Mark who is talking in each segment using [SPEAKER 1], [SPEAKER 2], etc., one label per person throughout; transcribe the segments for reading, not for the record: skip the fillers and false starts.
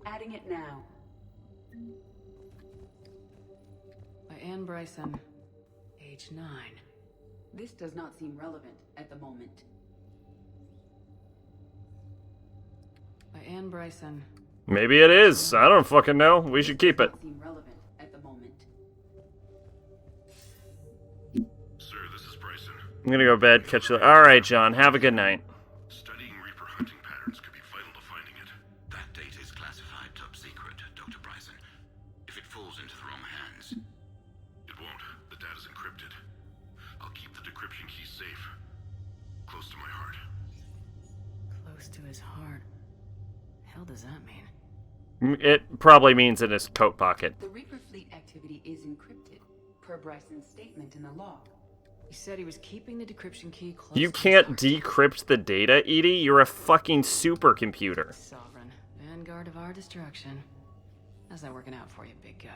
[SPEAKER 1] Adding it now.
[SPEAKER 2] By Anne Bryson, age 9.
[SPEAKER 1] This does not seem relevant at the moment.
[SPEAKER 2] By Anne Bryson.
[SPEAKER 3] Maybe it is. I don't fucking know. We should keep it.
[SPEAKER 1] Does not seem relevant at the moment.
[SPEAKER 4] Sir, this is Bryson.
[SPEAKER 3] I'm gonna go to bed. Catch you. All right, John. Have a good night.
[SPEAKER 4] Studying Reaper hunting patterns could be vital to finding it. That data is classified top secret, Dr. Bryson. If it falls into the wrong hands... It won't. The data's encrypted. I'll keep the decryption key safe. Close to my heart.
[SPEAKER 2] Close to his heart. Hell does that mean?
[SPEAKER 3] It probably means in his coat pocket.
[SPEAKER 1] The Reaper fleet activity is encrypted, per Bryson's statement in the log.
[SPEAKER 2] He said he was keeping the decryption key close
[SPEAKER 3] You
[SPEAKER 2] to his
[SPEAKER 3] can't
[SPEAKER 2] heart.
[SPEAKER 3] decrypt the data, Edie. You're a fucking supercomputer.
[SPEAKER 2] Sovereign. Vanguard of our destruction. How's that working out for you, big guy?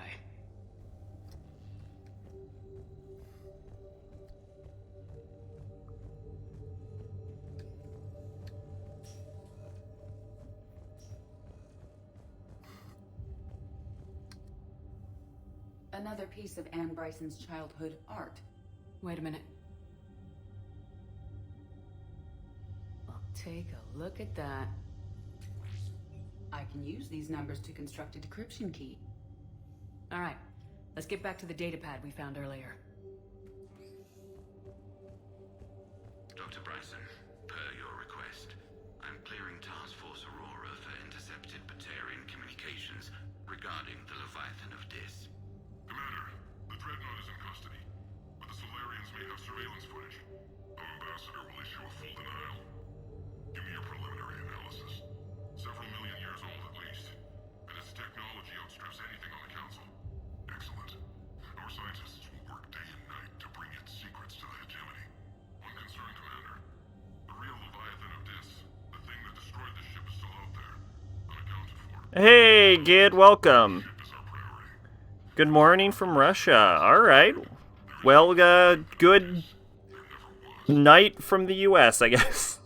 [SPEAKER 1] Another piece of Anne Bryson's childhood art.
[SPEAKER 2] Wait a minute. Well, take a look at that.
[SPEAKER 1] I can use these numbers to construct a decryption key.
[SPEAKER 2] All right, let's get back to the datapad we found earlier.
[SPEAKER 4] Dr. Bryson, per your request, I'm clearing Task Force Aurora for intercepted Batarian communications regarding the Leviathan of Dis. Commander, the Dreadnought is in custody, but the Solarians may have surveillance footage. Our ambassador will issue a full denial. Give me your preliminary analysis. Several million years old at least, and its technology outstrips anything on the Council. Excellent. Our scientists will work day and night to bring its secrets to the hegemony. One concern, Commander. The real Leviathan of Dis, the thing that destroyed the ship, is still out there, unaccounted for.
[SPEAKER 3] Hey, Gid, welcome.
[SPEAKER 4] Ship is our priority.
[SPEAKER 3] Good morning from Russia. All right. Well, good night from the U.S., I guess.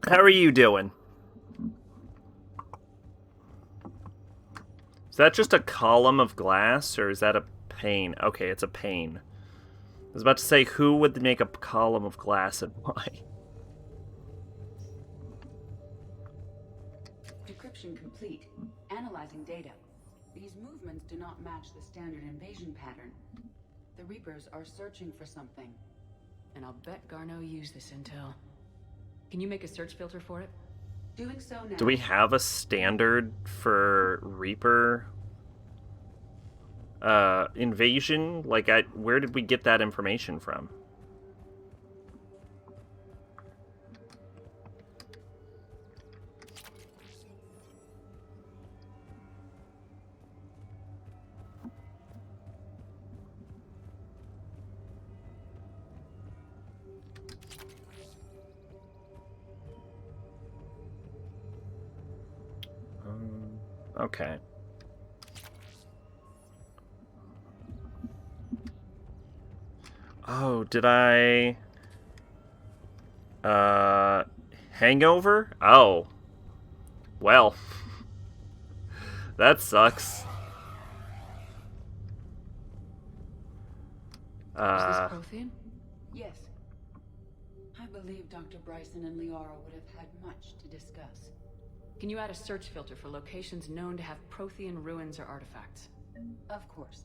[SPEAKER 3] How are you doing? Is that just a column of glass, or is that a pane? Okay, it's a pane. I was about to say, who would make a column of glass and why?
[SPEAKER 1] Decryption complete. Analyzing data. These movements do not match the standard invasion pattern. The Reapers are searching for something.
[SPEAKER 2] And I'll bet Garneau used this intel. Can you make a search filter for it?
[SPEAKER 1] Doing so now.
[SPEAKER 3] Do we have a standard for Reaper invasion? Like, where did we get that information from? Okay. Oh, did I... Hangover? Oh. Well. That sucks.
[SPEAKER 2] Is this Prothean?
[SPEAKER 1] Yes. I believe Dr. Bryson and Liara would have had much to discuss.
[SPEAKER 2] Can you add a search filter for locations known to have Prothean ruins or artifacts?
[SPEAKER 1] Of course.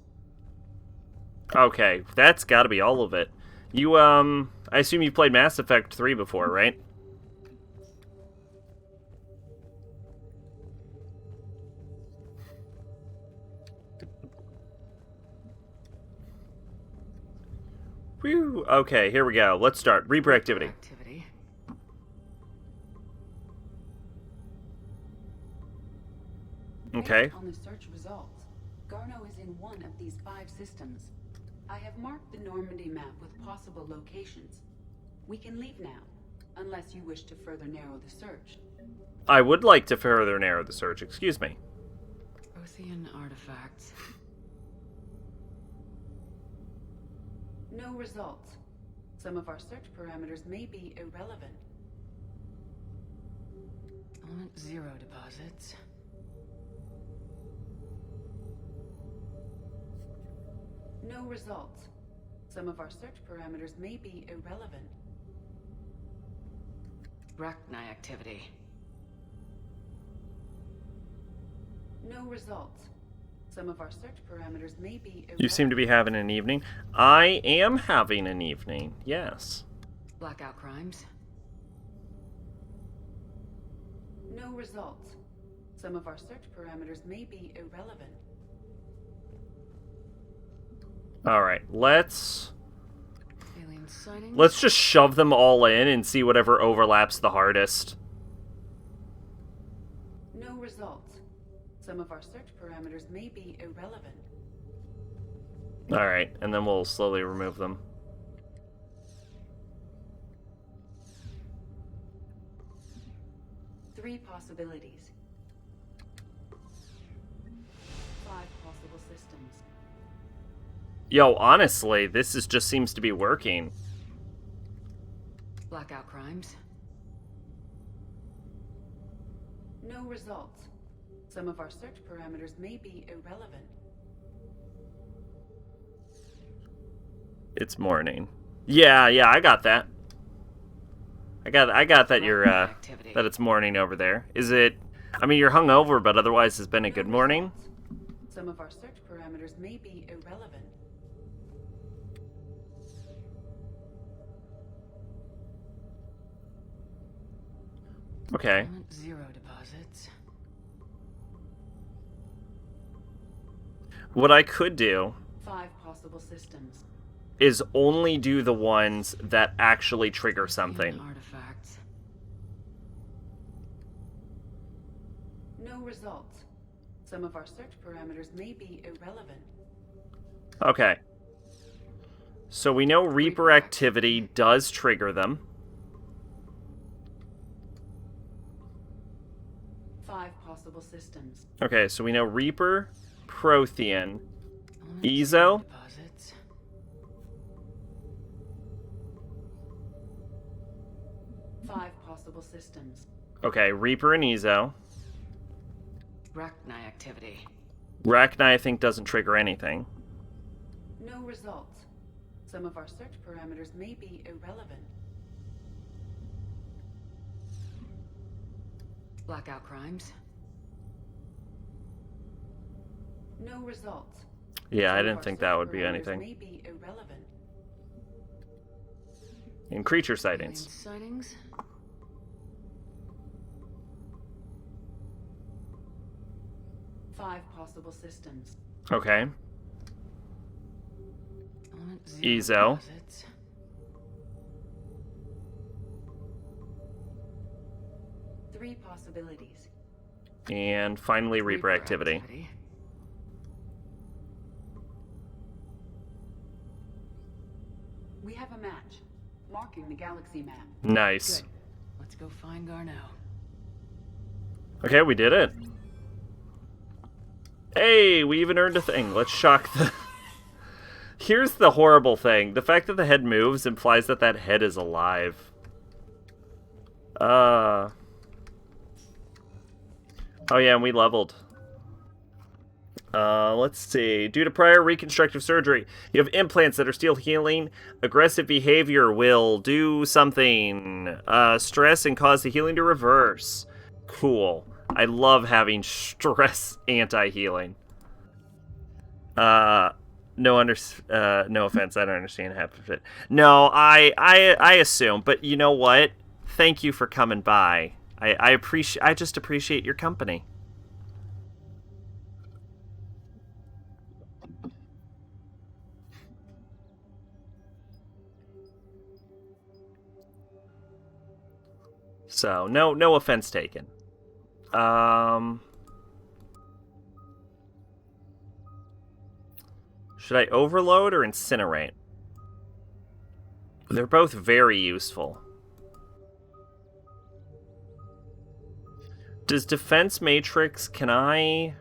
[SPEAKER 3] Okay, that's gotta be all of it. You, I assume you've played Mass Effect 3 before, right? Whew. Okay, here we go. Let's start. Reaper activity. Okay.
[SPEAKER 1] Based on the search results, Garneau is in one of these 5 systems. I have marked the Normandy map with possible locations. We can leave now, unless you wish to further narrow the search.
[SPEAKER 3] I would like to further narrow the search, excuse me.
[SPEAKER 2] Prothean artifacts.
[SPEAKER 1] No results. Some of our search parameters may be irrelevant.
[SPEAKER 2] Element 0 deposits.
[SPEAKER 1] No results. Some of our search parameters may be irrelevant.
[SPEAKER 2] Rachni activity.
[SPEAKER 1] No results. Some of our search parameters may be irrelevant.
[SPEAKER 3] You seem to be having an evening. I am having an evening, yes.
[SPEAKER 2] Blackout crimes.
[SPEAKER 1] No results. Some of our search parameters may be irrelevant.
[SPEAKER 3] Alright, let's
[SPEAKER 2] Alien sightings.
[SPEAKER 3] just shove them all in and see whatever overlaps the hardest.
[SPEAKER 1] No results. Some of our search parameters may be irrelevant.
[SPEAKER 3] Alright, and then we'll slowly remove them.
[SPEAKER 1] Three possibilities. 5 possible systems.
[SPEAKER 3] Yo, honestly, just seems to be working.
[SPEAKER 2] Blackout crimes.
[SPEAKER 1] No results. Some of our search parameters may be irrelevant.
[SPEAKER 3] It's morning. Yeah, I got that. I got that you're
[SPEAKER 2] Activity.
[SPEAKER 3] that it's morning over there. Is it? I mean, you're hungover, but otherwise it's been a good morning.
[SPEAKER 1] Results. Some of our search parameters may be irrelevant.
[SPEAKER 3] Okay.
[SPEAKER 2] Element 0 deposits.
[SPEAKER 3] What I could do
[SPEAKER 1] 5 possible systems.
[SPEAKER 3] is only do the ones that actually trigger something.
[SPEAKER 2] Alien artifacts.
[SPEAKER 1] No results. Some of our search parameters may be irrelevant.
[SPEAKER 3] Okay. So we know Reaper activity does trigger them.
[SPEAKER 1] 5 possible systems.
[SPEAKER 3] Okay, so we know Reaper, Prothean,
[SPEAKER 2] Element
[SPEAKER 3] Ezo.
[SPEAKER 2] 0 deposits.
[SPEAKER 1] 5 possible systems.
[SPEAKER 3] Okay, Reaper and Ezo.
[SPEAKER 2] Rachni activity.
[SPEAKER 3] Rachni, I think, doesn't trigger anything.
[SPEAKER 1] No results. Some of our search parameters may be irrelevant.
[SPEAKER 2] Blackout crimes.
[SPEAKER 1] No results.
[SPEAKER 3] Yeah, I
[SPEAKER 1] Some of
[SPEAKER 3] didn't
[SPEAKER 1] our
[SPEAKER 3] think
[SPEAKER 1] search
[SPEAKER 3] that would be
[SPEAKER 1] parameters
[SPEAKER 3] anything.
[SPEAKER 1] May be irrelevant.
[SPEAKER 3] And creature
[SPEAKER 2] Alien
[SPEAKER 3] sightings.
[SPEAKER 2] sightings.
[SPEAKER 1] Five possible systems.
[SPEAKER 3] Okay.
[SPEAKER 2] Element 0
[SPEAKER 3] Ezo.
[SPEAKER 2] deposits.
[SPEAKER 1] Three possibilities.
[SPEAKER 3] And finally, Reaper activity.
[SPEAKER 1] We have a match, marking the galaxy map.
[SPEAKER 3] Nice.
[SPEAKER 2] Good. Let's go find Garneau.
[SPEAKER 3] Okay, we did it. Hey, we even earned a thing. Let's shock the... Here's the horrible thing. The fact that the head moves implies that that head is alive. Oh yeah, and we leveled. Let's see. Due to prior reconstructive surgery, you have implants that are still healing. Aggressive behavior will do something. Stress and cause the healing to reverse. Cool. I love having stress anti-healing. No offense, I don't understand half of it. No, I assume, but you know what? Thank you for coming by. I just appreciate your company. So, no offense taken. Should I overload or incinerate? They're both very useful. Does defense matrix, can I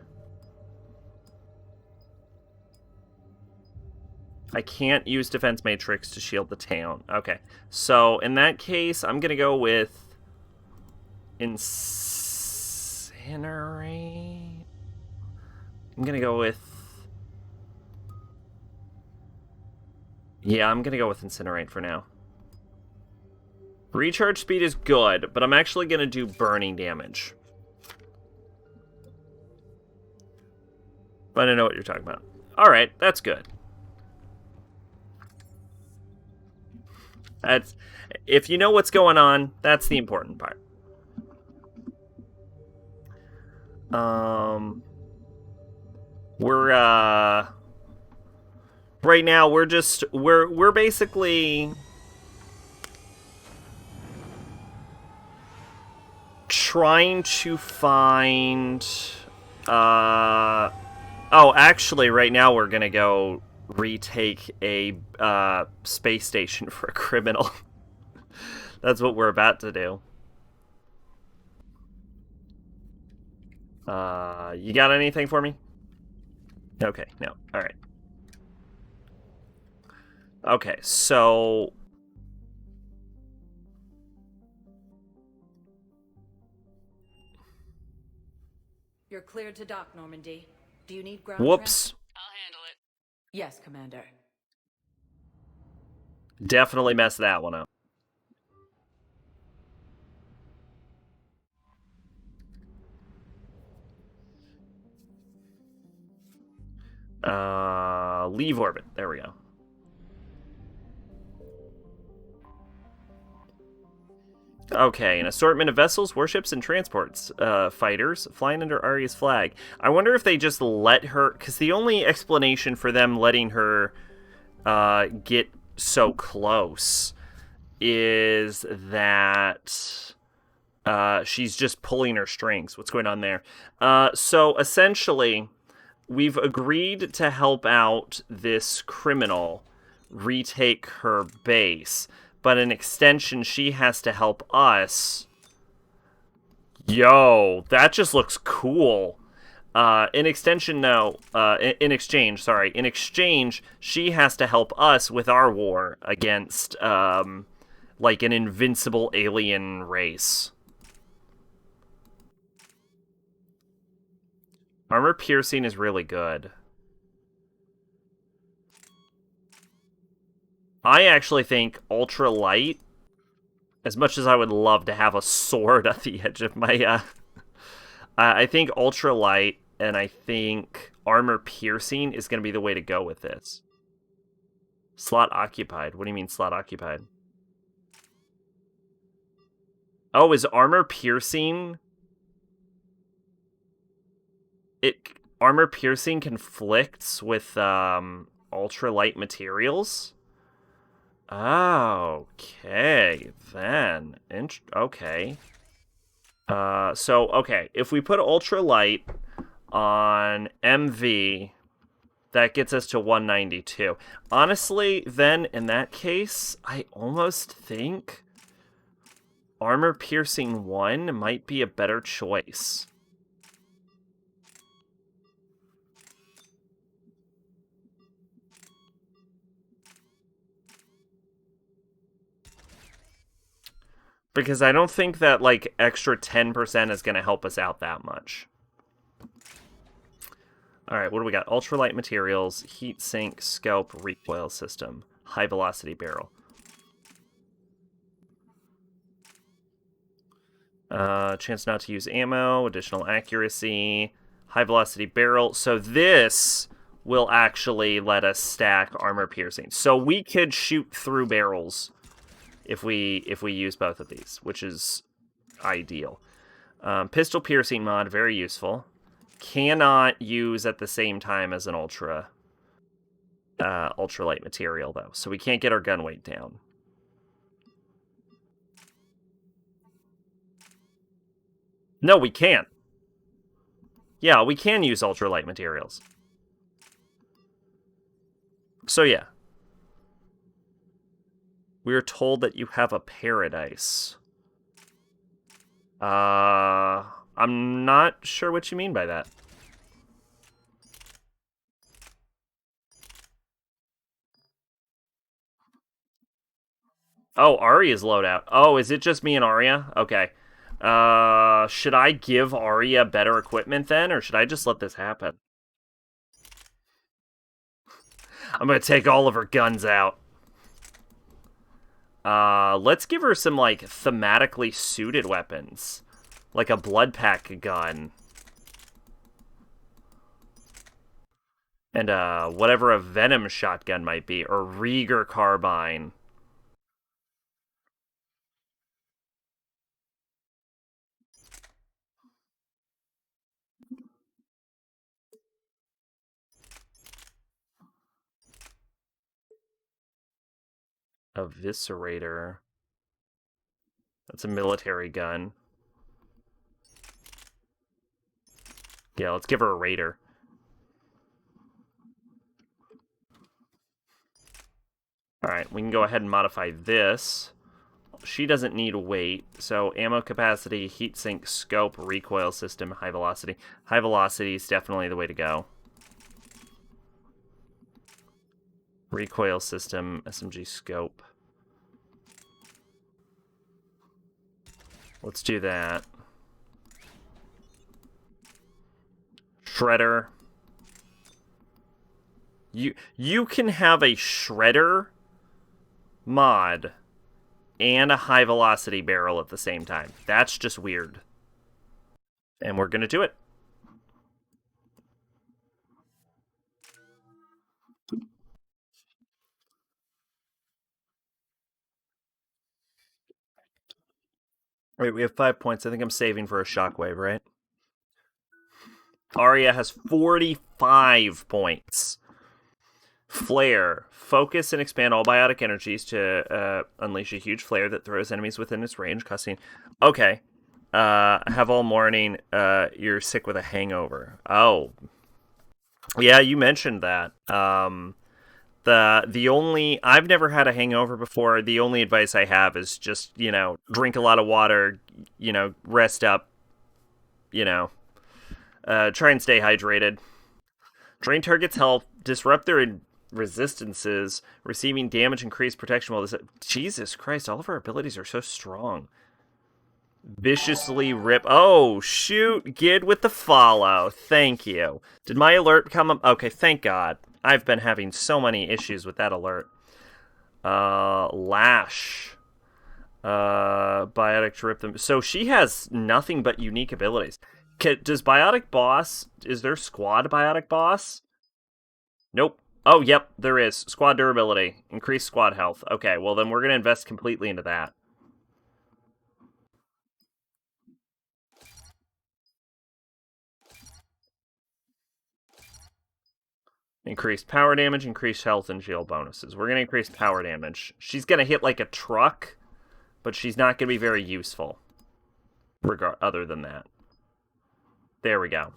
[SPEAKER 3] can't use defense matrix to shield the town. Okay. So in that case, I'm going to go with incinerate. Incinerate. I'm gonna go with... Yeah, I'm gonna go with Incinerate for now. Recharge speed is good, but I'm actually gonna do burning damage. I don't know what you're talking about. Alright, that's good. That's... If you know what's going on, that's the important part. We're, right now, we're basically trying to find, oh, actually, right now we're gonna go retake a, space station for a criminal. That's what we're about to do. You got anything for me? Okay, no. Alright. Okay, so...
[SPEAKER 5] You're cleared to dock, Normandy. Do you need ground
[SPEAKER 3] Whoops.
[SPEAKER 2] I'll handle it.
[SPEAKER 5] Yes, Commander.
[SPEAKER 3] Definitely messed that one up. Leave orbit. There we go. Okay, an assortment of vessels, warships, and transports. Fighters flying under Arya's flag. I wonder if they just let her... Because the only explanation for them letting her get so close is that she's just pulling her strings. What's going on there? So, essentially, we've agreed to help out this criminal retake her base. But in extension, she has to help us. Yo, that just looks cool. In extension, no. In exchange, sorry. In exchange, she has to help us with our war against, like, an invincible alien race. Armor piercing is really good. I actually think ultra light, as much as I would love to have a sword at the edge of my, I think ultra light and I think armor piercing is going to be the way to go with this. Slot occupied. What do you mean slot occupied? Oh, is armor piercing... Armor piercing conflicts with, ultra light materials? Okay, then. Okay. Okay, if we put ultralight on MV, that gets us to 192. Honestly, then, in that case, I almost think Armor Piercing 1 might be a better choice. Because I don't think that, like, extra 10% is going to help us out that much. Alright, what do we got? Ultralight materials, heat sink, scope, recoil system, high velocity barrel. Chance not to use ammo, additional accuracy, high velocity barrel. So this will actually let us stack armor piercing. So we could shoot through barrels if we use both of these, which is ideal. Pistol piercing mod, very useful. Cannot use at the same time as an ultralight material, though, so we can't get our gun weight down. No, we can't. Yeah, we can use ultralight materials. So yeah. We are told that you have a paradise. I'm not sure what you mean by that. Oh, Arya's loadout. Oh, is it just me and Arya? Okay. Should I give Arya better equipment then, or should I just let this happen? I'm gonna take all of her guns out. Let's give her some, like, thematically suited weapons. Like a blood pack gun. And, whatever a venom shotgun might be. Or Rieger carbine. Eviscerator. That's a military gun. Yeah, let's give her a raider. Alright, we can go ahead and modify this. She doesn't need weight, so ammo capacity, heatsink, scope, recoil system, high velocity. High velocity is definitely the way to go. Recoil system, SMG scope. Let's do that. Shredder. You can have a shredder mod and a high velocity barrel at the same time. That's just weird. And we're gonna do it. All right, we have 5 points. I think I'm saving for a shockwave, right? Arya has 45 points. Flare. Focus and expand all biotic energies to unleash a huge flare that throws enemies within its range, costing... Okay. Have all morning. You're sick with a hangover. Oh. Yeah, you mentioned that. The only... I've never had a hangover before. The only advice I have is just, you know, drink a lot of water, you know, rest up, you know. Try and stay hydrated. Drain targets' health, disrupt their resistances, receiving damage, increased protection while this... Jesus Christ, all of our abilities are so strong. Viciously rip... Oh, shoot, Gid with the follow. Thank you. Did my alert come up? Okay, thank God. I've been having so many issues with that alert. Lash. Biotic to rip them. So she has nothing but unique abilities. Does Biotic Boss... Is there Squad Biotic Boss? Nope. Oh, yep, there is. Squad durability. Increased squad health. Okay, well then we're going to invest completely into that. Increased power damage, increased health, and shield bonuses. We're going to increase power damage. She's going to hit like a truck, but she's not going to be very useful. Other than that. There we go.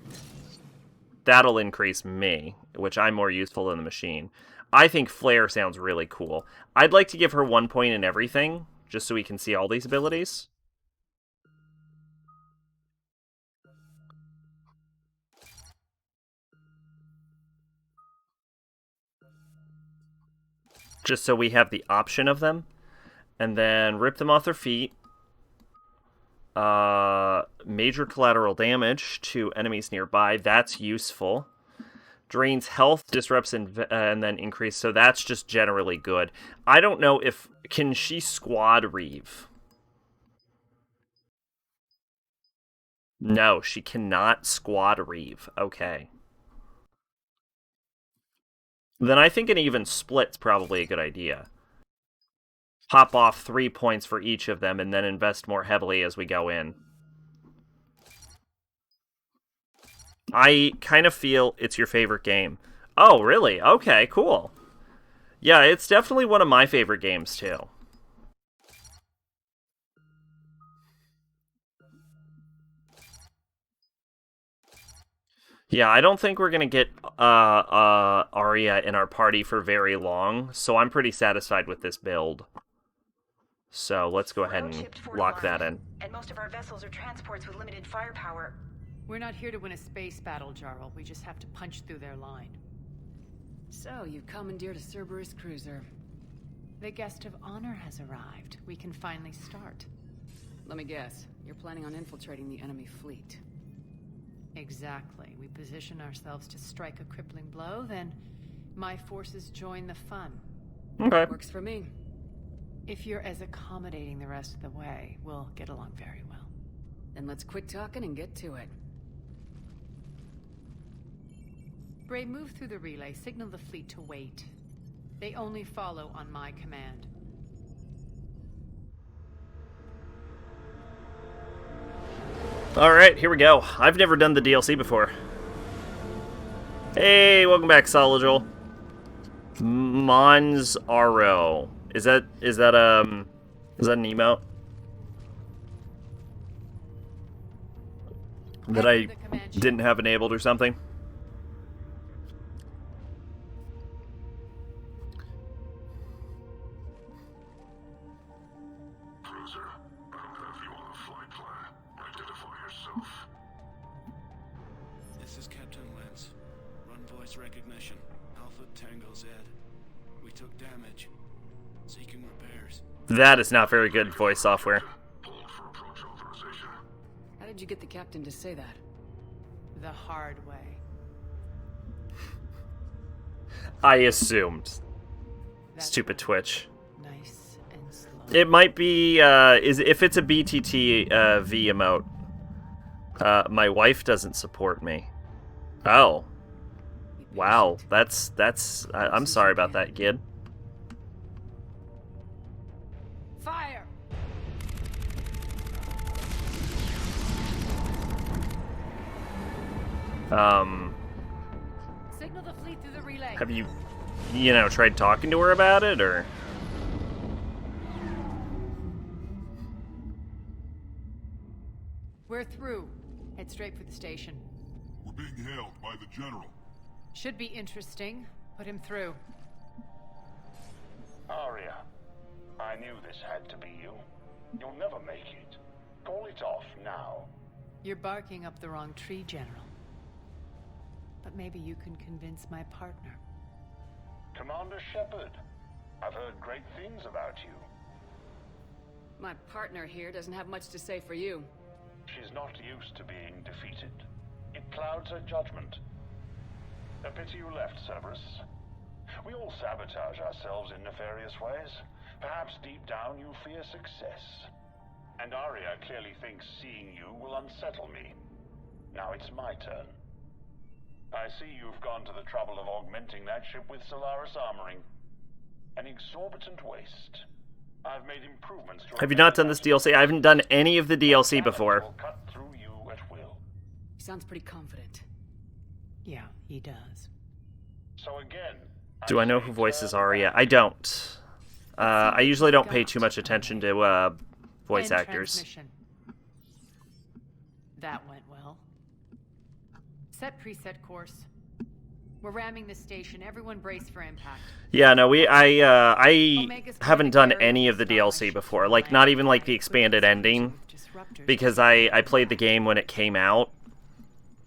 [SPEAKER 3] That'll increase me, which I'm more useful than the machine. I think Flare sounds really cool. I'd like to give her 1 point in everything, just so we can see all these abilities. Just so we have the option of them. And then rip them off their feet. Major collateral damage to enemies nearby. That's useful. Drains health, disrupts, and then increase. So that's just generally good. I don't know if... Can she squad reeve? No, she cannot squad reeve. Okay. Then I think an even split's probably a good idea. Pop off 3 points for each of them and then invest more heavily as we go in. I kind of feel it's your favorite game. Oh, really? Okay, cool. Yeah, it's definitely one of my favorite games, too. Yeah, I don't think we're gonna get Arya in our party for very long, so I'm pretty satisfied with this build. So let's go ahead and lock that in.
[SPEAKER 5] And most of our vessels are transports with limited firepower.
[SPEAKER 2] We're not here to win a space battle, Jarl. We just have to punch through their line. So, you've commandeered a Cerberus cruiser. The guest of honor has arrived. We can finally start.
[SPEAKER 6] Let me guess. You're planning on infiltrating the enemy fleet.
[SPEAKER 2] Exactly. We position ourselves to strike a crippling blow, then my forces join the fun.
[SPEAKER 3] Okay.
[SPEAKER 6] Works for me.
[SPEAKER 2] If you're as accommodating the rest of the way, we'll get along very well.
[SPEAKER 6] Then let's quit talking and get to it.
[SPEAKER 2] Bray, move through the relay. Signal the fleet to wait. They only follow on my command.
[SPEAKER 3] Alright, here we go. I've never done the DLC before. Hey, welcome back, Solidul. Mons Aro. Is that an emote? That I didn't have enabled or something?
[SPEAKER 7] Cruiser, I don't have you on the flight plan. Identify yourself.
[SPEAKER 8] This is Captain Lance. Run voice recognition. Alpha Tango Z. We took damage. Seeking repairs.
[SPEAKER 3] That is not very good voice software.
[SPEAKER 7] Hold for approach authorization.
[SPEAKER 6] How did you get the captain to say that?
[SPEAKER 2] The hard way.
[SPEAKER 3] I assumed.
[SPEAKER 2] That's
[SPEAKER 3] Stupid Twitch.
[SPEAKER 2] nice and slow.
[SPEAKER 3] It might be, if it's a BTT V emote. My wife doesn't support me. Oh. Wow, I'm sorry about that, kid.
[SPEAKER 2] Fire! Signal the fleet through the relay.
[SPEAKER 3] Have you tried talking to her about it, or?
[SPEAKER 2] We're through. Head straight for the station.
[SPEAKER 7] We're being hailed by the General.
[SPEAKER 2] Should be interesting. Put him through.
[SPEAKER 9] Arya, I knew this had to be you. You'll never make it. Call it off now.
[SPEAKER 2] You're barking up the wrong tree, General. But maybe you can convince my partner.
[SPEAKER 9] Commander Shepard, I've heard great things about you.
[SPEAKER 6] My partner here doesn't have much to say for you.
[SPEAKER 9] She's not used to being defeated. It clouds her judgment. A pity you left, Cerberus. We all sabotage ourselves in nefarious ways. Perhaps deep down you fear success. And Arya clearly thinks seeing you will unsettle me. Now it's my turn. I see you've gone to the trouble of augmenting that ship with Solaris armoring. An exorbitant waste. I've made improvements to...
[SPEAKER 3] Have you not done this DLC? I haven't done any of the DLC before.
[SPEAKER 9] Will cut through you at will.
[SPEAKER 6] He sounds pretty confident.
[SPEAKER 2] Yeah, he does.
[SPEAKER 9] So again...
[SPEAKER 3] Do I know who voices Arya? I don't. I usually don't pay too much attention to voice
[SPEAKER 2] End
[SPEAKER 3] actors.
[SPEAKER 2] transmission. That went well. Set preset course. We're ramming the station. Everyone brace for impact.
[SPEAKER 3] Yeah, no, I haven't done any of the DLC before. Like, not even like the expanded ending, because I played the game when it came out,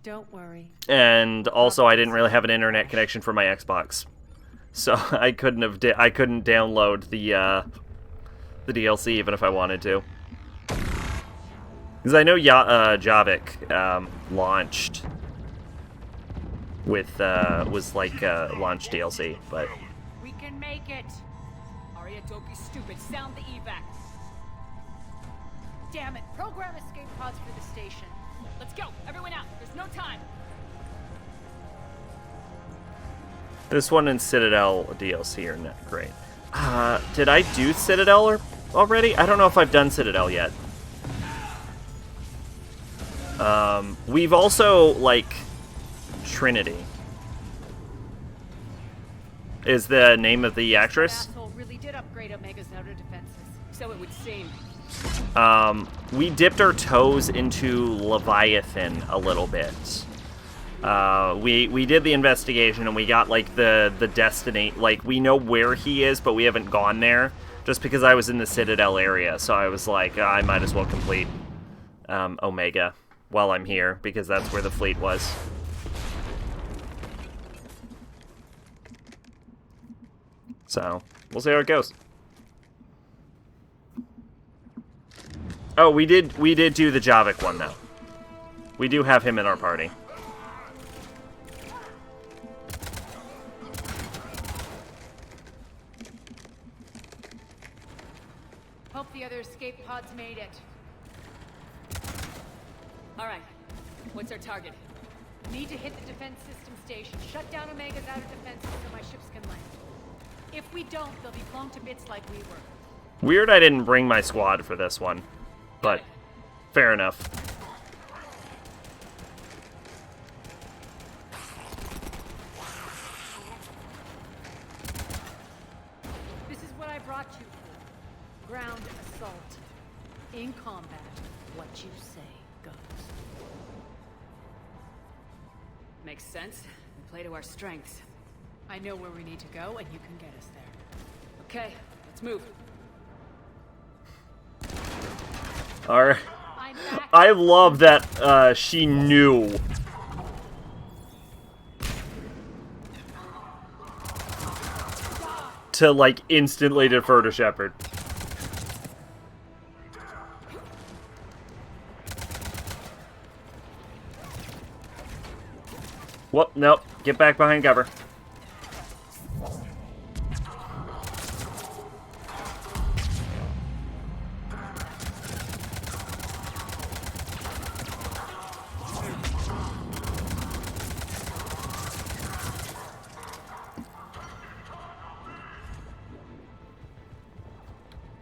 [SPEAKER 2] Don't worry.
[SPEAKER 3] and also I didn't really have an internet connection for my Xbox, so I couldn't download the DLC even if I wanted to. Because I know Javik launched with was like launch DLC, but
[SPEAKER 5] We can make it!
[SPEAKER 6] Arya, don't be stupid. Sound the evac.
[SPEAKER 2] Damn it! Program escape pods for the station.
[SPEAKER 6] Let's go. Everyone out. There's no time.
[SPEAKER 3] this one and Citadel DLC are not great. Did I do Citadel already? I don't know if I've done Citadel yet. We've also, like, Trinity is the name of the actress.
[SPEAKER 2] Asshole really did upgrade Omega's outer defenses.
[SPEAKER 6] So it would seem.
[SPEAKER 3] We dipped our toes into Leviathan a little bit. We did the investigation and we got like the destiny, like we know where he is, but we haven't gone there just because I was in the Citadel area. So I was like, I might as well complete Omega while I'm here because that's where the fleet was. So we'll see how it goes. Oh, we did do the Javik one, though. We do have him in our party.
[SPEAKER 2] Hope the other escape pods made it.
[SPEAKER 6] Alright. What's our target?
[SPEAKER 2] Need to hit the defense system station. Shut down Omega's outer defenses so my ships can land. If we don't, they'll be blown to bits like we were.
[SPEAKER 3] Weird I didn't bring my squad for this one. But, fair enough.
[SPEAKER 2] This is what I brought you for. Ground assault. In combat, what you say goes.
[SPEAKER 6] Makes sense. We play to our strengths.
[SPEAKER 2] I know where we need to go, and you can get us there.
[SPEAKER 6] Okay, let's move.
[SPEAKER 3] Alright.
[SPEAKER 2] I'm back.
[SPEAKER 3] I love that she knew. To, like, instantly defer to Shepard. Whoop, nope. Get back behind cover.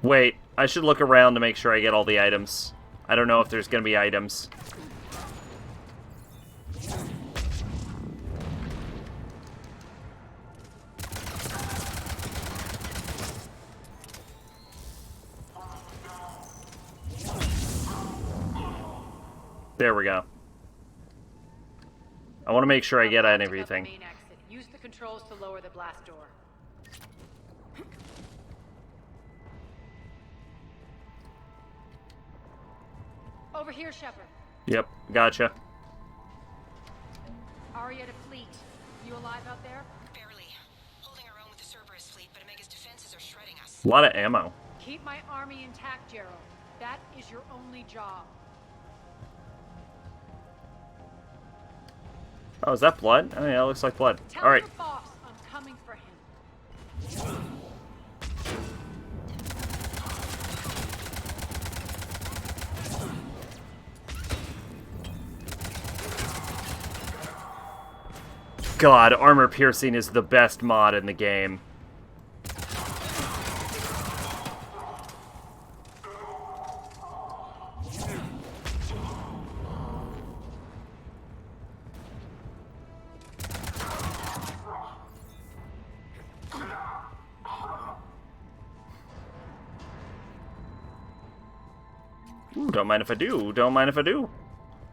[SPEAKER 3] Wait, I should look around to make sure I get all the items. I don't know if there's gonna be items. There we go. I want to make sure I get on everything.
[SPEAKER 2] Main exit. Use the controls to lower the blast door. Over here, Shepard.
[SPEAKER 3] Yep, gotcha.
[SPEAKER 2] Aria to fleet. You alive out there?
[SPEAKER 10] Barely. Holding our own with the Cerberus fleet, but Omega's defenses are shredding us.
[SPEAKER 3] A lot of ammo.
[SPEAKER 2] Keep my army intact, Gerald. That is your only job.
[SPEAKER 3] Oh, is that blood? Oh yeah, it looks like blood.
[SPEAKER 2] Tell
[SPEAKER 3] Alright.
[SPEAKER 2] your boss I'm coming for him.
[SPEAKER 3] God, armor piercing is the best mod in the game. Ooh, don't mind if I do. Don't mind if I do.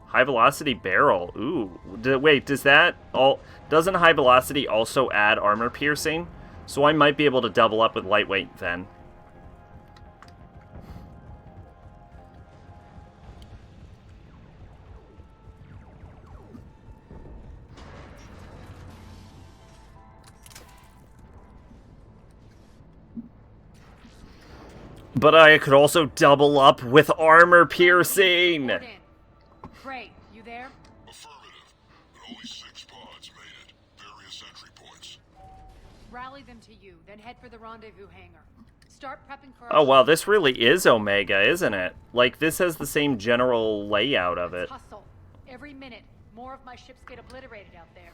[SPEAKER 3] High velocity barrel. Ooh. Wait, does that all... Doesn't high velocity also add armor piercing? So I might be able to double up with lightweight then. But I could also double up with armor piercing!
[SPEAKER 2] Great, you there?
[SPEAKER 7] Affirmative. But only 6 pods made it. Various entry points.
[SPEAKER 2] Rally them to you, then head for the rendezvous hangar. Start prepping for
[SPEAKER 3] Oh wow, this really is Omega, isn't it? Like, this has the same general layout of it.
[SPEAKER 2] Hustle. Every minute, more of my ships get obliterated out there.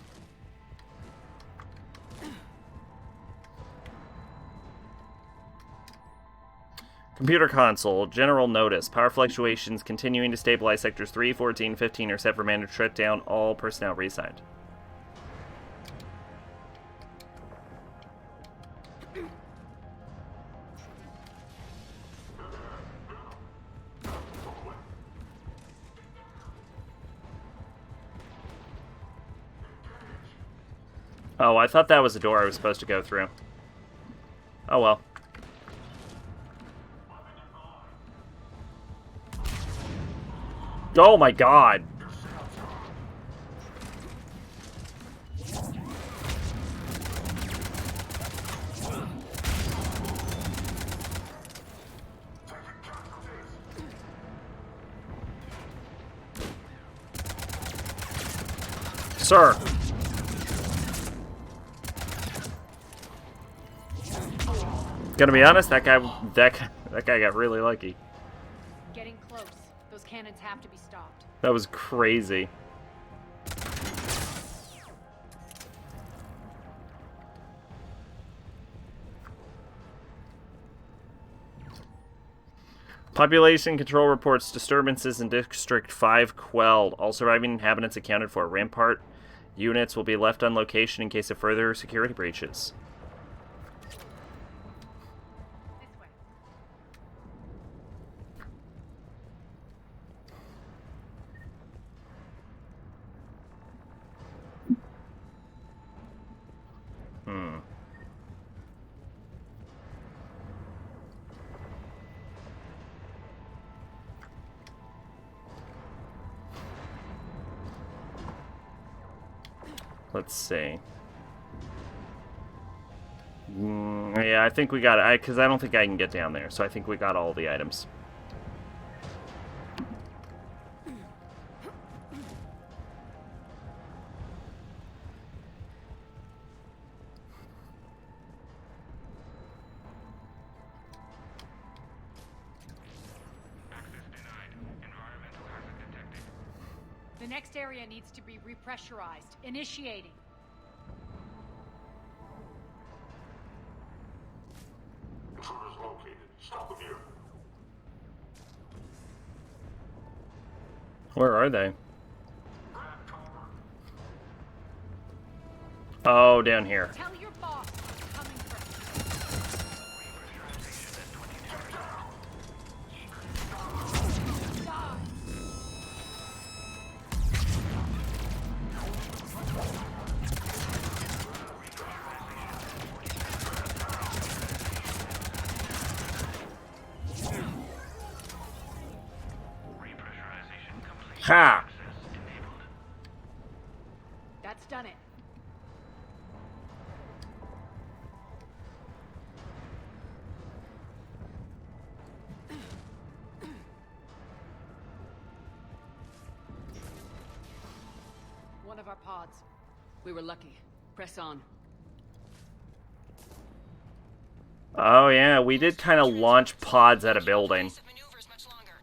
[SPEAKER 3] Computer console, general notice. Power fluctuations continuing to stabilize sectors 3, 14, 15 are set for mandatory shutdown. All personnel reassigned. Oh, I thought that was a door I was supposed to go through. Oh well. Oh my god. Sir. Gonna be honest, that guy got really lucky.
[SPEAKER 2] Getting close. Those cannons have to be stopped.
[SPEAKER 3] That was crazy. Population control reports disturbances in District 5 quelled. All surviving inhabitants accounted for. Rampart units will be left on location in case of further security breaches.
[SPEAKER 2] This way.
[SPEAKER 3] Let's see. Yeah, I think we got it. Because I don't think I can get down there. So I think we got all the items.
[SPEAKER 2] The next area needs to be repressurized. Initiating.
[SPEAKER 7] Intruders located. Stop them here.
[SPEAKER 3] Where are they? Oh, down here.
[SPEAKER 2] Tell your boss what's coming from. Die.
[SPEAKER 3] Ha!
[SPEAKER 2] That's done it. One of our pods.
[SPEAKER 6] We were lucky. Press on.
[SPEAKER 3] Oh, yeah, we did kind of launch pods at a building.
[SPEAKER 10] Maneuvers much longer.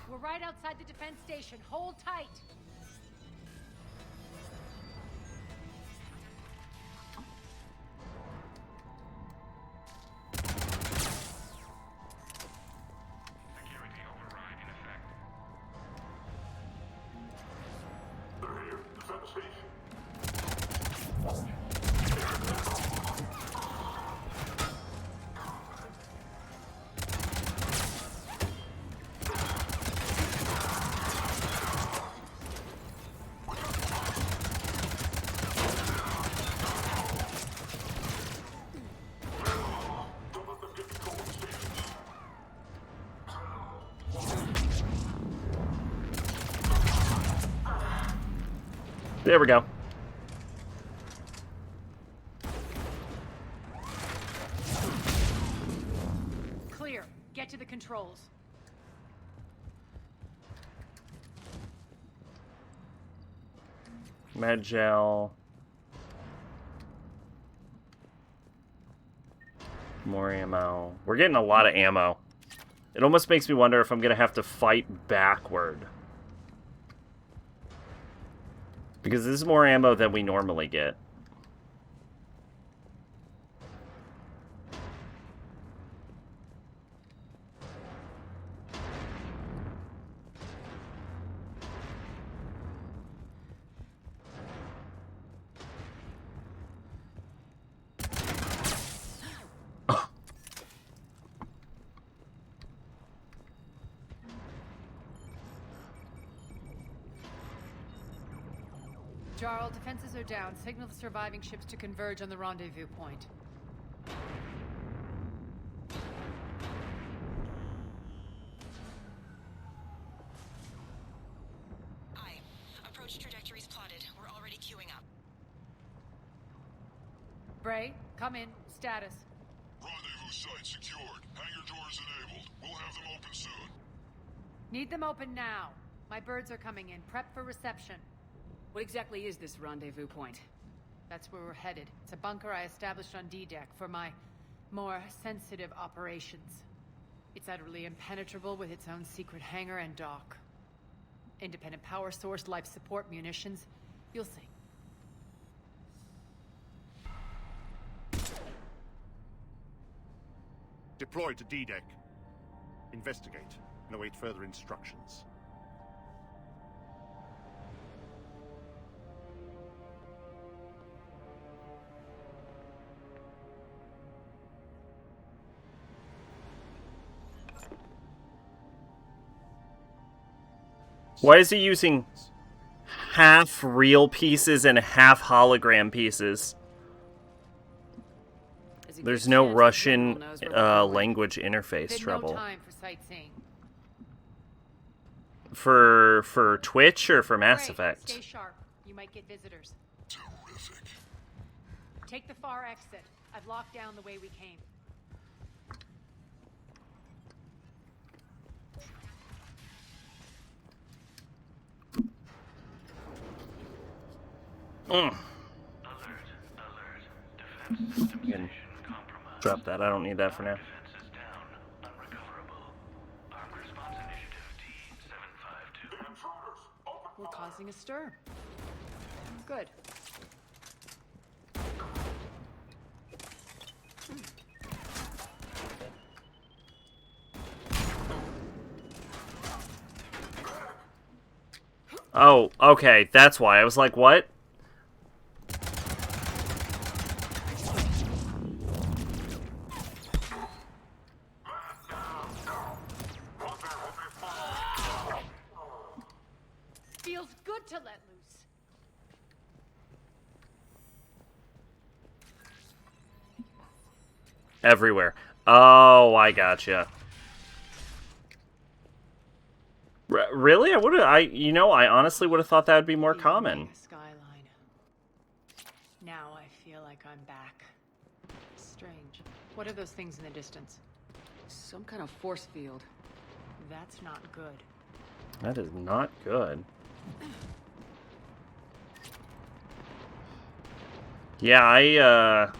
[SPEAKER 2] We're right outside the defense station. Hold tight.
[SPEAKER 9] Security override in effect.
[SPEAKER 7] They're here. Defend the station. Don't let them get control of the stations.
[SPEAKER 3] There we go.
[SPEAKER 2] Clear. Get to the controls.
[SPEAKER 3] Med gel. More ammo. We're getting a lot of ammo. It almost makes me wonder if I'm going to have to fight backward. Because this is more ammo than we normally get.
[SPEAKER 2] Jarl, defenses are down. Signal the surviving ships to converge on the rendezvous point.
[SPEAKER 10] Aye. Approach trajectories plotted. We're already queuing up.
[SPEAKER 2] Bray, come in. Status.
[SPEAKER 7] Rendezvous site secured. Hangar doors enabled. We'll have them open soon.
[SPEAKER 2] Need them open now. My birds are coming in. Prep for reception.
[SPEAKER 6] What exactly is this rendezvous point?
[SPEAKER 2] That's where we're headed. It's a bunker I established on D-Deck for my more sensitive operations. It's utterly impenetrable with its own secret hangar and dock. Independent power source, life support, munitions. You'll see.
[SPEAKER 11] Deploy to D-Deck. Investigate and await further instructions.
[SPEAKER 3] Why is he using half real pieces and half hologram pieces? There's no Russian language interface trouble.
[SPEAKER 2] No time for sightseeing.
[SPEAKER 3] For Twitch or for Mass Effect?
[SPEAKER 2] Stay sharp. You might get visitors.
[SPEAKER 7] Terrific.
[SPEAKER 2] Take the far exit. I've locked down the way we came.
[SPEAKER 3] Mm.
[SPEAKER 9] Alert. Defense system station compromised.
[SPEAKER 3] Drop that. I don't need that for now.
[SPEAKER 9] Defenses down. Unrecoverable. Armed Response Initiative T-752.
[SPEAKER 2] We're causing a stir. Good.
[SPEAKER 3] Oh, okay. That's why. I was like, what?
[SPEAKER 2] Feels good to let loose.
[SPEAKER 3] Everywhere. Oh, I gotcha. Really? I honestly would have thought that would be more common.
[SPEAKER 2] Skyline. Now I feel like I'm back. Strange. What are those things in the distance?
[SPEAKER 6] Some kind of force field.
[SPEAKER 2] That's not good.
[SPEAKER 3] That is not good. Yeah, I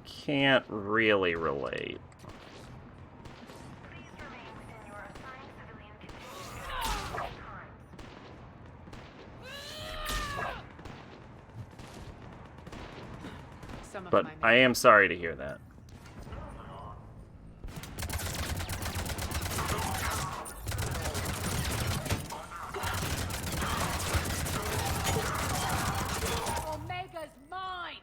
[SPEAKER 3] can't really relate. But I am sorry to hear that.
[SPEAKER 2] Omega's mine!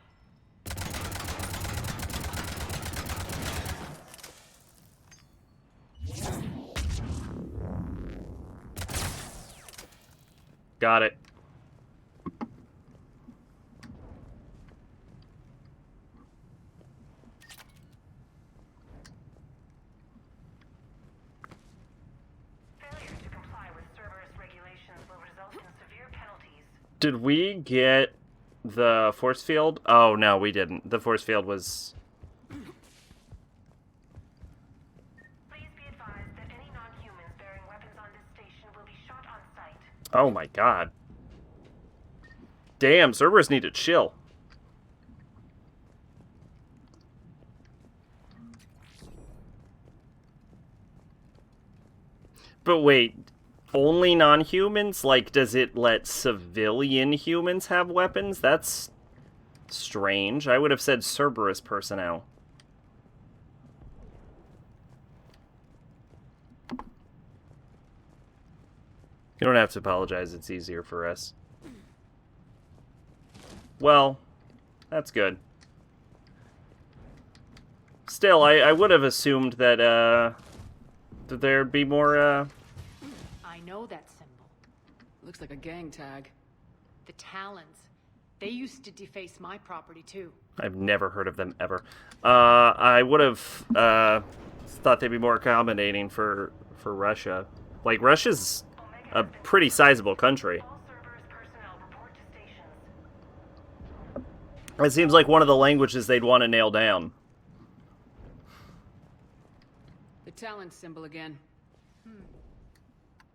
[SPEAKER 3] Got it. Did we get the force field? Oh, no, we didn't. The force field was...
[SPEAKER 10] Please be advised that any non-humans bearing weapons on this station will be shot on sight.
[SPEAKER 3] Oh my god. Damn, Cerberus need to chill. But wait... Only non-humans? Like, does it let civilian humans have weapons? That's strange. I would have said Cerberus personnel. You don't have to apologize. It's easier for us. Well, that's good. Still, I would have assumed that, that there'd be more,
[SPEAKER 2] I know that symbol.
[SPEAKER 6] Looks like a gang tag.
[SPEAKER 2] The Talons. They used to deface my property, too.
[SPEAKER 3] I've never heard of them, ever. I would have, thought they'd be more accommodating for Russia. Like, Russia's a pretty sizable country. It seems like one of the languages they'd want to nail down.
[SPEAKER 6] The Talon symbol again.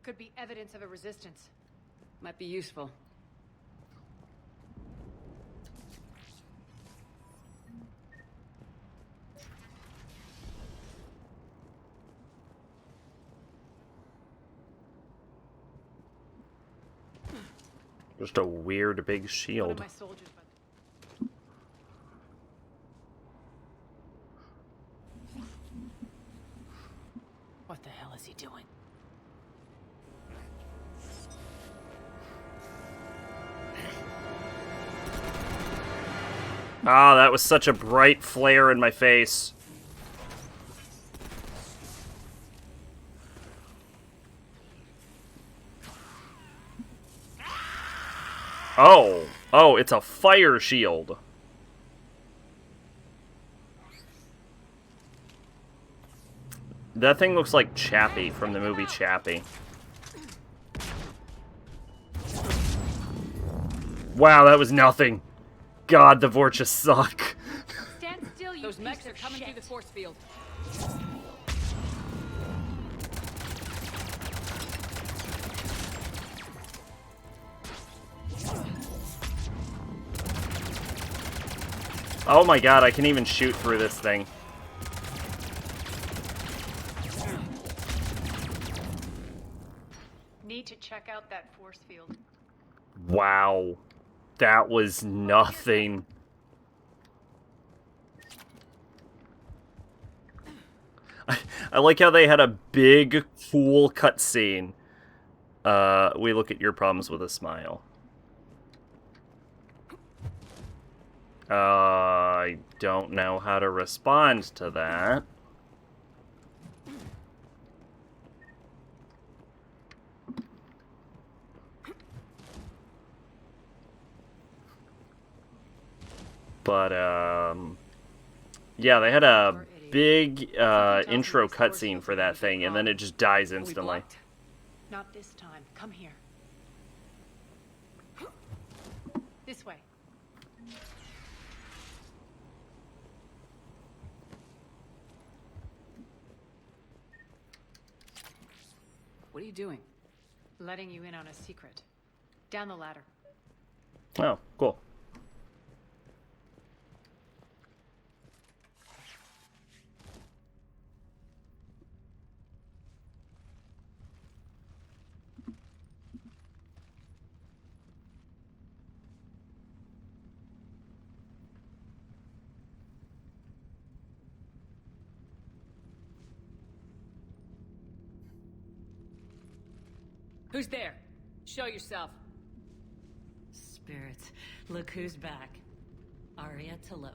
[SPEAKER 2] Could be evidence of a resistance.
[SPEAKER 6] Might be useful.
[SPEAKER 3] Just a weird big
[SPEAKER 2] One of
[SPEAKER 3] shield.
[SPEAKER 2] my soldiers. What the hell is he doing?
[SPEAKER 3] Ah, that was such a bright flare in my face. Oh. Oh, it's a fire shield. That thing looks like Chappie from the movie Chappie. Wow, that was nothing. God, the Vorchas suck.
[SPEAKER 6] Stand still, you Those mechs are coming through the force field.
[SPEAKER 3] Oh my god, I can even shoot through this thing.
[SPEAKER 2] Need to check out that force field.
[SPEAKER 3] Wow. That was nothing. I like how they had a big, cool cutscene. We look at your problems with a smile. I don't know how to respond to that. But, yeah, they had a big, intro cutscene for that thing, and then it just dies instantly.
[SPEAKER 2] Not this time. Come here. This way.
[SPEAKER 6] What are you doing?
[SPEAKER 2] Letting you in on a secret. Down the ladder.
[SPEAKER 3] Oh, cool.
[SPEAKER 6] Who's there? Show yourself.
[SPEAKER 5] Spirits, look who's back. Arya Talok.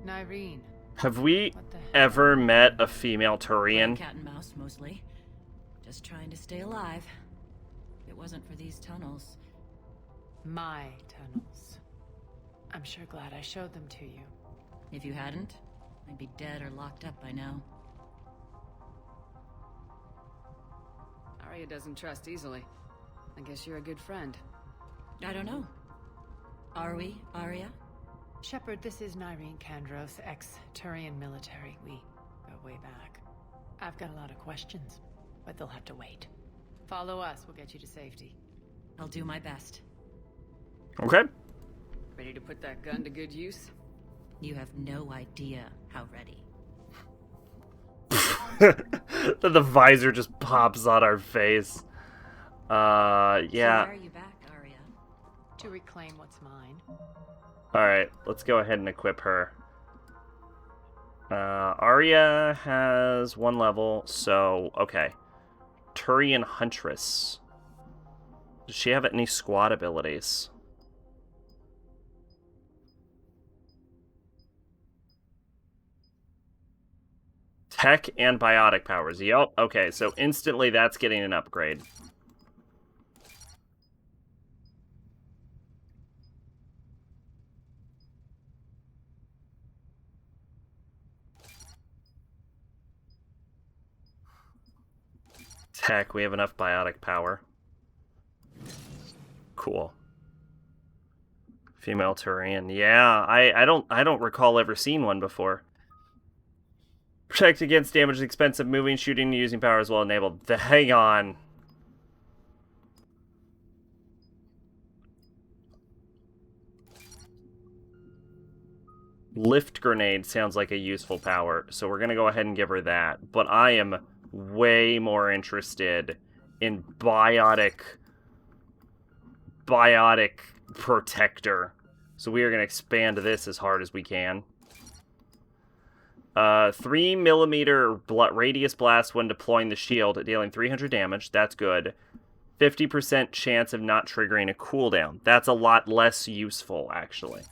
[SPEAKER 2] Nyreen.
[SPEAKER 3] Have we ever met a female Turian?
[SPEAKER 5] Cat and mouse, mostly. Just trying to stay alive. If it wasn't for these tunnels.
[SPEAKER 2] My tunnels. I'm sure glad I showed them to you.
[SPEAKER 5] If you hadn't, I'd be dead or locked up by now.
[SPEAKER 6] Arya doesn't trust easily. I guess you're a good friend.
[SPEAKER 5] I don't know. Are we, Arya?
[SPEAKER 2] Shepard, this is Nyreen Kandros, ex-Turian military. We go way back. I've got a lot of questions, but they'll have to wait. Follow us, we'll get you to safety.
[SPEAKER 5] I'll do my best.
[SPEAKER 3] Okay.
[SPEAKER 6] Ready to put that gun to good use?
[SPEAKER 5] You have no idea how ready.
[SPEAKER 3] The visor just pops on our face. Yeah.
[SPEAKER 5] So why are you back, Arya?
[SPEAKER 2] To reclaim what's mine.
[SPEAKER 3] Alright, let's go ahead and equip her. Arya has 1 level, so, okay. Turian Huntress. Does she have any squad abilities? Tech and biotic powers. Yep. Okay, so instantly that's getting an upgrade. Tech, we have enough biotic power. Cool. Female Turian. Yeah, I don't recall ever seeing one before. Protect against damage, expensive moving, shooting, and using power as well enabled. Hang on. Lift grenade sounds like a useful power, so we're going to go ahead and give her that. But I am way more interested in biotic protector. So we are going to expand this as hard as we can. 3mm radius blast when deploying the shield, dealing 300 damage. That's good. 50% chance of not triggering a cooldown. That's a lot less useful, actually.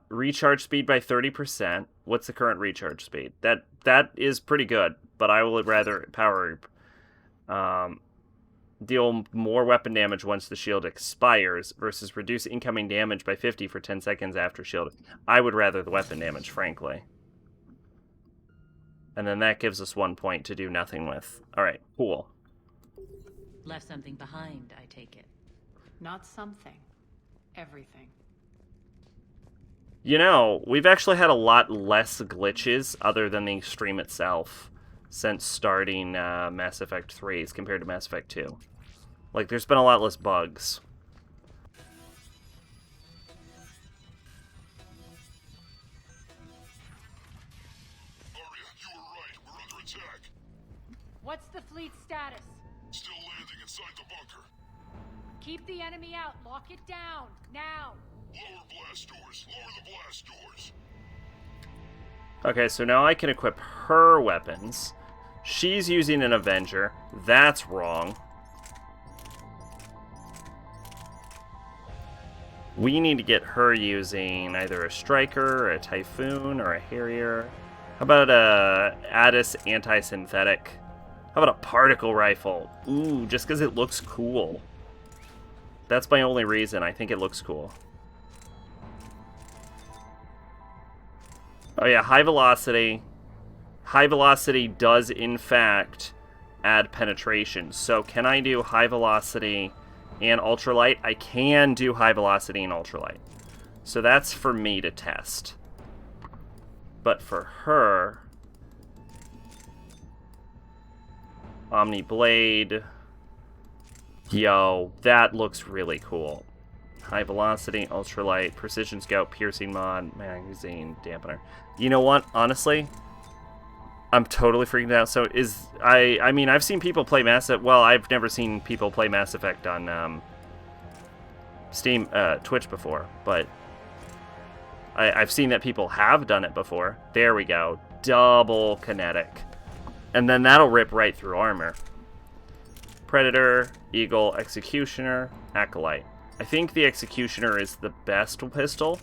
[SPEAKER 3] Recharge speed by 30%. What's the current recharge speed? That is pretty good, but I would rather power deal more weapon damage once the shield expires versus reduce incoming damage by 50 for 10 seconds after shield. I would rather the weapon damage, frankly. And then that gives us 1 point to do nothing with. Alright, cool.
[SPEAKER 5] Left something behind, I take it.
[SPEAKER 2] Not something. Everything.
[SPEAKER 3] You know, we've actually had a lot less glitches other than the extreme itself since starting Mass Effect 3 as compared to Mass Effect 2. Like, there's been a lot less bugs.
[SPEAKER 7] Aria, you were right. We're under attack.
[SPEAKER 2] What's the fleet status?
[SPEAKER 7] Still landing inside the bunker.
[SPEAKER 2] Keep the enemy out. Lock it down. Now.
[SPEAKER 7] Lower blast doors. Lower the blast doors.
[SPEAKER 3] Okay, so now I can equip her weapons. She's using an Avenger. That's wrong. We need to get her using either a Striker, or a Typhoon, or a Harrier. How about a Addis anti-synthetic? How about a particle rifle? Ooh, just because it looks cool. That's my only reason. I think it looks cool. Oh yeah, high velocity. High velocity does, in fact, add penetration. So can I do high velocity and ultralight? I can do high velocity and ultralight. So that's for me to test. But for her... Omni Blade. Yo, that looks really cool. High velocity, ultralight, precision scope, piercing mod, magazine, dampener. You know what? Honestly, I'm totally freaking out. So I mean, I've seen people play Mass Effect. Well, I've never seen people play Mass Effect on Steam, Twitch before, but I've seen that people have done it before. There we go. Double kinetic. And then that'll rip right through armor. Predator, Eagle, Executioner, Acolyte. I think the Executioner is the best pistol.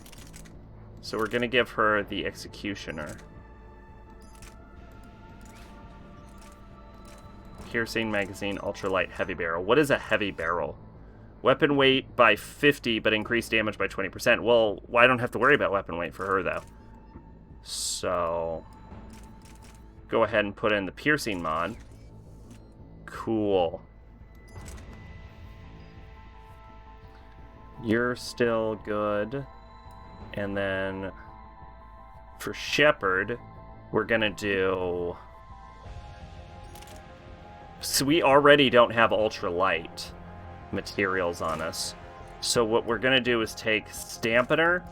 [SPEAKER 3] So we're going to give her the Executioner. Piercing, magazine, ultralight, heavy barrel. What is a heavy barrel? Weapon weight by 50, but increased damage by 20%. Well, I don't have to worry about weapon weight for her, though. So... go ahead and put in the piercing mod. Cool. You're still good. And then for Shepard, we're gonna do... So we already don't have ultralight materials on us. So what we're gonna do is take Stampener,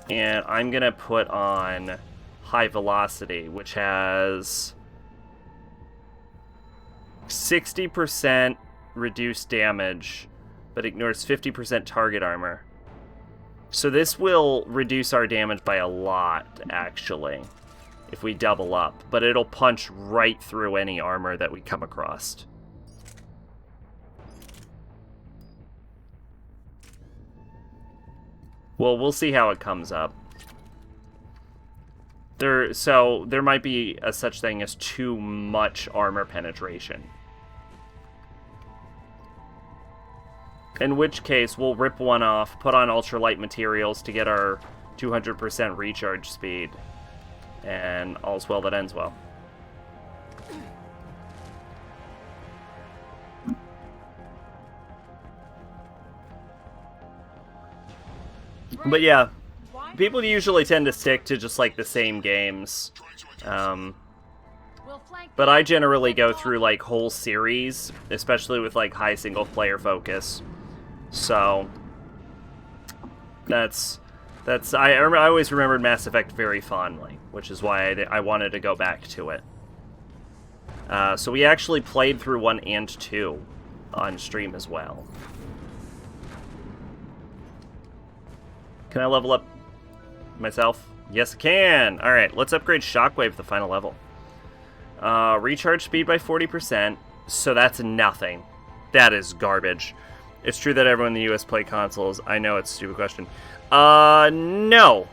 [SPEAKER 3] and I'm gonna put on high velocity, which has 60% reduced damage, but ignores 50% target armor. So this will reduce our damage by a lot, actually, if we double up. But it'll punch right through any armor that we come across. Well, we'll see how it comes up. So there might be a such thing as too much armor penetration. In which case, we'll rip one off, put on ultralight materials to get our 200% recharge speed. And all's well that ends well. But yeah, people usually tend to stick to just like the same games. But I generally go through like whole series, especially with like high single player focus. So that's I always remembered Mass Effect very fondly, which is why I wanted to go back to it. So we actually played through 1 and 2 on stream as well. Can I level up myself? Yes, I can! Alright, let's upgrade Shockwave to the final level. Recharge speed by 40%, so that's nothing. That is garbage. It's true that everyone in the US play consoles. I know it's a stupid question. No.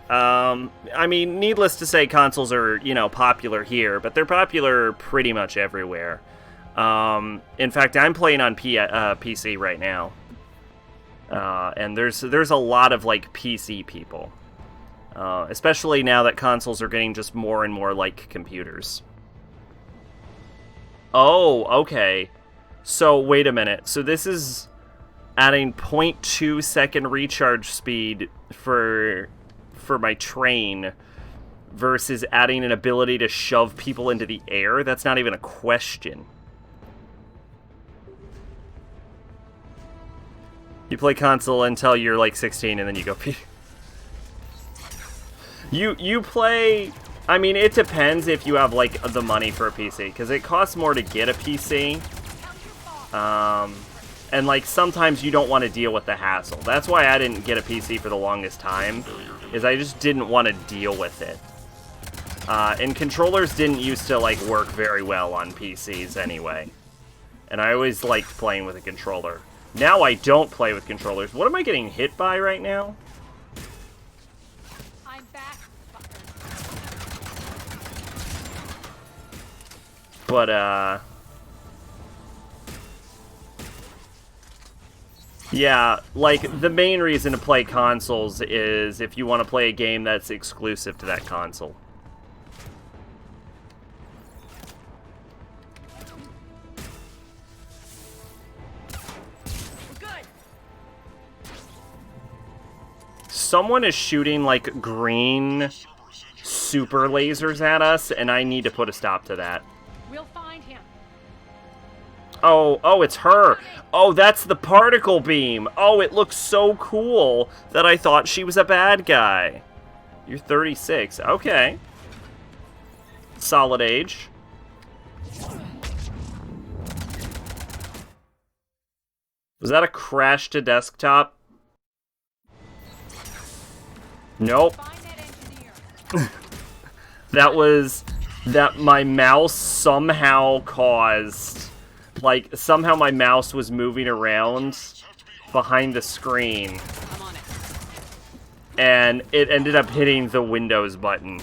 [SPEAKER 3] I mean, needless to say, consoles are, popular here, but they're popular pretty much everywhere. In fact, I'm playing on PC right now. And there's a lot of, PC people. Especially now that consoles are getting just more and more like computers. Oh, okay. So, wait a minute. So this is adding 0.2 second recharge speed for my train versus adding an ability to shove people into the air? That's not even a question. You play console until you're 16 and then you go PC. You play... I mean, it depends if you have, the money for a PC, because it costs more to get a PC. And, sometimes you don't want to deal with the hassle. That's why I didn't get a PC for the longest time, is I just didn't want to deal with it. And controllers didn't used to, work very well on PCs anyway. And I always liked playing with a controller. Now I don't play with controllers. What am I getting hit by right now?
[SPEAKER 2] I'm back.
[SPEAKER 3] But, yeah, the main reason to play consoles is if you want to play a game that's exclusive to that console. Someone is shooting, green super lasers at us, and I need to put a stop to that.
[SPEAKER 2] We'll find him.
[SPEAKER 3] Oh, it's her. Oh, that's the particle beam. Oh, it looks so cool that I thought she was a bad guy. You're 36. Okay. Solid age. Was that a crash to desktop? Nope. That my mouse somehow caused... somehow my mouse was moving around behind the screen. And it ended up hitting the Windows button.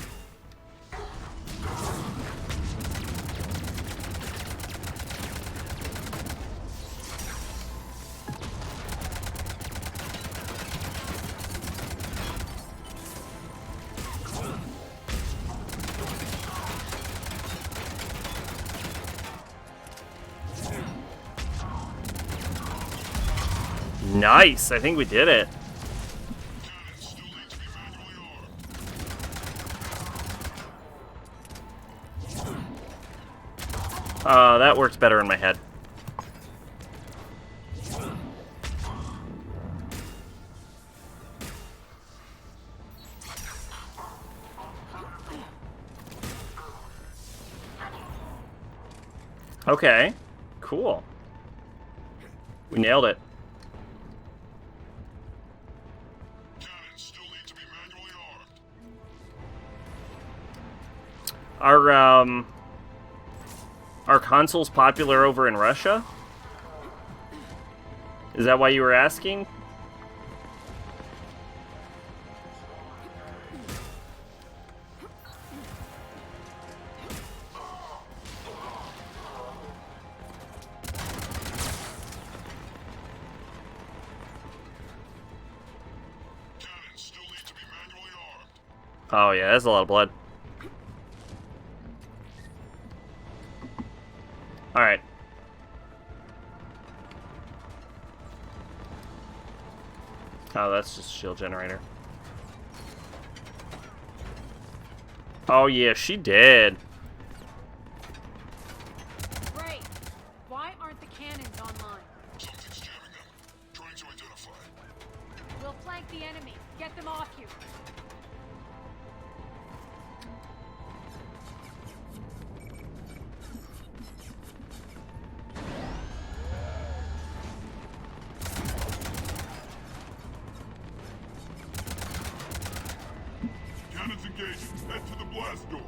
[SPEAKER 3] Nice! I think we did it. That works better in my head. Okay. Cool. We nailed it. Are consoles popular over in Russia? Is that why you were asking? Oh yeah, that's a lot of blood. Alright. Oh, that's just a shield generator. Oh yeah, she did.
[SPEAKER 2] Great. Why aren't the cannons online?
[SPEAKER 7] Something's jamming them. Trying to identify.
[SPEAKER 2] We'll flank the enemy. Get them off here.
[SPEAKER 7] Cannons engaged. Head to the blast door.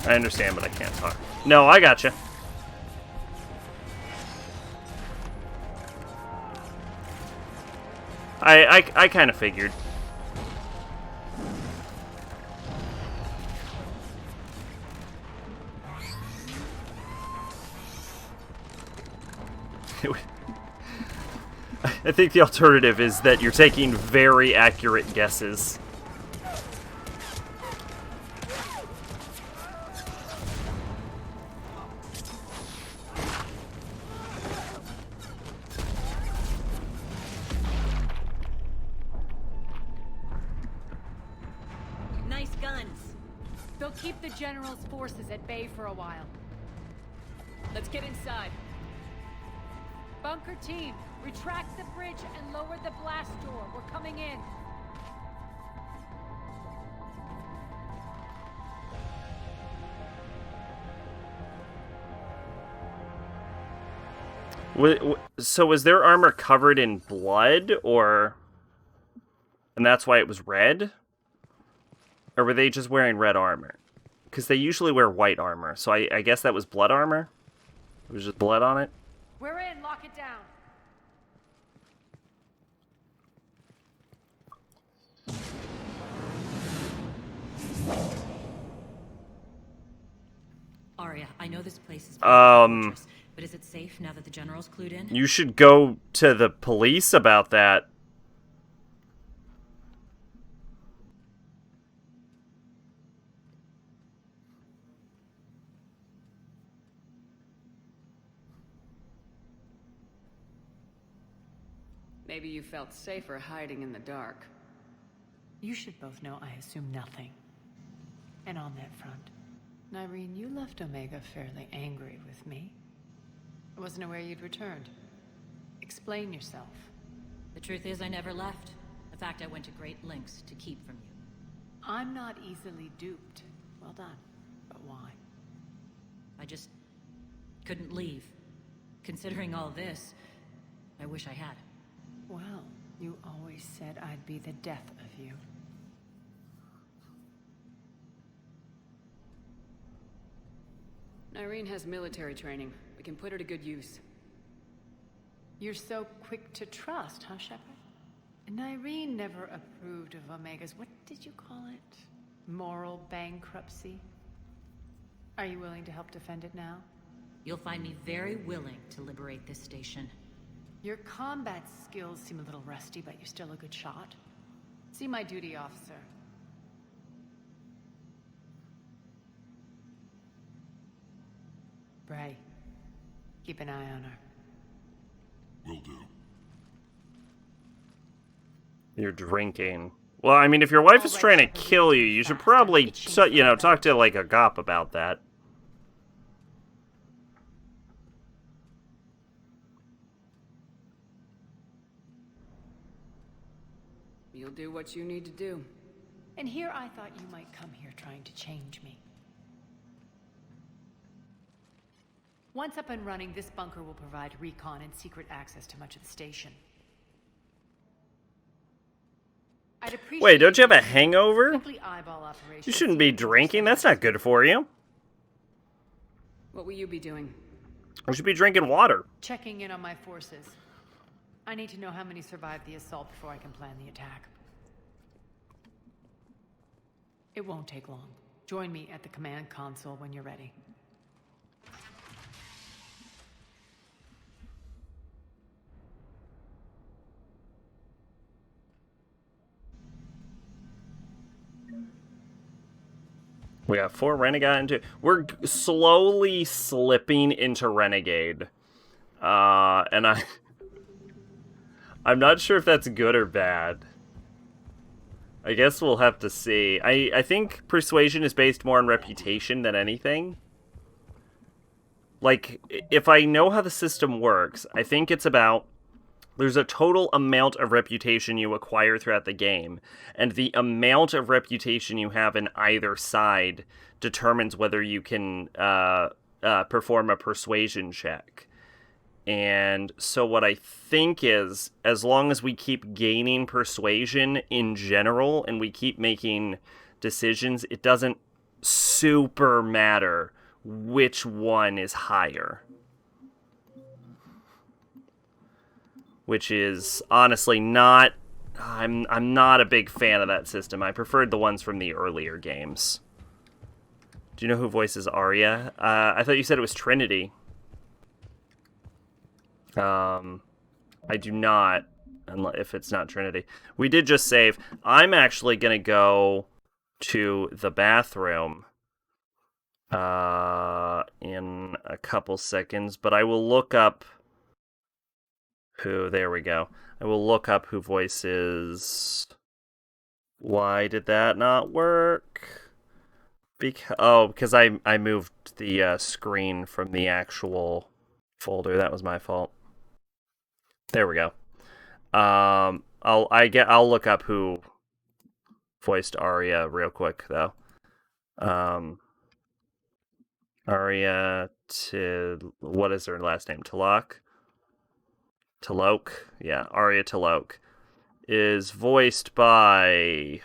[SPEAKER 3] I understand, but I can't talk. No, I gotcha. I kind of figured. I think the alternative is that you're taking very accurate guesses.
[SPEAKER 5] Nice guns.
[SPEAKER 2] They'll keep the General's forces at bay for a while.
[SPEAKER 6] Let's get inside.
[SPEAKER 2] Bunker team, retract the bridge and lower the blast door. We're coming in.
[SPEAKER 3] So was their armor covered in blood, or... And that's why it was red? Or were they just wearing red armor? Because they usually wear white armor, so I guess that was blood armor? It was just blood on it?
[SPEAKER 2] We're in. Lock it down.
[SPEAKER 5] Arya, I know this place is a
[SPEAKER 3] Um...
[SPEAKER 5] fortress, but is it safe now that the General's clued in?
[SPEAKER 3] You should go to the police about that.
[SPEAKER 6] Maybe you felt safer hiding in the dark.
[SPEAKER 2] You should both know I assume nothing. And on that front, Nyreen, you left Omega fairly angry with me. I wasn't aware you'd returned. Explain yourself.
[SPEAKER 5] The truth is I never left. In fact, I went to great lengths to keep from you.
[SPEAKER 2] I'm not easily duped. Well done. But why?
[SPEAKER 5] I just couldn't leave. Considering all this, I wish I had.
[SPEAKER 2] Well, you always said I'd be the death of you.
[SPEAKER 6] Nyreen has military training. We can put her to good use.
[SPEAKER 2] You're so quick to trust, huh, Shepard? Nyreen never approved of Omega's, what did you call it? Moral bankruptcy? Are you willing to help defend it now?
[SPEAKER 5] You'll find me very willing to liberate this station.
[SPEAKER 2] Your combat skills seem a little rusty, but you're still a good shot. See my duty, officer. Bray, keep an eye on her.
[SPEAKER 7] Will do.
[SPEAKER 3] You're drinking. Well, I mean, if your wife is trying to kill you, you should probably, you know, talk to, like, a cop about that.
[SPEAKER 6] You'll do what you need to do.
[SPEAKER 2] And here I thought you might come here trying to change me. Once up and running, this bunker will provide recon and secret access to much of the station. I'd appreciate.
[SPEAKER 3] Wait, don't you have a hangover?
[SPEAKER 2] Simply eyeball operations.
[SPEAKER 3] You shouldn't be drinking. That's not good for you.
[SPEAKER 6] What will you be doing?
[SPEAKER 3] You should be drinking water.
[SPEAKER 2] Checking in on my forces. I need to know how many survived the assault before I can plan the attack. It won't take long. Join me at the command console when you're ready.
[SPEAKER 3] We got 4 Renegade into... We're slowly slipping into Renegade. And I'm not sure if that's good or bad. I guess we'll have to see. I think Persuasion is based more on reputation than anything. like, if I know how the system works, I think it's about there's a total amount of reputation you acquire throughout the game, and the amount of reputation you have in either side determines whether you can perform a persuasion check. And so what I think is, as long as we keep gaining persuasion in general and we keep making decisions, it doesn't super matter which one is higher. Which is honestly not... I'm not a big fan of that system. I preferred the ones from the earlier games. Do you know who voices Arya? I thought you said it was Trinity. I do not, if it's not Trinity. We did just save. I'm actually going to go to the bathroom in a couple seconds, but I will look up who... There we go. I will look up who voices... Why did that not work? Because I moved the screen from the actual folder. That was my fault. There we go. I'll look up who voiced Arya real quick though. Arya what is her last name? Talok? Yeah, Arya Talok is voiced by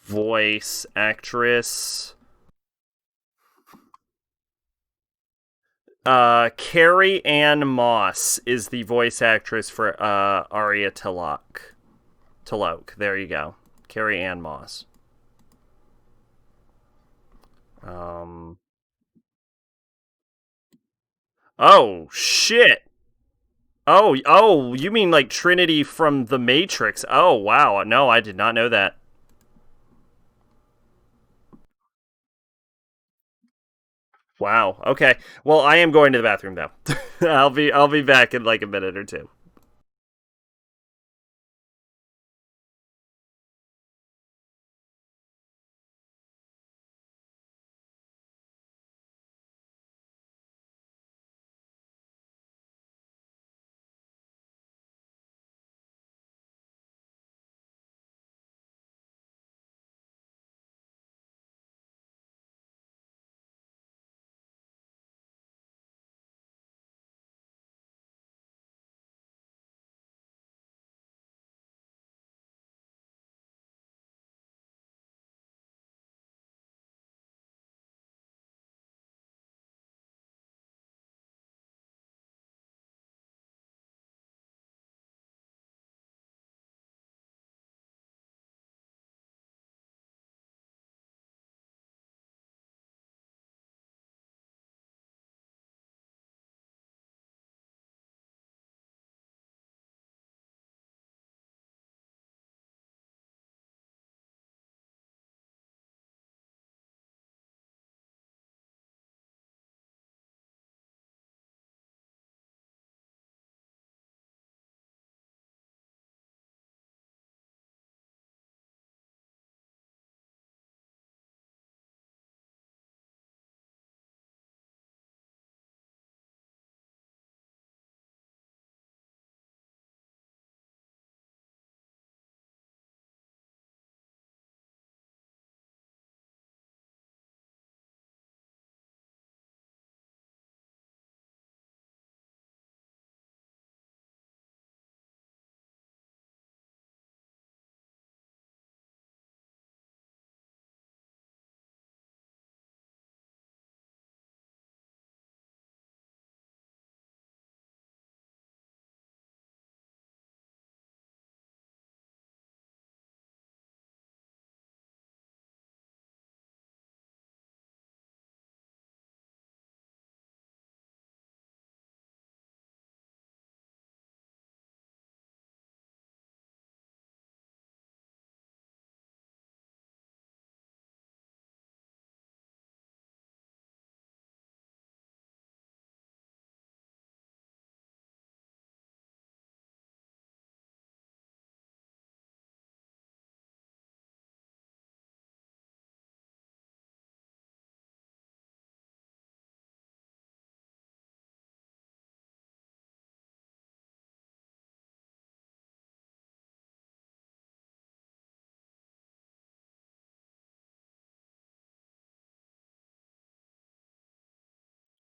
[SPEAKER 3] voice actress Carrie Ann Moss is the voice actress for Arya Talok. There you go. Carrie Ann Moss. Oh shit. Oh, you mean like Trinity from The Matrix? Oh wow. No, I did not know that. Wow. Okay. Well, I am going to the bathroom though. I'll be back in like a minute or two.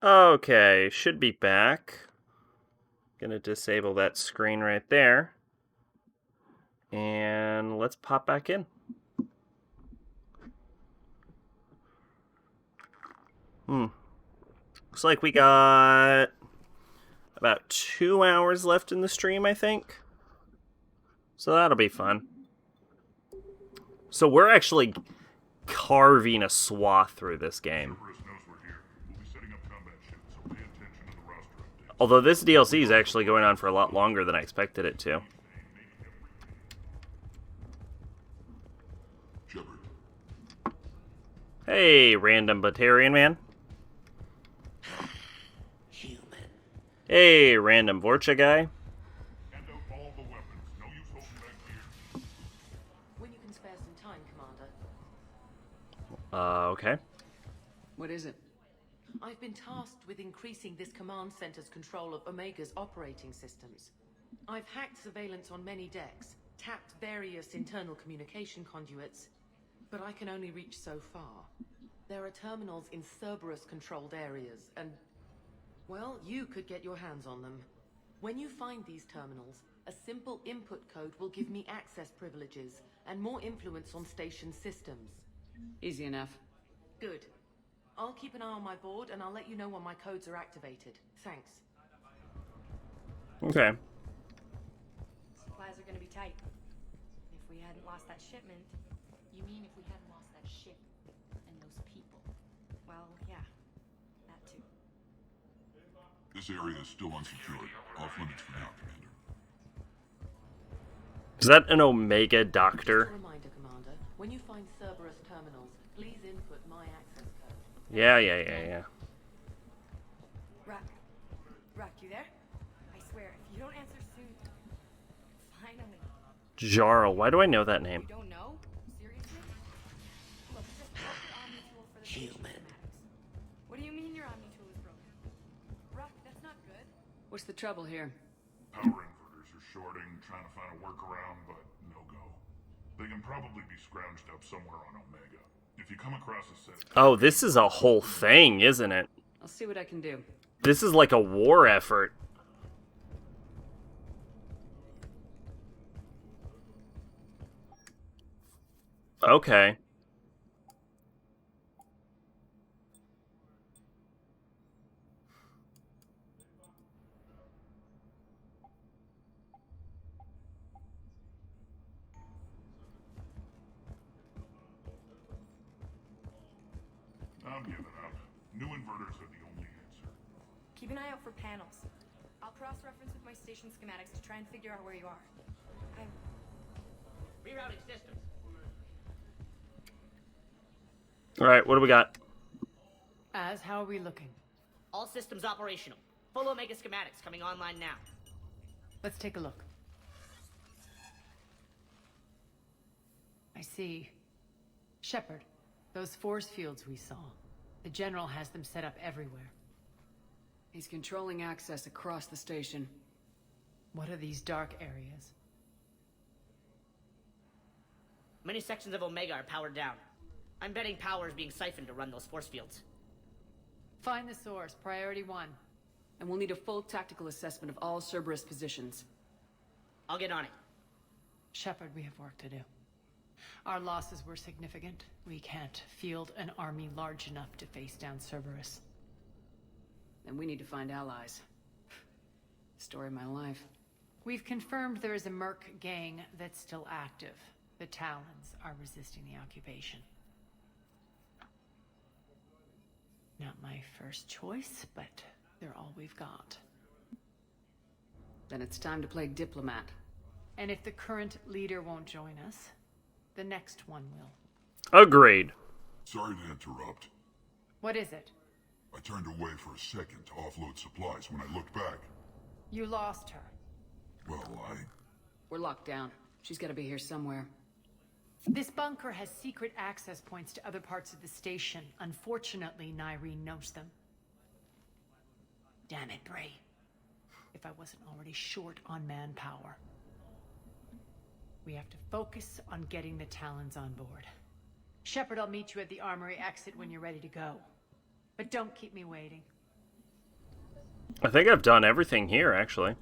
[SPEAKER 3] Okay, should be back. Gonna disable that screen right there. And let's pop back in. Looks like we got about 2 hours left in the stream, I think. So that'll be fun. So we're actually carving a swath through this game. Although this DLC is actually going on for a lot longer than I expected it to. Hey, random Batarian man.
[SPEAKER 12] Human.
[SPEAKER 3] Hey, random Vorcha guy.
[SPEAKER 12] When you can spare some time, Commander.
[SPEAKER 3] Okay.
[SPEAKER 6] What is it?
[SPEAKER 12] I've been tasked with increasing this command center's control of Omega's operating systems. I've hacked surveillance on many decks, tapped various internal communication conduits, but I can only reach so far. There are terminals in Cerberus-controlled areas, and, well, you could get your hands on them. When you find these terminals, a simple input code will give me access privileges and more influence on station systems.
[SPEAKER 6] Easy enough.
[SPEAKER 12] Good. I'll keep an eye on my board, and I'll let you know when my codes are activated. Thanks.
[SPEAKER 3] Okay.
[SPEAKER 13] Supplies are gonna be tight. If we hadn't lost that shipment... You mean if we hadn't lost that ship and those people? Well, yeah. That too.
[SPEAKER 7] This area is still unsecured. Off limits for now, Commander.
[SPEAKER 3] Is that an Omega Doctor?
[SPEAKER 12] Just a reminder, Commander. When you find Cerberus terminals, please input my access code.
[SPEAKER 3] Yeah.
[SPEAKER 13] Rock, you there? I swear, if you don't answer soon... Finally.
[SPEAKER 3] Jarl, why do I know that name?
[SPEAKER 13] You don't know? Seriously? Look, just plug your Omni tool for the station schematics. What do you mean your Omni tool is broken? Rock, that's not good.
[SPEAKER 6] What's the trouble here?
[SPEAKER 7] Power inverters are shorting, trying to find a workaround, but no go. They can probably be scrounged up somewhere on Omega. If you come across a set of...
[SPEAKER 3] Oh, this is a whole thing, isn't it?
[SPEAKER 6] I'll see what I can do.
[SPEAKER 3] This is like a war effort. Okay.
[SPEAKER 7] I'm giving up. New inverters are the only answer.
[SPEAKER 13] Keep an eye out for panels. I'll cross-reference with my station schematics to try and figure out where you are.
[SPEAKER 12] Rerouting systems.
[SPEAKER 3] Alright, what do we got?
[SPEAKER 2] How are we looking?
[SPEAKER 14] All systems operational. Full Omega schematics coming online now.
[SPEAKER 2] Let's take a look. I see. Shepard, those force fields we saw. The General has them set up everywhere.
[SPEAKER 6] He's controlling access across the station.
[SPEAKER 2] What are these dark areas?
[SPEAKER 14] Many sections of Omega are powered down. I'm betting power is being siphoned to run those force fields.
[SPEAKER 2] Find the source, priority 1.
[SPEAKER 6] And we'll need a full tactical assessment of all Cerberus positions.
[SPEAKER 14] I'll get on it.
[SPEAKER 2] Shepard, we have work to do. Our losses were significant. We can't field an army large enough to face down Cerberus.
[SPEAKER 6] And we need to find allies. Story of my life.
[SPEAKER 2] We've confirmed there is a Merc gang that's still active. The Talons are resisting the occupation. Not my first choice, but they're all we've got.
[SPEAKER 6] Then it's time to play diplomat.
[SPEAKER 2] And if the current leader won't join us, the next one will.
[SPEAKER 3] Agreed.
[SPEAKER 7] Sorry to interrupt.
[SPEAKER 2] What is it?
[SPEAKER 7] I turned away for a second to offload supplies when I looked back.
[SPEAKER 2] You lost her.
[SPEAKER 7] Well,
[SPEAKER 6] We're locked down. She's gotta be here somewhere.
[SPEAKER 2] This bunker has secret access points to other parts of the station. Unfortunately, Nyreen knows them. Damn it, Bray. If I wasn't already short on manpower. We have to focus on getting the Talons on board. Shepard, I'll meet you at the armory exit when you're ready to go. But don't keep me waiting.
[SPEAKER 3] I think I've done everything here, actually.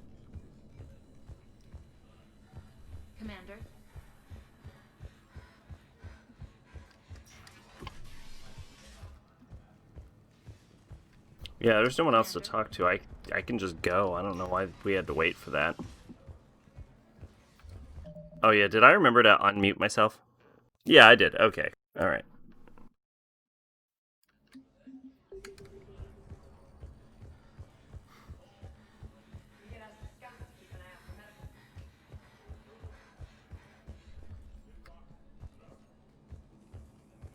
[SPEAKER 13] Commander.
[SPEAKER 3] Yeah, there's no one else to talk to. I can just go. I don't know why we had to wait for that. Oh yeah, did I remember to unmute myself? Yeah, I did. Okay. Alright.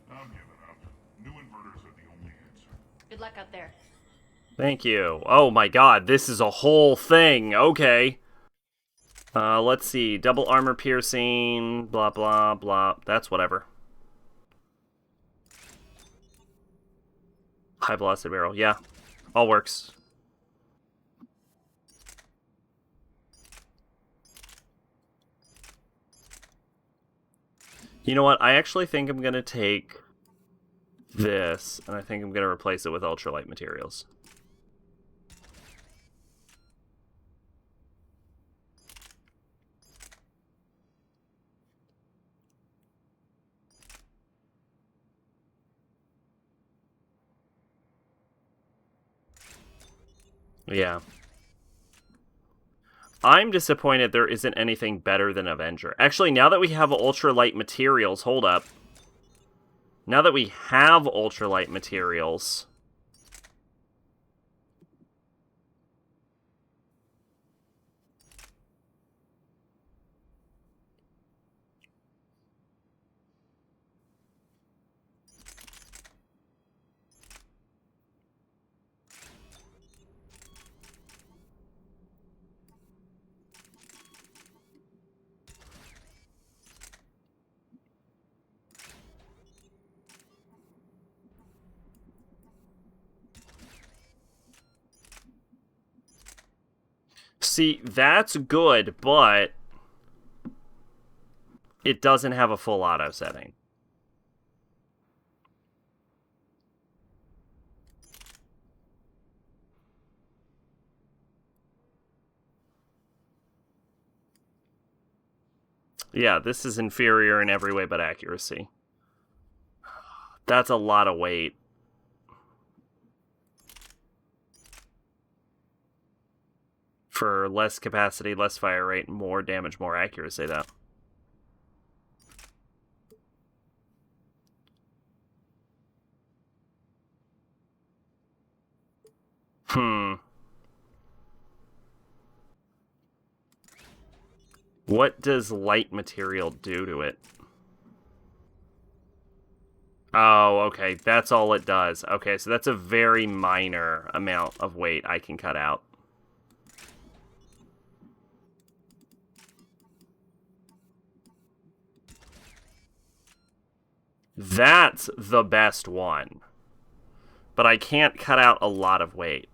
[SPEAKER 7] I'm giving up. New inverters are the only answer.
[SPEAKER 13] Good luck out there.
[SPEAKER 3] Thank you. Oh my god, this is a whole thing. Okay. Let's see. Double armor piercing, blah, blah, blah. That's whatever. High velocity barrel. Yeah. All works. You know what? I actually think I'm going to take this, and I think I'm going to replace it with ultralight materials. Yeah. I'm disappointed there isn't anything better than Avenger. Actually, now that we have ultralight materials, hold up. Now that we have ultralight materials... See, that's good, but it doesn't have a full auto setting. Yeah, this is inferior in every way but accuracy. That's a lot of weight. For less capacity, less fire rate, more damage, more accuracy, though. What does light material do to it? Oh, okay. That's all it does. Okay, so that's a very minor amount of weight I can cut out. That's the best one. But I can't cut out a lot of weight.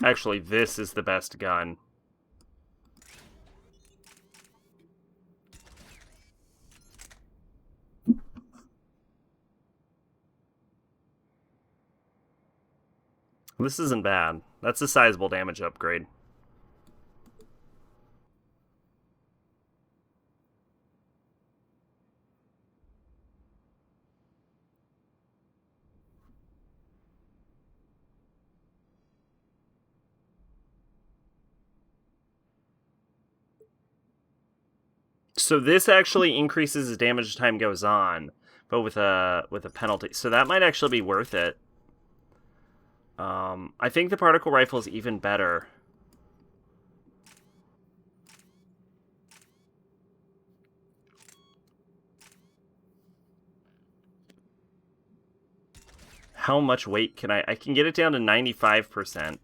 [SPEAKER 3] Actually, this is the best gun. This isn't bad. That's a sizable damage upgrade. So this actually increases as damage as time goes on, but with a penalty. So that might actually be worth it. I think the particle rifle is even better. How much weight can I can get it down to 95%.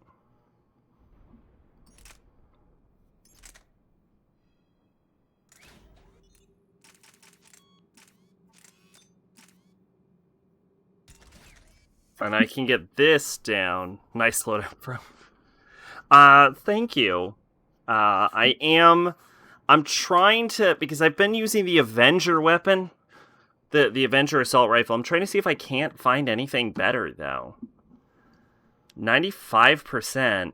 [SPEAKER 3] And I can get this down. Nice loadout, bro. Thank you. I'm trying to, because I've been using the Avenger weapon, the Avenger assault rifle. I'm trying to see if I can't find anything better, though. 95%.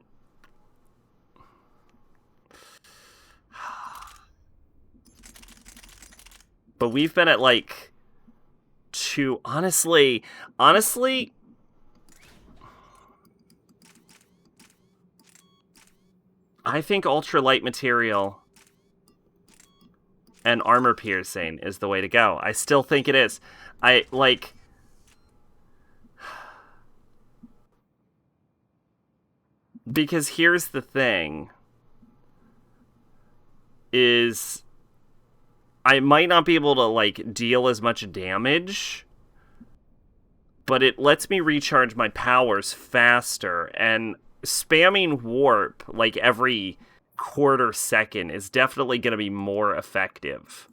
[SPEAKER 3] But we've been at, like, 2... Honestly... I think ultralight material and armor piercing is the way to go. I still think it is. Because here's the thing. Is... I might not be able to, like, deal as much damage, but it lets me recharge my powers faster, and spamming warp, like, every quarter second is definitely going to be more effective.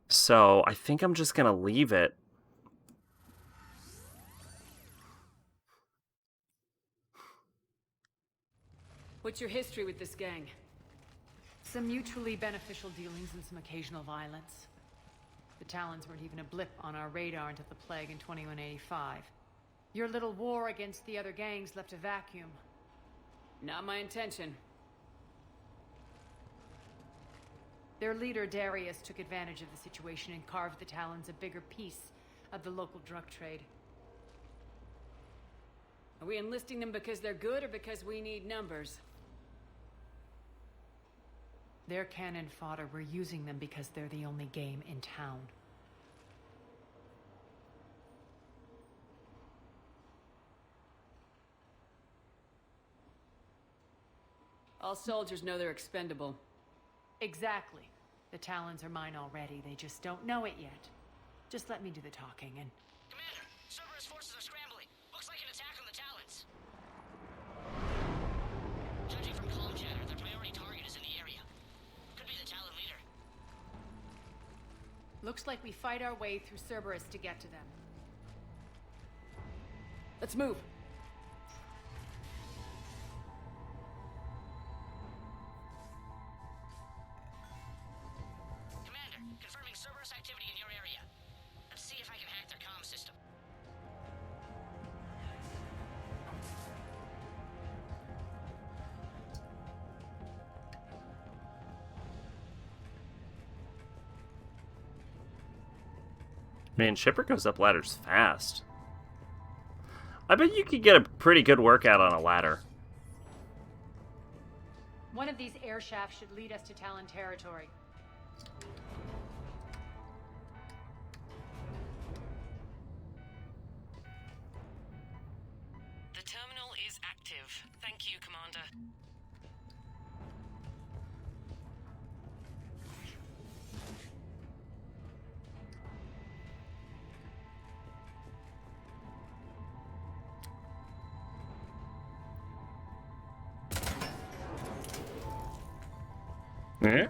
[SPEAKER 3] So, I think I'm just going to leave it.
[SPEAKER 6] What's your history with this gang?
[SPEAKER 2] Some mutually beneficial dealings and some occasional violence. The Talons weren't even a blip on our radar until the plague in 2185. Your little war against the other gangs left a vacuum.
[SPEAKER 6] Not my intention.
[SPEAKER 2] Their leader, Darius, took advantage of the situation and carved the Talons a bigger piece of the local drug trade.
[SPEAKER 6] Are we enlisting them because they're good or because we need numbers?
[SPEAKER 2] They're cannon fodder. We're using them because they're the only game in town.
[SPEAKER 6] All soldiers know they're expendable.
[SPEAKER 2] Exactly. The Talons are mine already. They just don't know it yet. Just let me do the talking and...
[SPEAKER 14] Commander, Cerberus forces are scrambling. Looks like an attack on the Talons. Judging from comm chatter, their priority target is in the area. Could be the Talon leader.
[SPEAKER 2] Looks like we fight our way through Cerberus to get to them.
[SPEAKER 6] Let's move.
[SPEAKER 14] Confirming Cerberus activity in your area. Let's see if I can hack their comm system.
[SPEAKER 3] Man, Shipper goes up ladders fast. I bet you could get a pretty good workout on a ladder.
[SPEAKER 2] One of these air shafts should lead us to Talon territory.
[SPEAKER 15] The terminal is active. Thank you, Commander.
[SPEAKER 3] Eh?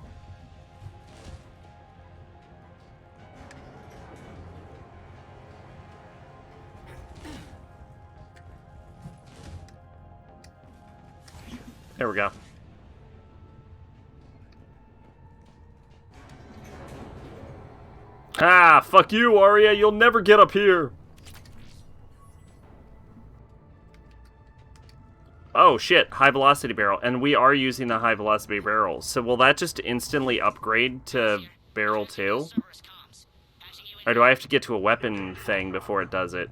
[SPEAKER 3] There we go. Ah, fuck you, Arya. You'll never get up here. Oh, shit. High velocity barrel. And we are using the high velocity barrels. So will that just instantly upgrade to barrel 2? Or do I have to get to a weapon thing before it does it?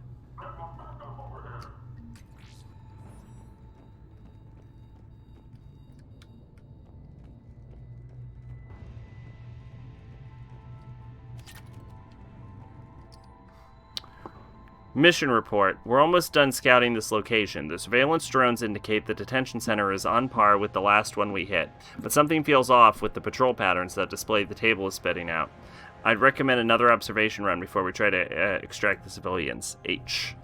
[SPEAKER 3] Mission report. We're almost done scouting this location. The surveillance drones indicate the detention center is on par with the last one we hit, but something feels off with the patrol patterns that display the table is spitting out. I'd recommend another observation run before we try to extract the civilians. H.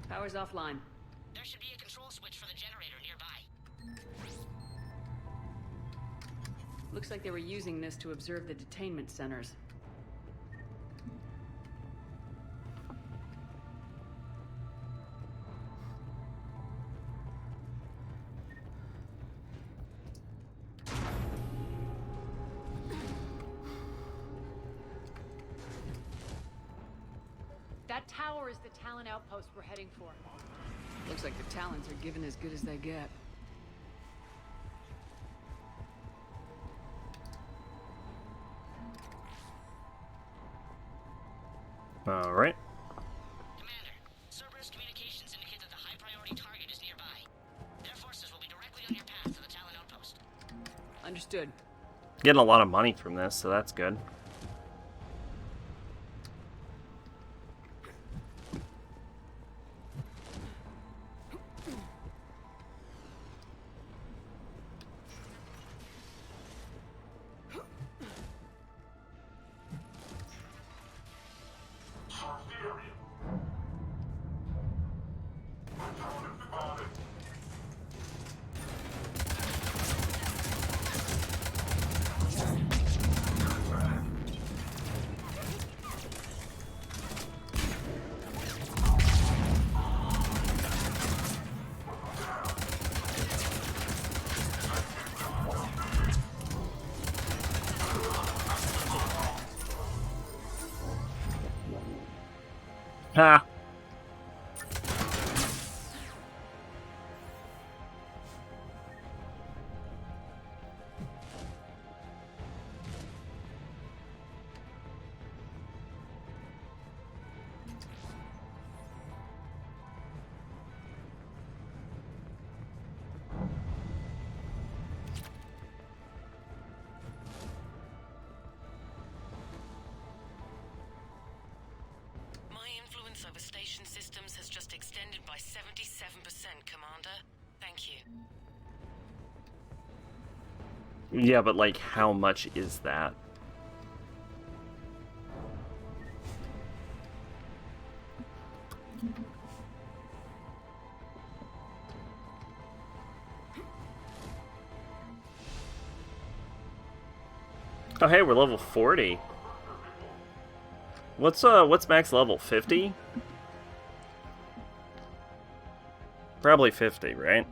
[SPEAKER 6] Power's offline.
[SPEAKER 14] There should be a control switch for the generator nearby.
[SPEAKER 6] Looks like they were using this to observe the detainment centers.
[SPEAKER 2] That tower is the Talon outpost we're heading for.
[SPEAKER 6] Looks like the Talons are given as good as they get.
[SPEAKER 3] All right.
[SPEAKER 14] Commander, Cerberus communications indicate that the high-priority target is nearby. Their forces will be directly on your path to the Talon outpost.
[SPEAKER 6] Understood.
[SPEAKER 3] Getting a lot of money from this, so that's good. Ha!
[SPEAKER 15] Over station systems has just extended by 77%, Commander. Thank you.
[SPEAKER 3] Yeah, but like, how much is that? Oh, hey, we're level 40. What's max level? 50? Probably 50, right?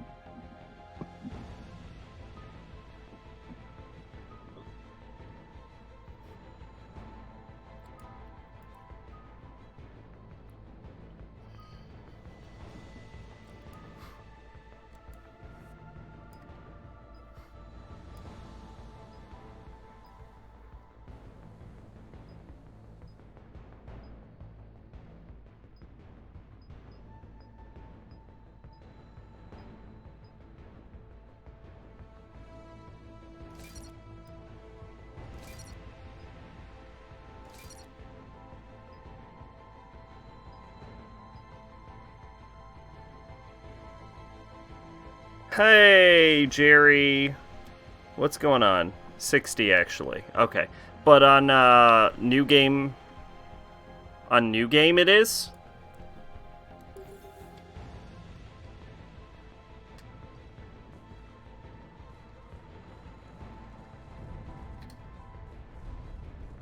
[SPEAKER 3] Hey, Jerry. What's going on? 60, actually. Okay. But on, New Game... On New Game it is?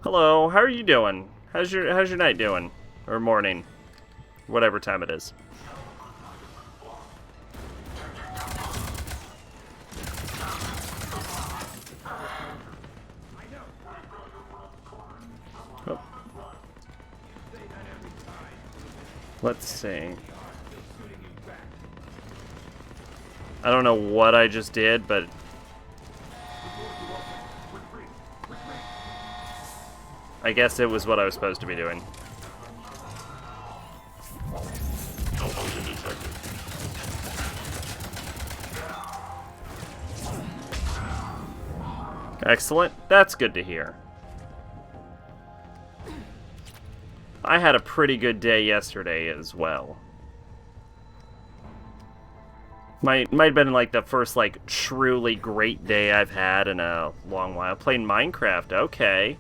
[SPEAKER 3] Hello, how are you doing? How's your night doing? Or morning? Whatever time it is. Oh. Let's see. I don't know what I just did, but... I guess it was what I was supposed to be doing. Excellent. That's good to hear. I had a pretty good day yesterday as well. Might have been like the first like truly great day I've had in a long while. Playing Minecraft, okay.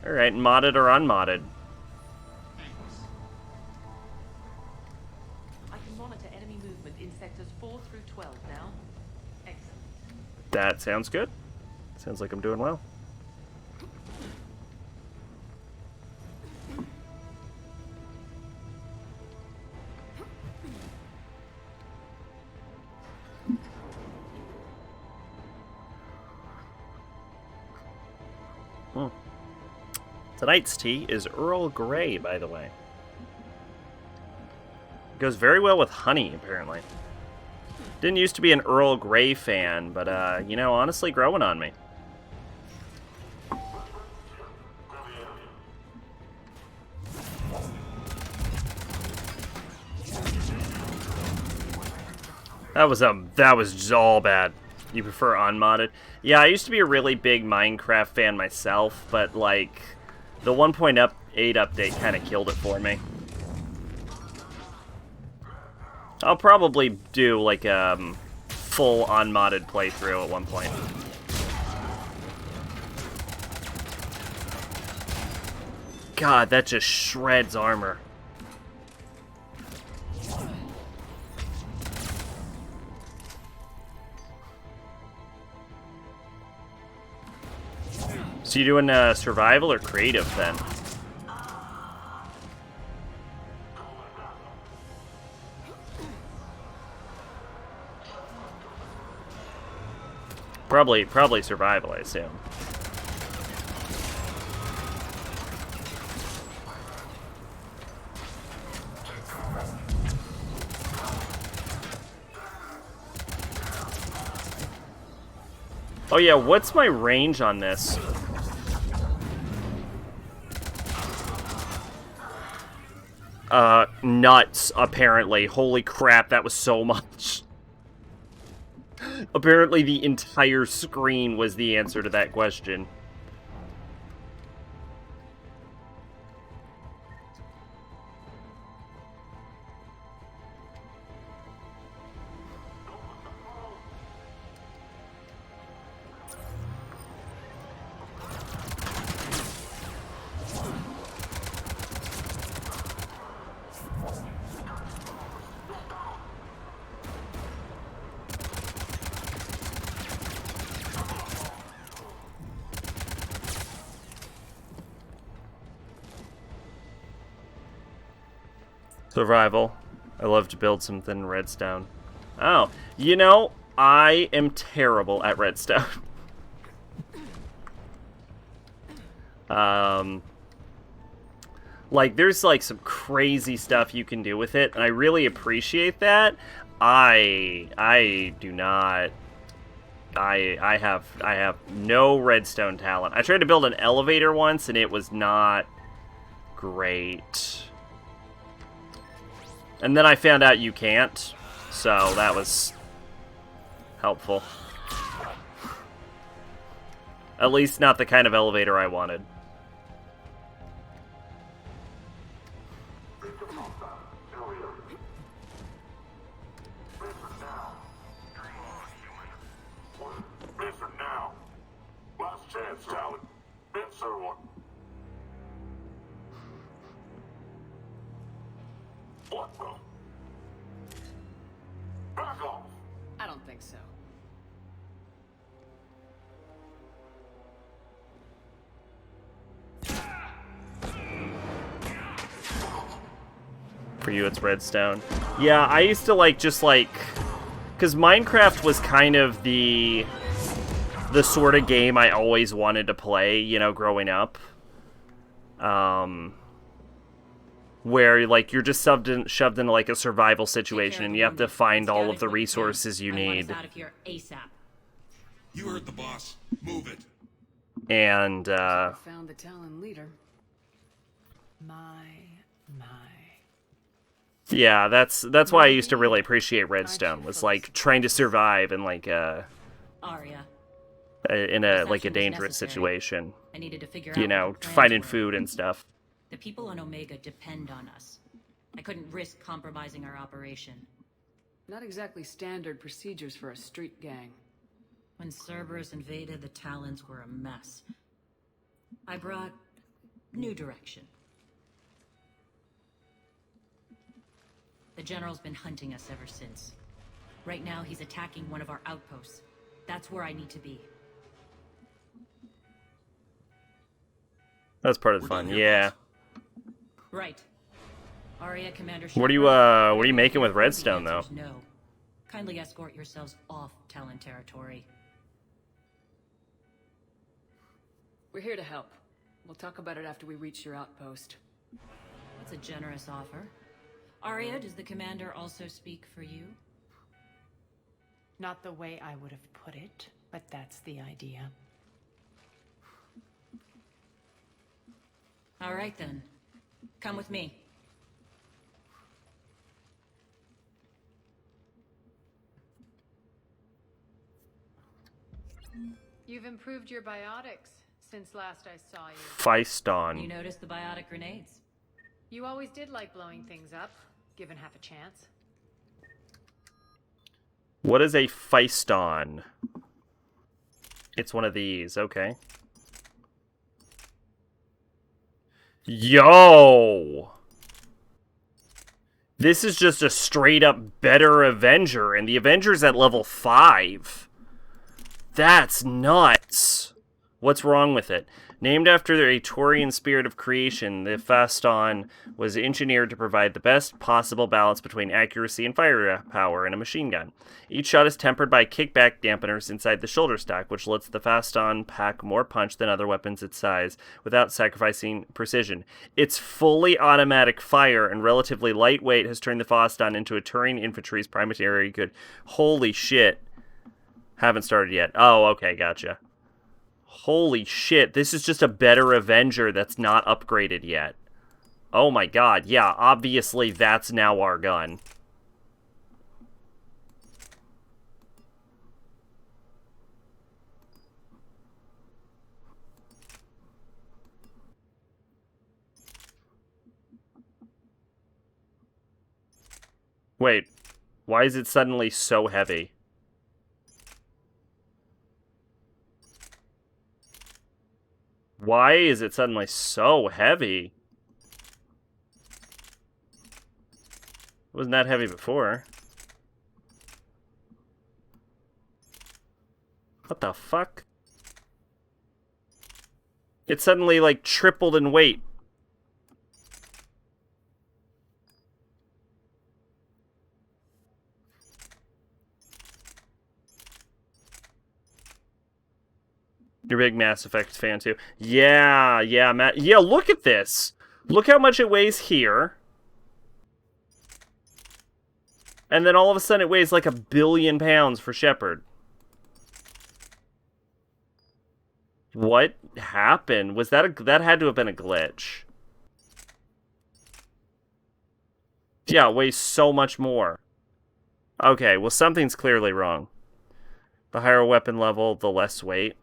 [SPEAKER 3] Alright, modded or unmodded?
[SPEAKER 12] I can monitor enemy movement in sectors 4 through 12 now. Excellent.
[SPEAKER 3] That sounds good. Sounds like I'm doing well. Tonight's tea is Earl Grey, by the way. It goes very well with honey, apparently. Didn't used to be an Earl Grey fan, but, you know, honestly growing on me. That was just all bad. You prefer unmodded? Yeah, I used to be a really big Minecraft fan myself, but, like, the 1.8 update kind of killed it for me. I'll probably do, like, a full unmodded playthrough at one point. God, that just shreds armor. So you doing survival or creative then? Probably survival, I assume. Oh yeah, what's my range on this? Nuts, apparently. Holy crap, that was so much. Apparently the entire screen was the answer to that question. Survival. I love to build something in redstone. Oh, you know, I am terrible at redstone. Like, there's, like, some crazy stuff you can do with it, and I really appreciate that. I do not... I have no redstone talent. I tried to build an elevator once, and it was not great. And then I found out you can't, so that was helpful. At least not the kind of elevator I wanted.
[SPEAKER 7] Listen now. Last chance, Talon. Answer one. What the? Back off!
[SPEAKER 6] I don't think so.
[SPEAKER 3] For you, it's redstone. Yeah, I used to like, just like... Because Minecraft was kind of the sort of game I always wanted to play, you know, growing up. Where, like, you're just shoved into, like, a survival situation, and you have to find all of the resources you need.
[SPEAKER 5] Out of here ASAP.
[SPEAKER 8] You heard the boss. Move it.
[SPEAKER 3] And,
[SPEAKER 6] Found the Talon leader. My.
[SPEAKER 3] yeah, that's why I used to really appreciate redstone, was, like, trying to survive in, like,
[SPEAKER 5] Arya.
[SPEAKER 3] in a, like, a dangerous situation.
[SPEAKER 5] I needed to figure
[SPEAKER 3] you
[SPEAKER 5] out
[SPEAKER 3] know,
[SPEAKER 5] what the plans
[SPEAKER 3] finding
[SPEAKER 5] were.
[SPEAKER 3] food and stuff.
[SPEAKER 5] The people on Omega depend on us. I couldn't risk compromising our operation.
[SPEAKER 6] Not exactly standard procedures for a street gang.
[SPEAKER 5] When Cerberus invaded, the Talons were a mess. I brought new direction. The General's been hunting us ever since. Right now, he's attacking one of our outposts. That's where I need to be.
[SPEAKER 3] That's part of the fun, yeah.
[SPEAKER 5] Right. Aria, Commander
[SPEAKER 3] What are you making with redstone, though?
[SPEAKER 5] No. Kindly escort yourselves off Talon territory.
[SPEAKER 6] We're here to help. We'll talk about it after we reach your outpost.
[SPEAKER 5] That's a generous offer. Aria, does the Commander also speak for you?
[SPEAKER 2] Not the way I would have put it, but that's the idea.
[SPEAKER 5] All right, then. Come with me.
[SPEAKER 2] You've improved your biotics since last I saw you.
[SPEAKER 3] Feiston.
[SPEAKER 5] You noticed the biotic grenades?
[SPEAKER 2] You always did like blowing things up, given half a chance.
[SPEAKER 3] What is a Feiston? It's one of these, okay. Yo! This is just a straight up better Avenger, and the Avenger's at level 5. That's nuts! What's wrong with it? Named after a Taurian spirit of creation, the Feiston was engineered to provide the best possible balance between accuracy and firepower in a machine gun. Each shot is tempered by kickback dampeners inside the shoulder stock, which lets the Feiston pack more punch than other weapons its size, without sacrificing precision. Its fully automatic fire and relatively lightweight has turned the Feiston into a Taurian infantry's primary good. Holy shit. Haven't started yet. Oh, okay, gotcha. Holy shit, this is just a better Avenger that's not upgraded yet. Oh my god, yeah, obviously that's now our gun. Wait, why is it suddenly so heavy? Why is it suddenly so heavy? It wasn't that heavy before. What the fuck? It suddenly, like, tripled in weight. You're a big Mass Effect fan, too. Yeah, Matt. Yeah, look at this. Look how much it weighs here. And then all of a sudden it weighs like 1 billion pounds for Shepard. What happened? Was that that had to have been a glitch. Yeah, it weighs so much more. Okay, well something's clearly wrong. The higher weapon level, the less weight.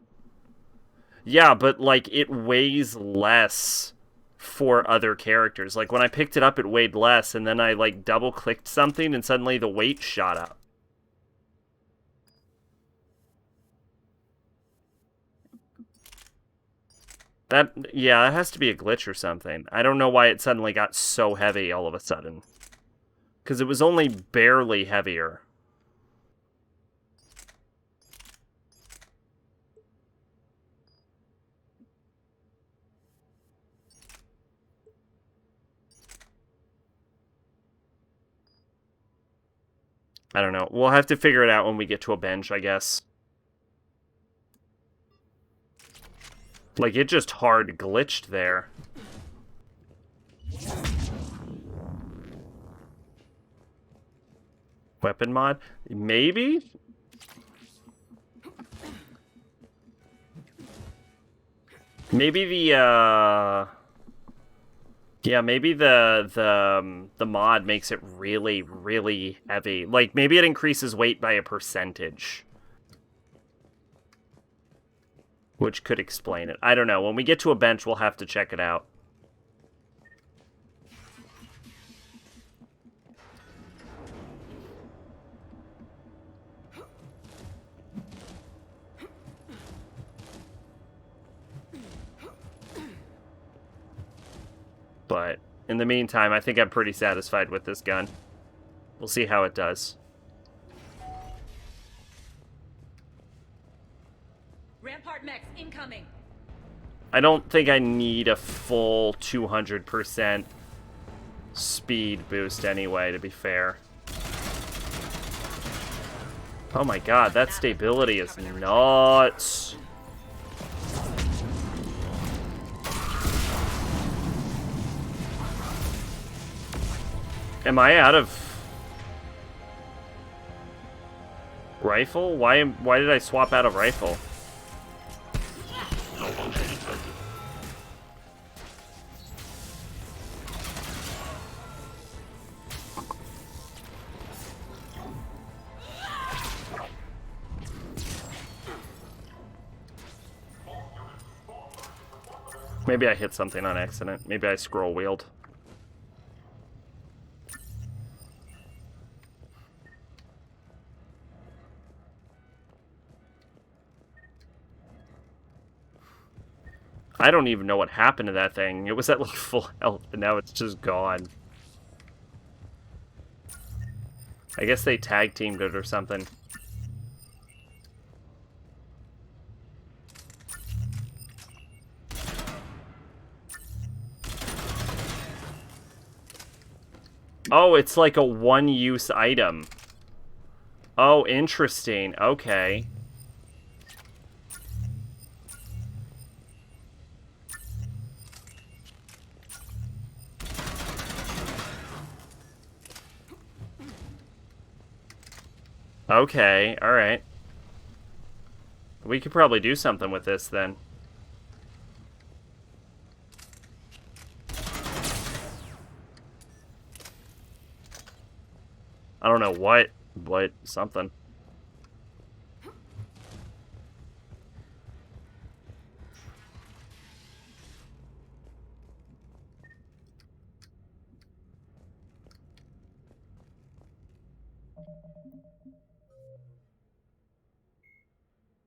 [SPEAKER 3] Yeah, but, like, it weighs less for other characters. Like, when I picked it up, it weighed less, and then I, like, double-clicked something, and suddenly the weight shot up. Yeah, it has to be a glitch or something. I don't know why it suddenly got so heavy all of a sudden. Because it was only barely heavier. I don't know. We'll have to figure it out when we get to a bench, I guess. Like, it just hard glitched there. Weapon mod? Maybe? Maybe the, yeah, maybe the mod makes it really, really heavy. Like, maybe it increases weight by a percentage. Which could explain it. I don't know. When we get to a bench, we'll have to check it out. But in the meantime, I think I'm pretty satisfied with this gun. We'll see how it does.
[SPEAKER 5] Rampart mechs incoming.
[SPEAKER 3] I don't think I need a full 200% speed boost anyway, to be fair. Oh my god, that stability is nuts. Am I out of rifle? Why did I swap out of rifle? Maybe I hit something on accident. Maybe I scroll wheeled. I don't even know what happened to that thing. It was at like full health, and now it's just gone. I guess they tag teamed it or something. Oh, it's like a one-use item. Oh, interesting. Okay. Okay, alright. We could probably do something with this then. I don't know what, but something.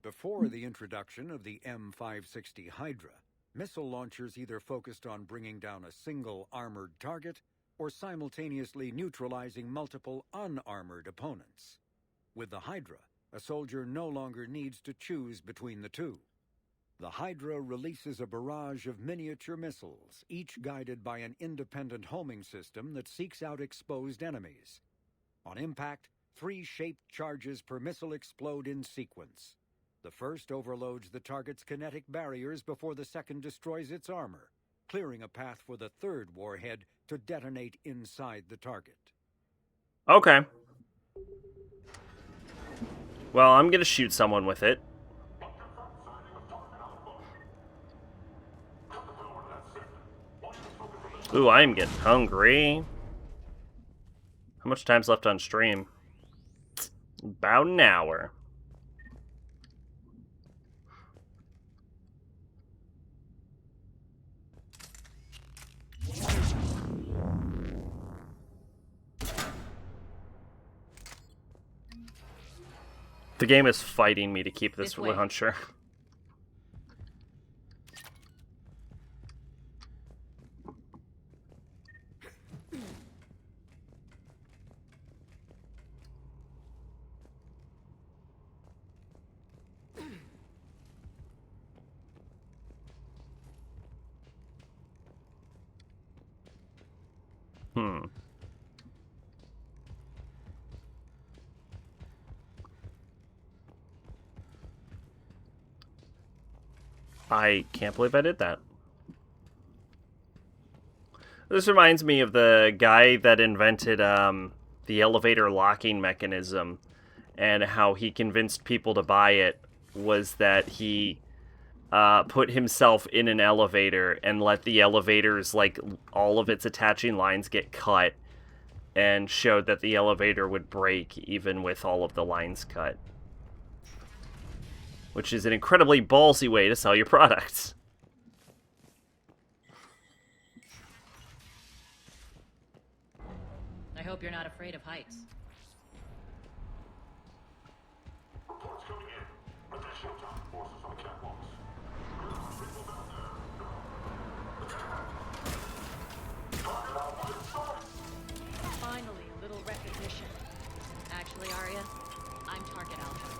[SPEAKER 16] Before the introduction of the M560 Hydra, missile launchers either focused on bringing down a single armored target or simultaneously neutralizing multiple unarmored opponents. With the Hydra, a soldier no longer needs to choose between the two. The Hydra releases a barrage of miniature missiles, each guided by an independent homing system that seeks out exposed enemies. On impact, 3 shaped charges per missile explode in sequence. The first overloads the target's kinetic barriers before the second destroys its armor, clearing a path for the third warhead to detonate inside the target.
[SPEAKER 3] Okay. Well, I'm gonna shoot someone with it. Ooh, I am getting hungry. How much time's left on stream? About an hour. The game is fighting me to keep this launcher. I can't believe I did that. This reminds me of the guy that invented the elevator locking mechanism, and how he convinced people to buy it was that he put himself in an elevator and let the elevator's, like, all of its attaching lines get cut, and showed that the elevator would break even with all of the lines cut. Which is an incredibly ballsy way to sell your products.
[SPEAKER 5] I hope you're not afraid of heights.
[SPEAKER 7] Reports coming in. Additional task forces on catwalks.
[SPEAKER 5] Finally, a little recognition. Actually, Arya, I'm Target Alpha.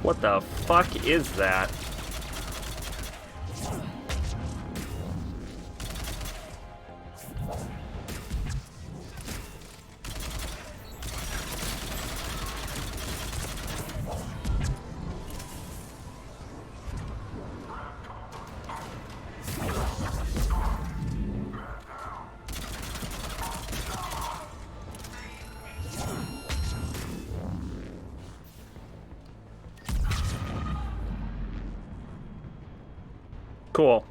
[SPEAKER 3] What the fuck is that? Cool.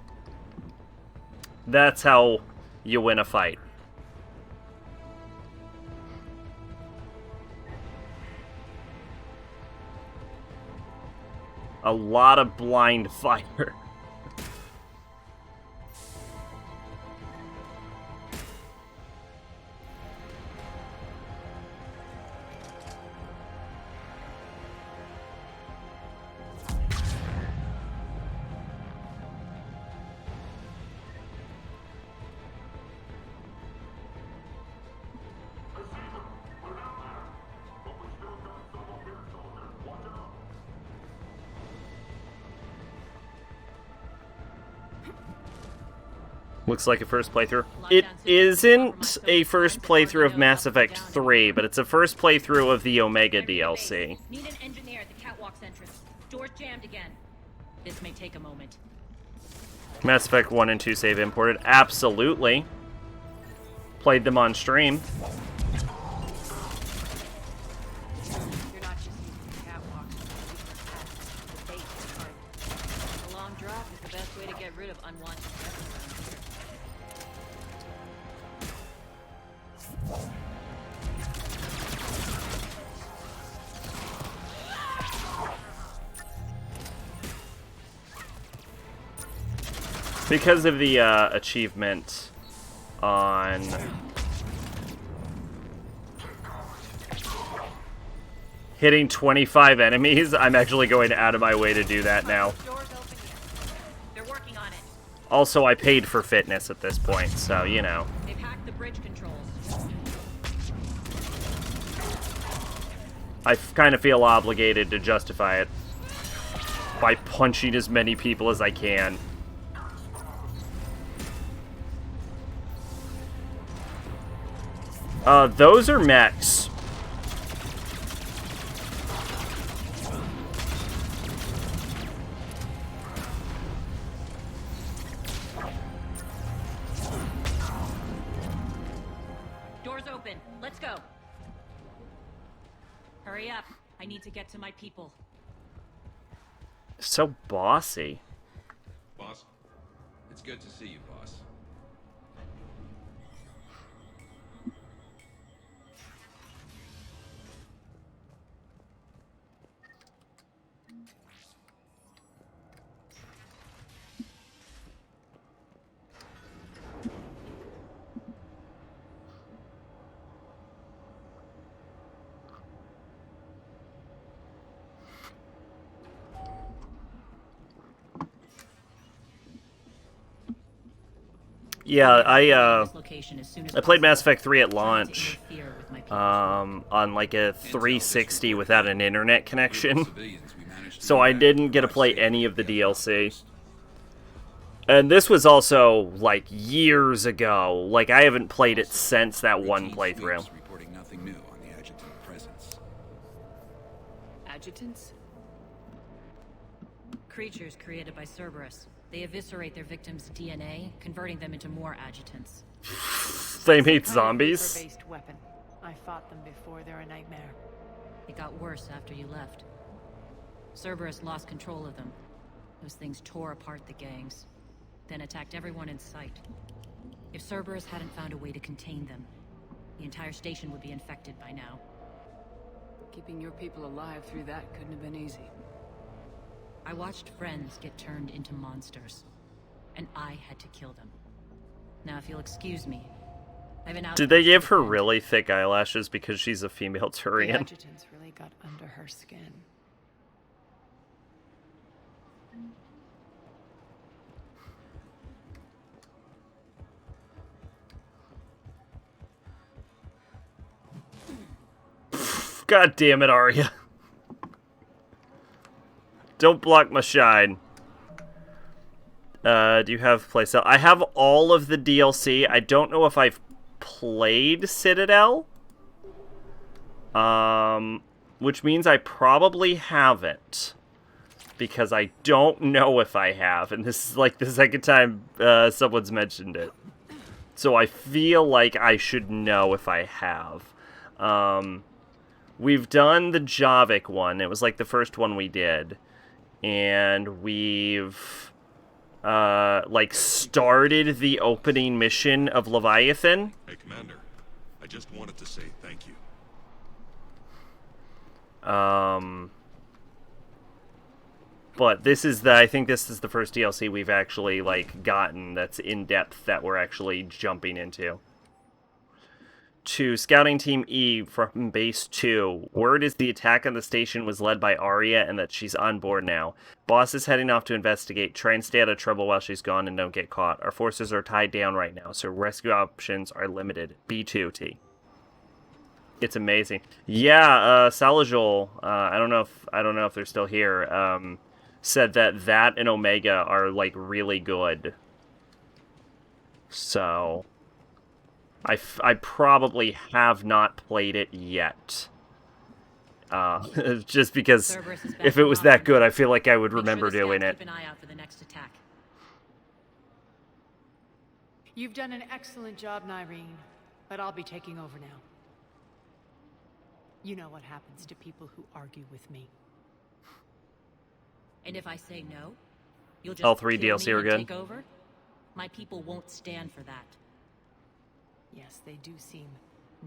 [SPEAKER 3] That's how you win a fight. A lot of blind fire. Looks like a first playthrough. It isn't a first playthrough of Mass Effect 3, but it's a first playthrough of the Omega DLC.
[SPEAKER 5] Need an engineer at the catwalk's entrance. Door's jammed again. This may take a moment.
[SPEAKER 3] Mass Effect 1 and 2 save imported. Absolutely. Played them on stream.
[SPEAKER 5] You're not just using the catwalk. The bait is hard. A long drop is the best way to get rid of unwanted guests around here.
[SPEAKER 3] Because of the achievement on hitting 25 enemies, I'm actually going out of my way to do that now.
[SPEAKER 5] They're working on it.
[SPEAKER 3] Also, I paid for fitness at this point, so, you know.
[SPEAKER 5] They've hacked the bridge controls.
[SPEAKER 3] I kind of feel obligated to justify it by punching as many people as I can. Those are mechs.
[SPEAKER 5] Doors open. Let's go. Hurry up. I need to get to my people.
[SPEAKER 3] So bossy.
[SPEAKER 17] Boss, it's good to see you, boss.
[SPEAKER 3] Yeah, I played Mass Effect 3 at launch, on like a 360 without an internet connection, so I didn't get to play any of the DLC. And this was also, like, years ago. Like, I haven't played it since that one playthrough.
[SPEAKER 17] Reporting nothing new on the adjutant presence.
[SPEAKER 5] Adjutants? Creatures created by Cerberus. They eviscerate their victims' DNA, converting them into more adjutants.
[SPEAKER 3] They made zombies?
[SPEAKER 2] Based weapon. I fought them before. They're a nightmare.
[SPEAKER 5] It got worse after you left. Cerberus lost control of them. Those things tore apart the gangs, then attacked everyone in sight. If Cerberus hadn't found a way to contain them, the entire station would be infected by now.
[SPEAKER 6] Keeping your people alive through that couldn't have been easy.
[SPEAKER 5] I watched friends get turned into monsters, and I had to kill them. Now, if you'll excuse me, I've been out.
[SPEAKER 3] Did they give her really thick eyelashes because she's a female Turian?
[SPEAKER 2] The adjutants really got under her skin.
[SPEAKER 3] God damn it, Arya. Don't block my shine. Do you have playstyle? I have all of the DLC. I don't know if I've played Citadel. Which means I probably haven't. Because I don't know if I have. And this is like the second time someone's mentioned it. So I feel like I should know if I have. We've done the Javik one. It was like the first one we did. And we've like started the opening mission of Leviathan.
[SPEAKER 18] Hey, Commander. I just wanted to say thank you.
[SPEAKER 3] But this is I think this is the first DLC we've actually, like, gotten that's in-depth that we're actually jumping into. To Scouting Team E from Base 2. Word is the attack on the station was led by Arya and that she's on board now. Boss is heading off to investigate. Try and stay out of trouble while she's gone and don't get caught. Our forces are tied down right now, so rescue options are limited. B2T. It's amazing. Yeah, Salajol, I don't know if they're still here, said that and Omega are, like, really good. So I probably have not played it yet. Just because if it was that good, I feel like I would remember doing it.
[SPEAKER 5] Keep an eye out for the next attack.
[SPEAKER 2] You've done an excellent job, Nyreen, but I'll be taking over now. You know what happens to people who argue with me.
[SPEAKER 5] And if I say no, you'll just
[SPEAKER 3] all 3
[SPEAKER 5] kill
[SPEAKER 3] DLC
[SPEAKER 5] me
[SPEAKER 3] are
[SPEAKER 5] and
[SPEAKER 3] good.
[SPEAKER 5] take over? My people won't stand for that.
[SPEAKER 2] Yes, they do seem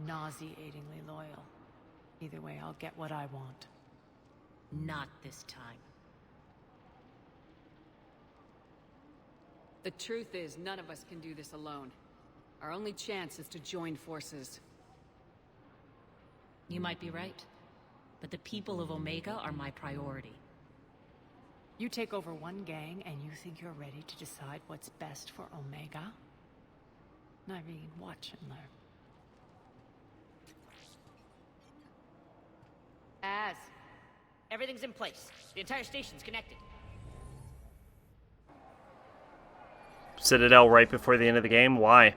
[SPEAKER 2] nauseatingly loyal. Either way, I'll get what I want.
[SPEAKER 5] Not this time.
[SPEAKER 6] The truth is, none of us can do this alone. Our only chance is to join forces.
[SPEAKER 5] You might be right. But the people of Omega are my priority.
[SPEAKER 2] You take over one gang and you think you're ready to decide what's best for Omega? Nyreen, watch and learn.
[SPEAKER 14] Everything's in place. The entire station's connected.
[SPEAKER 3] Citadel right before the end of the game? Why?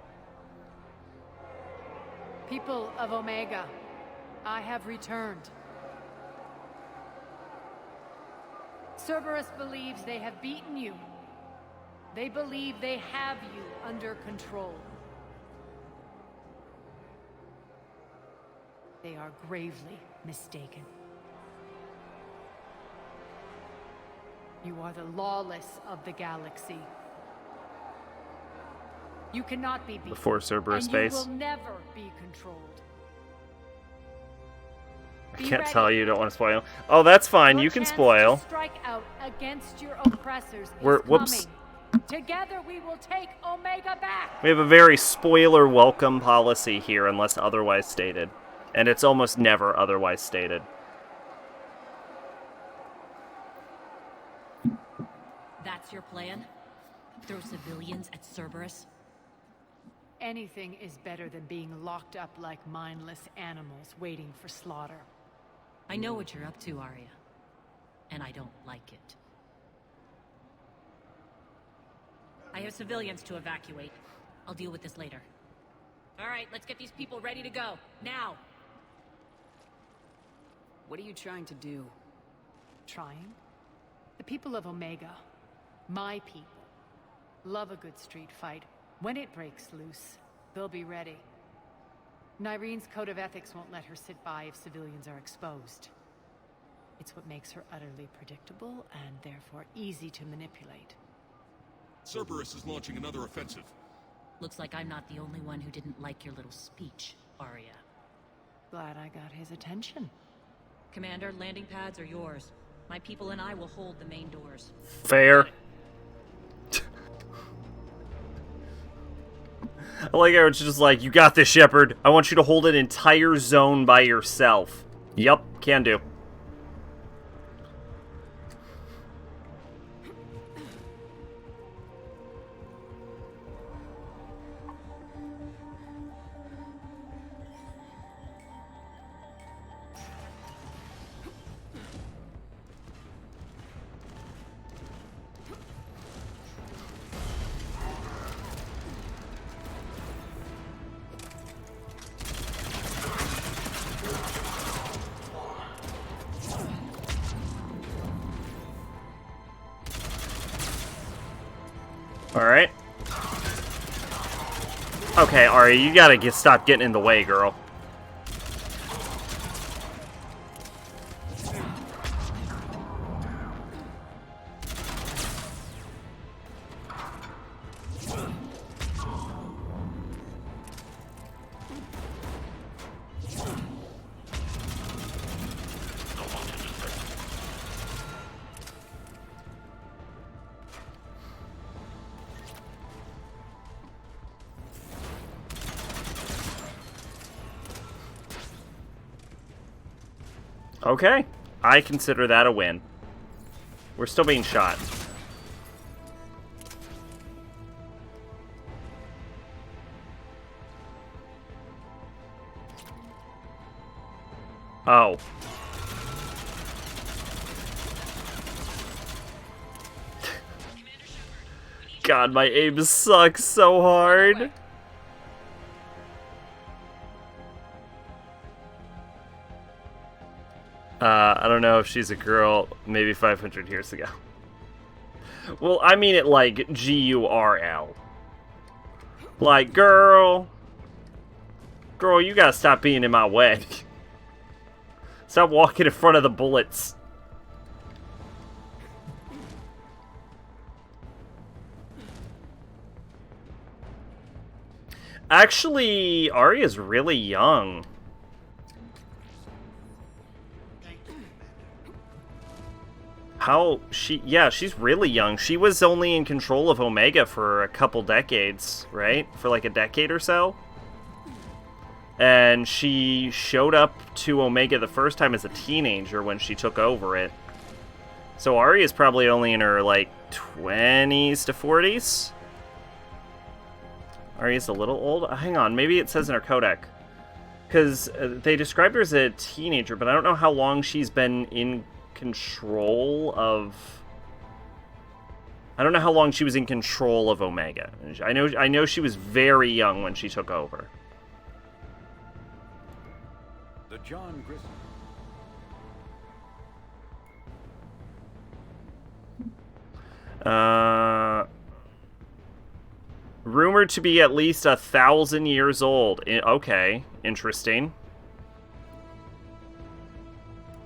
[SPEAKER 2] People of Omega, I have returned. Cerberus believes they have beaten you. They believe they have you under control. They are gravely mistaken. You are the lawless of the galaxy. You cannot be beaten.
[SPEAKER 3] Before Cerberus
[SPEAKER 2] and
[SPEAKER 3] base.
[SPEAKER 2] You will never be controlled.
[SPEAKER 3] I can't tell you, don't want to spoil. Oh, that's fine. You can spoil.
[SPEAKER 2] Strike out against your oppressors.
[SPEAKER 3] Whoops.
[SPEAKER 2] Together we will take Omega back.
[SPEAKER 3] We have a very spoiler welcome policy here unless otherwise stated. And it's almost never otherwise stated.
[SPEAKER 5] That's your plan? Throw civilians at Cerberus?
[SPEAKER 2] Anything is better than being locked up like mindless animals waiting for slaughter.
[SPEAKER 5] I know what you're up to, Arya. And I don't like it. I have civilians to evacuate. I'll deal with this later. All right, let's get these people ready to go. Now!
[SPEAKER 6] What are you trying to do?
[SPEAKER 2] Trying? The people of Omega, my people, love a good street fight. When it breaks loose, they'll be ready. Nyreen's code of ethics won't let her sit by if civilians are exposed. It's what makes her utterly predictable and therefore easy to manipulate.
[SPEAKER 18] Cerberus is launching another offensive.
[SPEAKER 5] Looks like I'm not the only one who didn't like your little speech, Arya.
[SPEAKER 2] Glad I got his attention.
[SPEAKER 5] Commander, landing pads are yours. My people and I will hold the main doors.
[SPEAKER 3] Fair. I like how it's just like, you got this, Shepard. I want you to hold an entire zone by yourself. Yup, can do. Alright. Okay, Ari, you gotta stop getting in the way, girl. Okay, I consider that a win. We're still being shot. Oh. God, my aim sucks so hard. I don't know if she's a girl, maybe 500 years ago. Well, I mean it like G-U-R-L. Like, girl, you gotta stop being in my way. Stop walking in front of the bullets. Actually, Arya's really young. Yeah, she's really young. She was only in control of Omega for a couple decades, right? For like a decade or so. And she showed up to Omega the first time as a teenager when she took over it. So Arya's probably only in her, like, 20s to 40s? Arya's a little old? Hang on, maybe it says in her codec. Because they described her as a teenager, but I don't know how long she's been in control of... I don't know how long she was in control of Omega. I know she was very young when she took over.
[SPEAKER 16] The John Grissom.
[SPEAKER 3] Rumored to be at least 1,000 years old. Okay, interesting.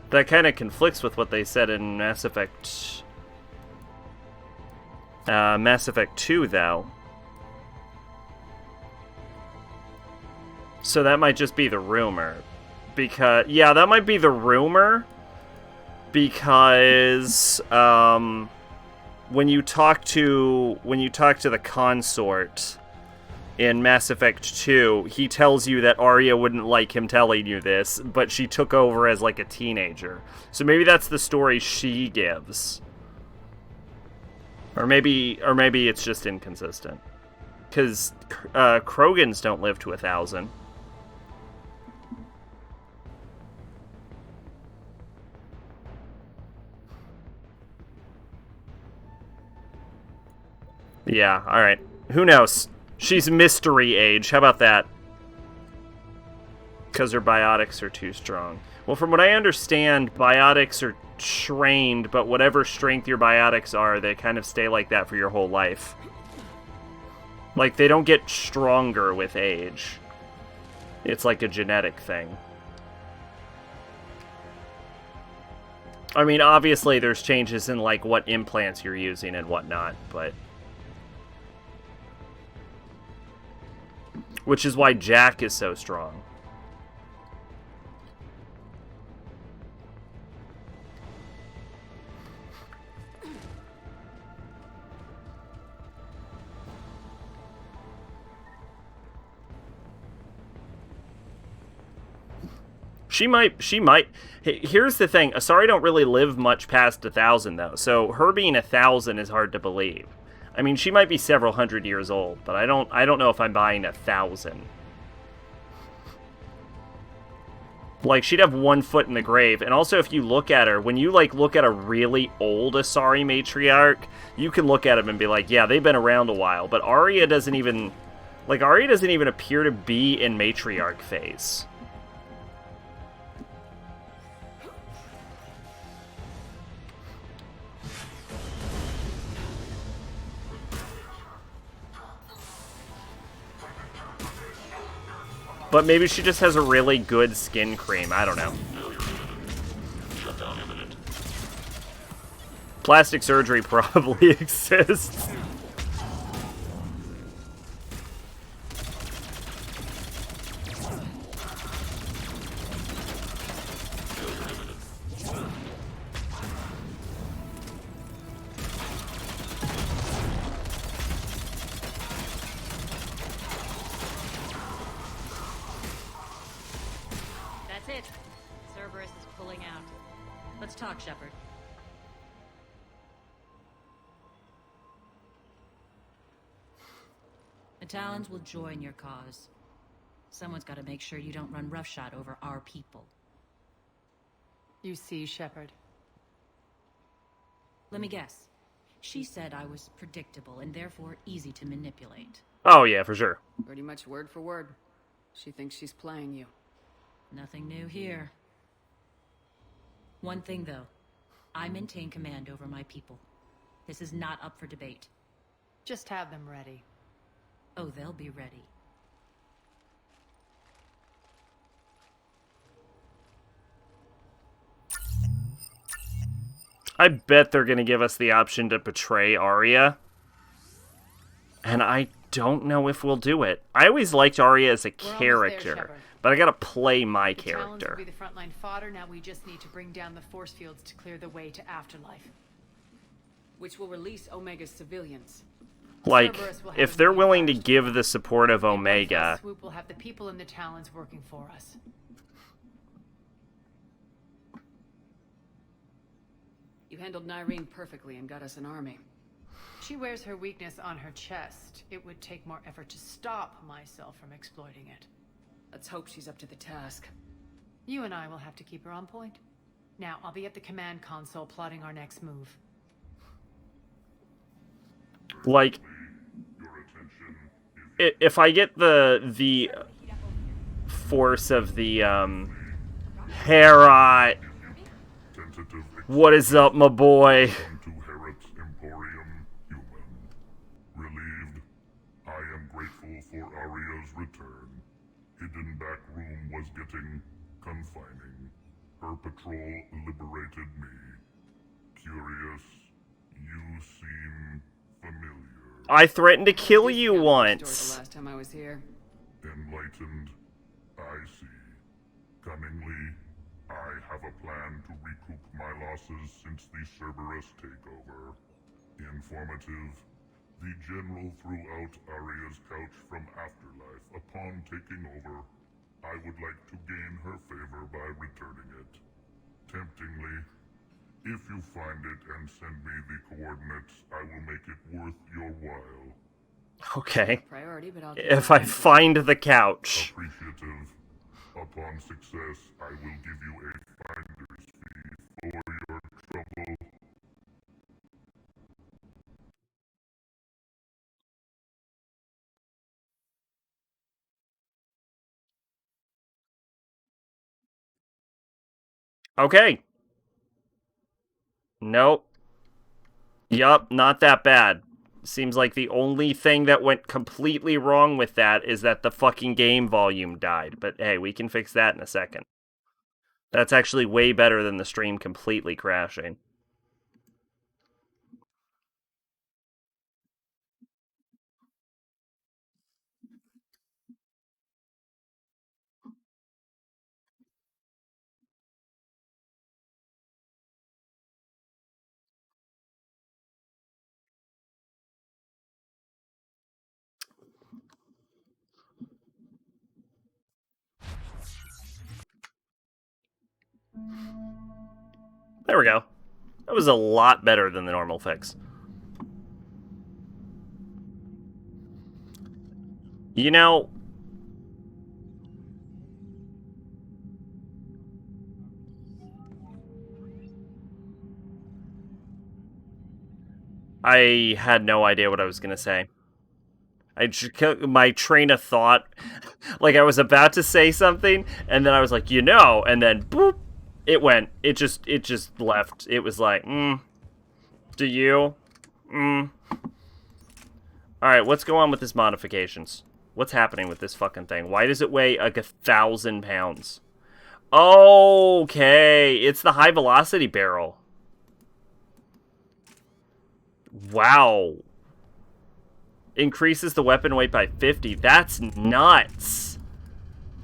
[SPEAKER 3] That kind of conflicts with what they said in Mass Effect 2, though. So that might just be the rumor. Because, yeah, that might be the rumor. Because, when you talk to the consort in Mass Effect 2, he tells you that Arya wouldn't like him telling you this, but she took over as like a teenager. So maybe that's the story she gives. Or maybe it's just inconsistent. Because Krogans don't live to 1,000. Yeah, alright. Who knows? She's mystery age. How about that? Because her biotics are too strong. Well, from what I understand, biotics are trained, but whatever strength your biotics are, they kind of stay like that for your whole life. Like, they don't get stronger with age. It's like a genetic thing. I mean, obviously there's changes in, like, what implants you're using and whatnot, but... Which is why Jack is so strong. She might. Here's the thing. Asari don't really live much past 1,000, though. So her being 1,000 is hard to believe. I mean, she might be several hundred years old, but I don't know if I'm buying 1,000. Like, she'd have 1 foot in the grave. And also, if you look at her, when you, like, look at a really old Asari matriarch, you can look at them and be like, yeah, they've been around a while. But Arya doesn't even... Like, Arya doesn't even appear to be in matriarch phase. But maybe she just has a really good skin cream. I don't know.
[SPEAKER 7] Shutdown imminent.
[SPEAKER 3] Plastic surgery probably exists.
[SPEAKER 5] That's it. Cerberus is pulling out. Let's talk, Shepard. The Talons will join your cause. Someone's got to make sure you don't run roughshod over our people.
[SPEAKER 2] You see, Shepard.
[SPEAKER 5] Let me guess. She said I was predictable and therefore easy to manipulate.
[SPEAKER 3] Oh, yeah, for sure.
[SPEAKER 6] Pretty much word for word. She thinks she's playing you.
[SPEAKER 5] Nothing new here. One thing, though. I maintain command over my people. This is not up for debate.
[SPEAKER 2] Just have them ready.
[SPEAKER 5] Oh, they'll be ready.
[SPEAKER 3] I bet they're going to give us the option to betray Arya. And I don't know if we'll do it. I always liked Arya as a character, but I got to play my character.
[SPEAKER 2] Talons will be the frontline fodder. Now we just need to bring down the force fields to clear the way to Afterlife.
[SPEAKER 6] Which will release Omega's civilians.
[SPEAKER 3] Like, if they're willing to give the support of Omega...
[SPEAKER 2] Swoop will have the people in the Talons working for us.
[SPEAKER 6] You handled Nyreen perfectly and got us an army.
[SPEAKER 2] She wears her weakness on her chest. It would take more effort to stop myself from exploiting it.
[SPEAKER 6] Let's hope she's up to the task.
[SPEAKER 2] You and I will have to keep her on point. Now, I'll be at the command console plotting our next move.
[SPEAKER 3] Like, if I get the force of the Hera, what is up, my boy?
[SPEAKER 7] Relieved, I am grateful for Arya's return. Hidden back room was getting confining. Her patrol liberated me. Curious, you seem familiar.
[SPEAKER 3] I threatened to kill you once.
[SPEAKER 6] The last time I was here.
[SPEAKER 7] Enlightened, I see. Cunningly, I have a plan to recoup my losses since the Cerberus takeover. Informative, the General threw out Arya's couch from Afterlife. Upon taking over, I would like to gain her favor by returning it. Temptingly, if you find it and send me the coordinates, I will make it worth your while.
[SPEAKER 3] Okay.
[SPEAKER 6] Priority, but I'll
[SPEAKER 3] if I find the couch.
[SPEAKER 7] Appreciative. Upon success, I will give you a finder's fee for your trouble.
[SPEAKER 3] Okay. Nope. Yup, not that bad. Seems like the only thing that went completely wrong with that is that the fucking game volume died. But hey, we can fix that in a second. That's actually way better than the stream completely crashing. There we go. That was a lot better than the normal fix. You know, I had no idea what I was going to say. My train of thought, like I was about to say something, and then I was like, and then boop, it went. It just left. It was like, do you? Alright, what's going on with these modifications? What's happening with this fucking thing? Why does it weigh like 1,000 pounds? Okay, it's the high velocity barrel. Wow. Increases the weapon weight by 50. That's nuts.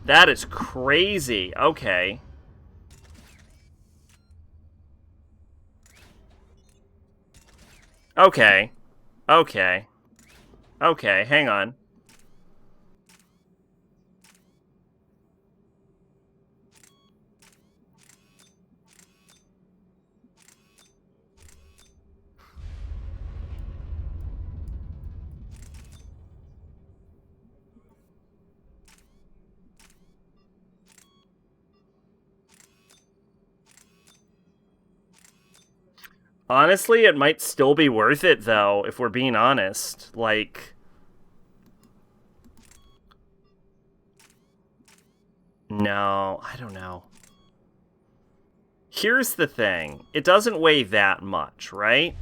[SPEAKER 3] That is crazy. Okay. Okay. Okay. Okay, hang on. Honestly, it might still be worth it, though, if we're being honest. Like... No, I don't know. Here's the thing. It doesn't weigh that much, right?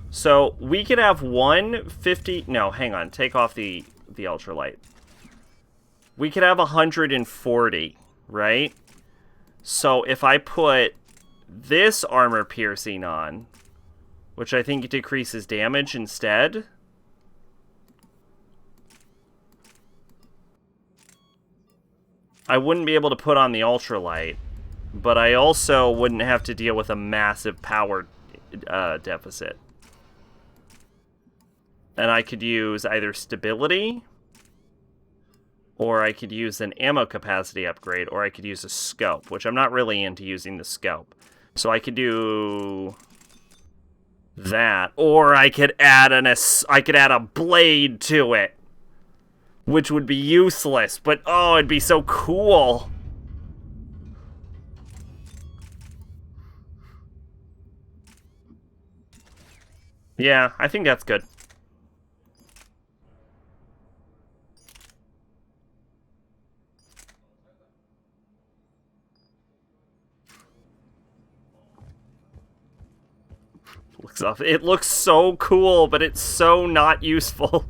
[SPEAKER 3] So, we could have 150... No, hang on. Take off the ultralight. We could have 140, right? So, if I put this armor piercing on, which I think decreases damage instead... I wouldn't be able to put on the ultralight, but I also wouldn't have to deal with a massive power deficit. And I could use either stability, or I could use an ammo capacity upgrade, or I could use a scope, which I'm not really into using the scope. So I could do that, or I could add a blade to it, which would be useless, but oh, it'd be so cool. Yeah, I think that's good. It looks so cool, but it's so not useful.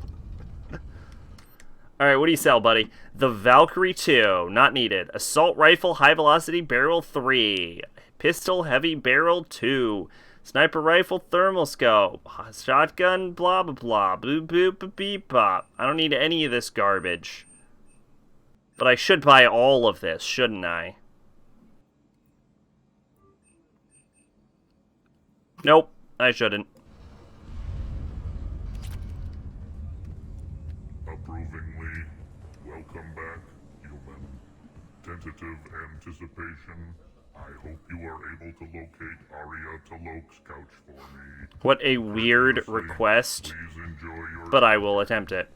[SPEAKER 3] Alright, what do you sell, buddy? The Valkyrie 2, not needed. Assault Rifle, High Velocity Barrel 3. Pistol, Heavy Barrel 2. Sniper Rifle, Thermal Scope. Shotgun, blah blah blah. Boop boop beep bop. I don't need any of this garbage. But I should buy all of this, shouldn't I? Nope, I shouldn't.
[SPEAKER 7] Approvingly, welcome back, human. Tentative anticipation. I hope you are able to locate Arya Talok's couch for me.
[SPEAKER 3] What a weird request, but I will attempt it.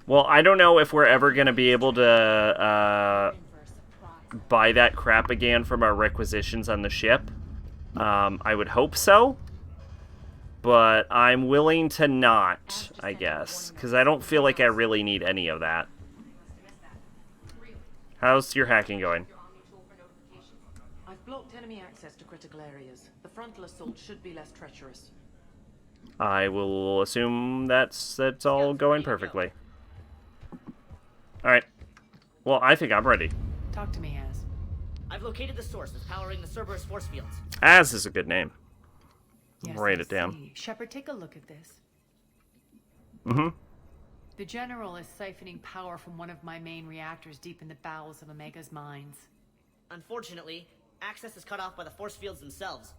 [SPEAKER 3] Well, I don't know if we're ever going to be able to buy that crap again from our requisitions on the ship. I would hope so, but I'm willing to not, I guess, because I don't feel like I really need any of that. How's your hacking going?
[SPEAKER 12] I've blocked enemy access to critical areas. The frontal assault should be less treacherous.
[SPEAKER 3] I will assume that's all going perfectly. Alright. Well, I think I'm ready.
[SPEAKER 2] Talk to me, Az.
[SPEAKER 14] I've located the source that's powering the Cerberus force fields.
[SPEAKER 3] Az is a good name.
[SPEAKER 2] Yes,
[SPEAKER 3] Write it down.
[SPEAKER 2] Shepard, take a look at this.
[SPEAKER 3] Mm-hmm.
[SPEAKER 2] The General is siphoning power from one of my main reactors deep in the bowels of Omega's mines.
[SPEAKER 14] Unfortunately, access is cut off by the force fields themselves.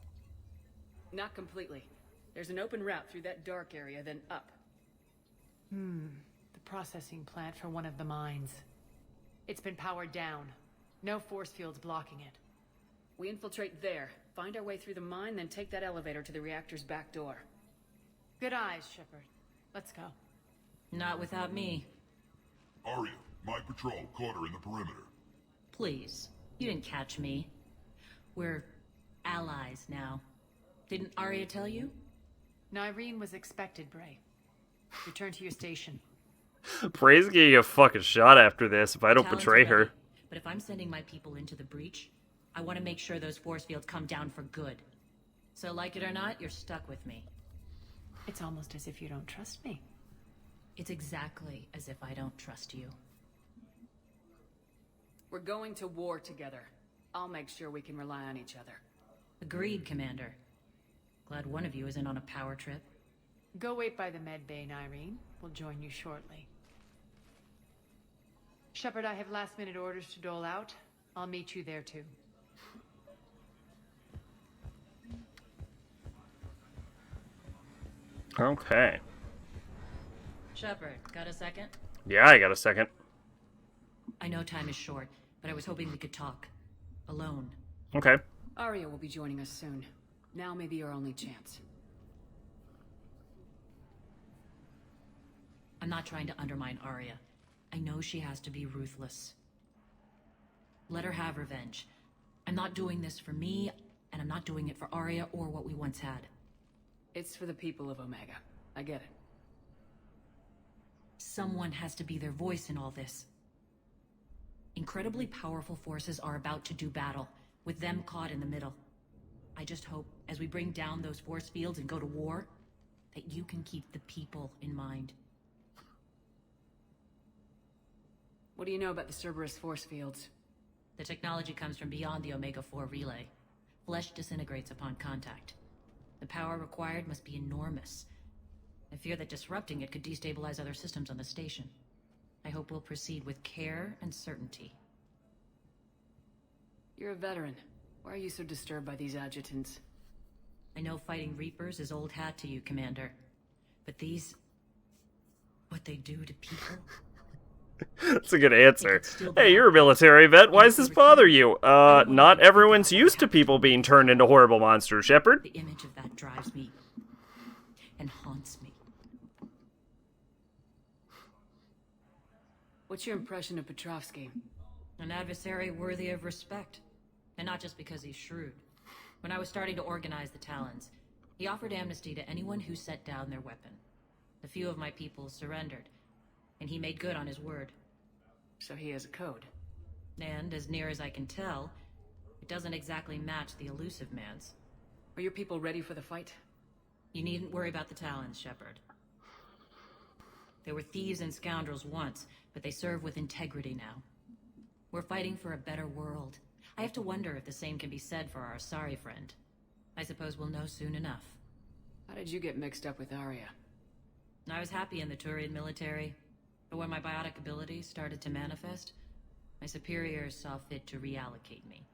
[SPEAKER 6] Not completely. There's an open route through that dark area, then up.
[SPEAKER 2] The processing plant for one of the mines. It's been powered down. No force fields blocking it.
[SPEAKER 6] We infiltrate there, find our way through the mine, then take that elevator to the reactor's back door.
[SPEAKER 2] Good eyes, Shepard. Let's go.
[SPEAKER 5] Not without me.
[SPEAKER 7] Arya, my patrol caught her in the perimeter.
[SPEAKER 5] Please, you didn't catch me. We're allies now. Didn't Arya tell you?
[SPEAKER 2] Nyreen was expected, Bray. Return to your station.
[SPEAKER 3] Bray's getting a fucking shot after this if I don't
[SPEAKER 5] Talon's
[SPEAKER 3] betray her.
[SPEAKER 5] ready, but if I'm sending my people into the breach, I want to make sure those force fields come down for good. So like it or not, you're stuck with me.
[SPEAKER 2] It's almost as if you don't trust me.
[SPEAKER 5] It's exactly as if I don't trust you.
[SPEAKER 6] We're going to war together. I'll make sure we can rely on each other.
[SPEAKER 5] Agreed, Commander. Glad one of you isn't on a power trip.
[SPEAKER 2] Go wait by the med bay, Irene. We'll join you shortly. Shepard, I have last-minute orders to dole out. I'll meet you there, too.
[SPEAKER 3] Okay.
[SPEAKER 5] Shepard, got a second?
[SPEAKER 3] Yeah, I got a second.
[SPEAKER 5] I know time is short, but I was hoping we could talk. Alone.
[SPEAKER 3] Okay.
[SPEAKER 6] Arya will be joining us soon. Now may be your only chance.
[SPEAKER 5] I'm not trying to undermine Arya. I know she has to be ruthless. Let her have revenge. I'm not doing this for me, and I'm not doing it for Arya or what we once had.
[SPEAKER 6] It's for the people of Omega. I get it.
[SPEAKER 5] Someone has to be their voice in all this. Incredibly powerful forces are about to do battle, with them caught in the middle. I just hope, as we bring down those force fields and go to war, that you can keep the people in mind.
[SPEAKER 6] What do you know about the Cerberus force fields?
[SPEAKER 5] The technology comes from beyond the Omega-4 relay. Flesh disintegrates upon contact. The power required must be enormous. I fear that disrupting it could destabilize other systems on the station. I hope we'll proceed with care and certainty.
[SPEAKER 6] You're a veteran. Why are you so disturbed by these adjutants?
[SPEAKER 5] I know fighting Reapers is old hat to you, Commander. But these... what they do to people...
[SPEAKER 3] That's a good answer. Hey, you're a military vet. Why does this bother you? Not everyone's used to people being turned into horrible monsters, Shepard.
[SPEAKER 5] The image of that drives me and haunts me.
[SPEAKER 6] What's your impression of Petrovsky?
[SPEAKER 5] An adversary worthy of respect. And not just because he's shrewd. When I was starting to organize the Talons, he offered amnesty to anyone who set down their weapon. A few of my people surrendered, and he made good on his word.
[SPEAKER 6] So he has a code.
[SPEAKER 5] And, as near as I can tell, it doesn't exactly match the elusive man's.
[SPEAKER 6] Are your people ready for the fight?
[SPEAKER 5] You needn't worry about the Talons, Shepard. They were thieves and scoundrels once, but they serve with integrity now. We're fighting for a better world. I have to wonder if the same can be said for our Asari friend. I suppose we'll know soon enough.
[SPEAKER 6] How did you get mixed up with Arya?
[SPEAKER 5] I was happy in the Turian military, but when my biotic abilities started to manifest, my superiors saw fit to reallocate me.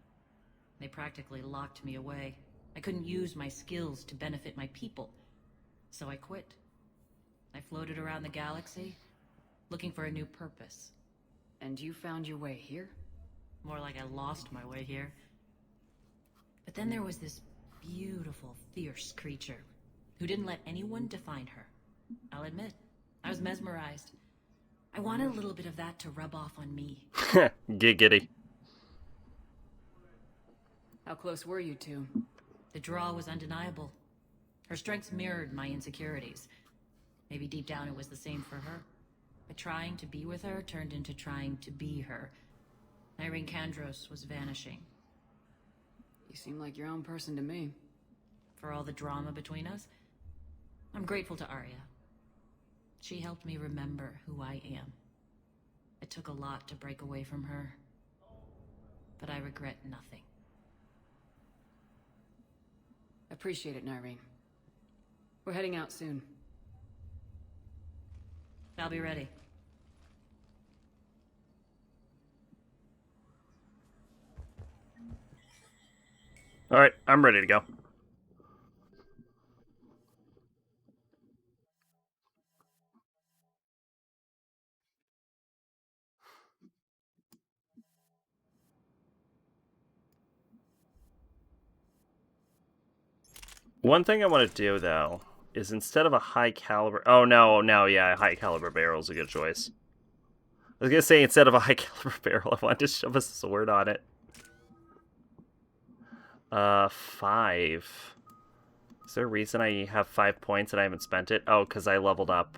[SPEAKER 5] They practically locked me away. I couldn't use my skills to benefit my people, so I quit. I floated around the galaxy, looking for a new purpose.
[SPEAKER 6] And you found your way here?
[SPEAKER 5] More like I lost my way here. But then there was this beautiful, fierce creature who didn't let anyone define her. I'll admit, I was mesmerized. I wanted a little bit of that to rub off on me.
[SPEAKER 3] Giggity.
[SPEAKER 6] How close were you two?
[SPEAKER 5] The draw was undeniable. Her strengths mirrored my insecurities. Maybe deep down it was the same for her. But trying to be with her turned into trying to be her. Irene Kandros was vanishing.
[SPEAKER 6] You seem like your own person to me.
[SPEAKER 5] For all the drama between us, I'm grateful to Arya. She helped me remember who I am. It took a lot to break away from her, but I regret nothing.
[SPEAKER 6] Appreciate it, Nyreen. We're heading out soon.
[SPEAKER 5] I'll be ready.
[SPEAKER 3] Alright, I'm ready to go. One thing I want to do, though, is instead of a high caliber... Oh, no, yeah, a high caliber barrel is a good choice. I was going to say, instead of a high caliber barrel, I wanted to shove a sword on it. 5. Is there a reason I have 5 points and I haven't spent it? Oh, because I leveled up.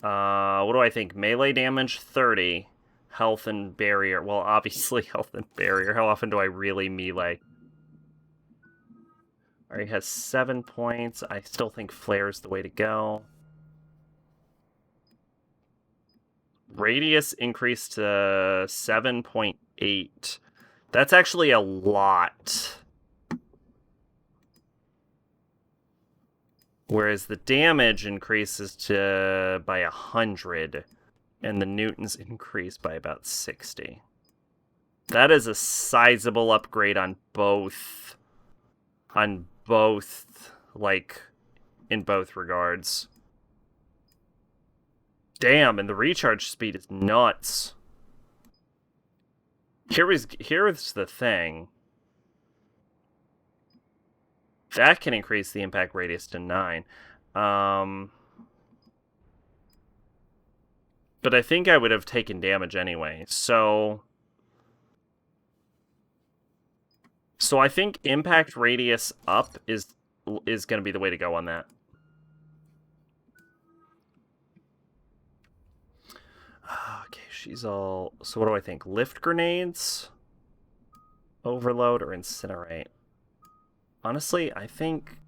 [SPEAKER 3] What do I think? Melee damage, 30. Health and barrier. Well, obviously health and barrier. How often do I really melee? Alright, has 7 points. I still think flare is the way to go. Radius increased to 7.8. That's actually a lot. Whereas the damage increases by 100, and the newtons increase by about 60. That is a sizable upgrade on both. Like, in both regards. Damn, and the recharge speed is nuts. Here's the thing. That can increase the impact radius to 9. But I think I would have taken damage anyway. So I think impact radius up is going to be the way to go on that. Okay, she's all... So what do I think? Lift grenades? Overload or incinerate? Honestly, I think...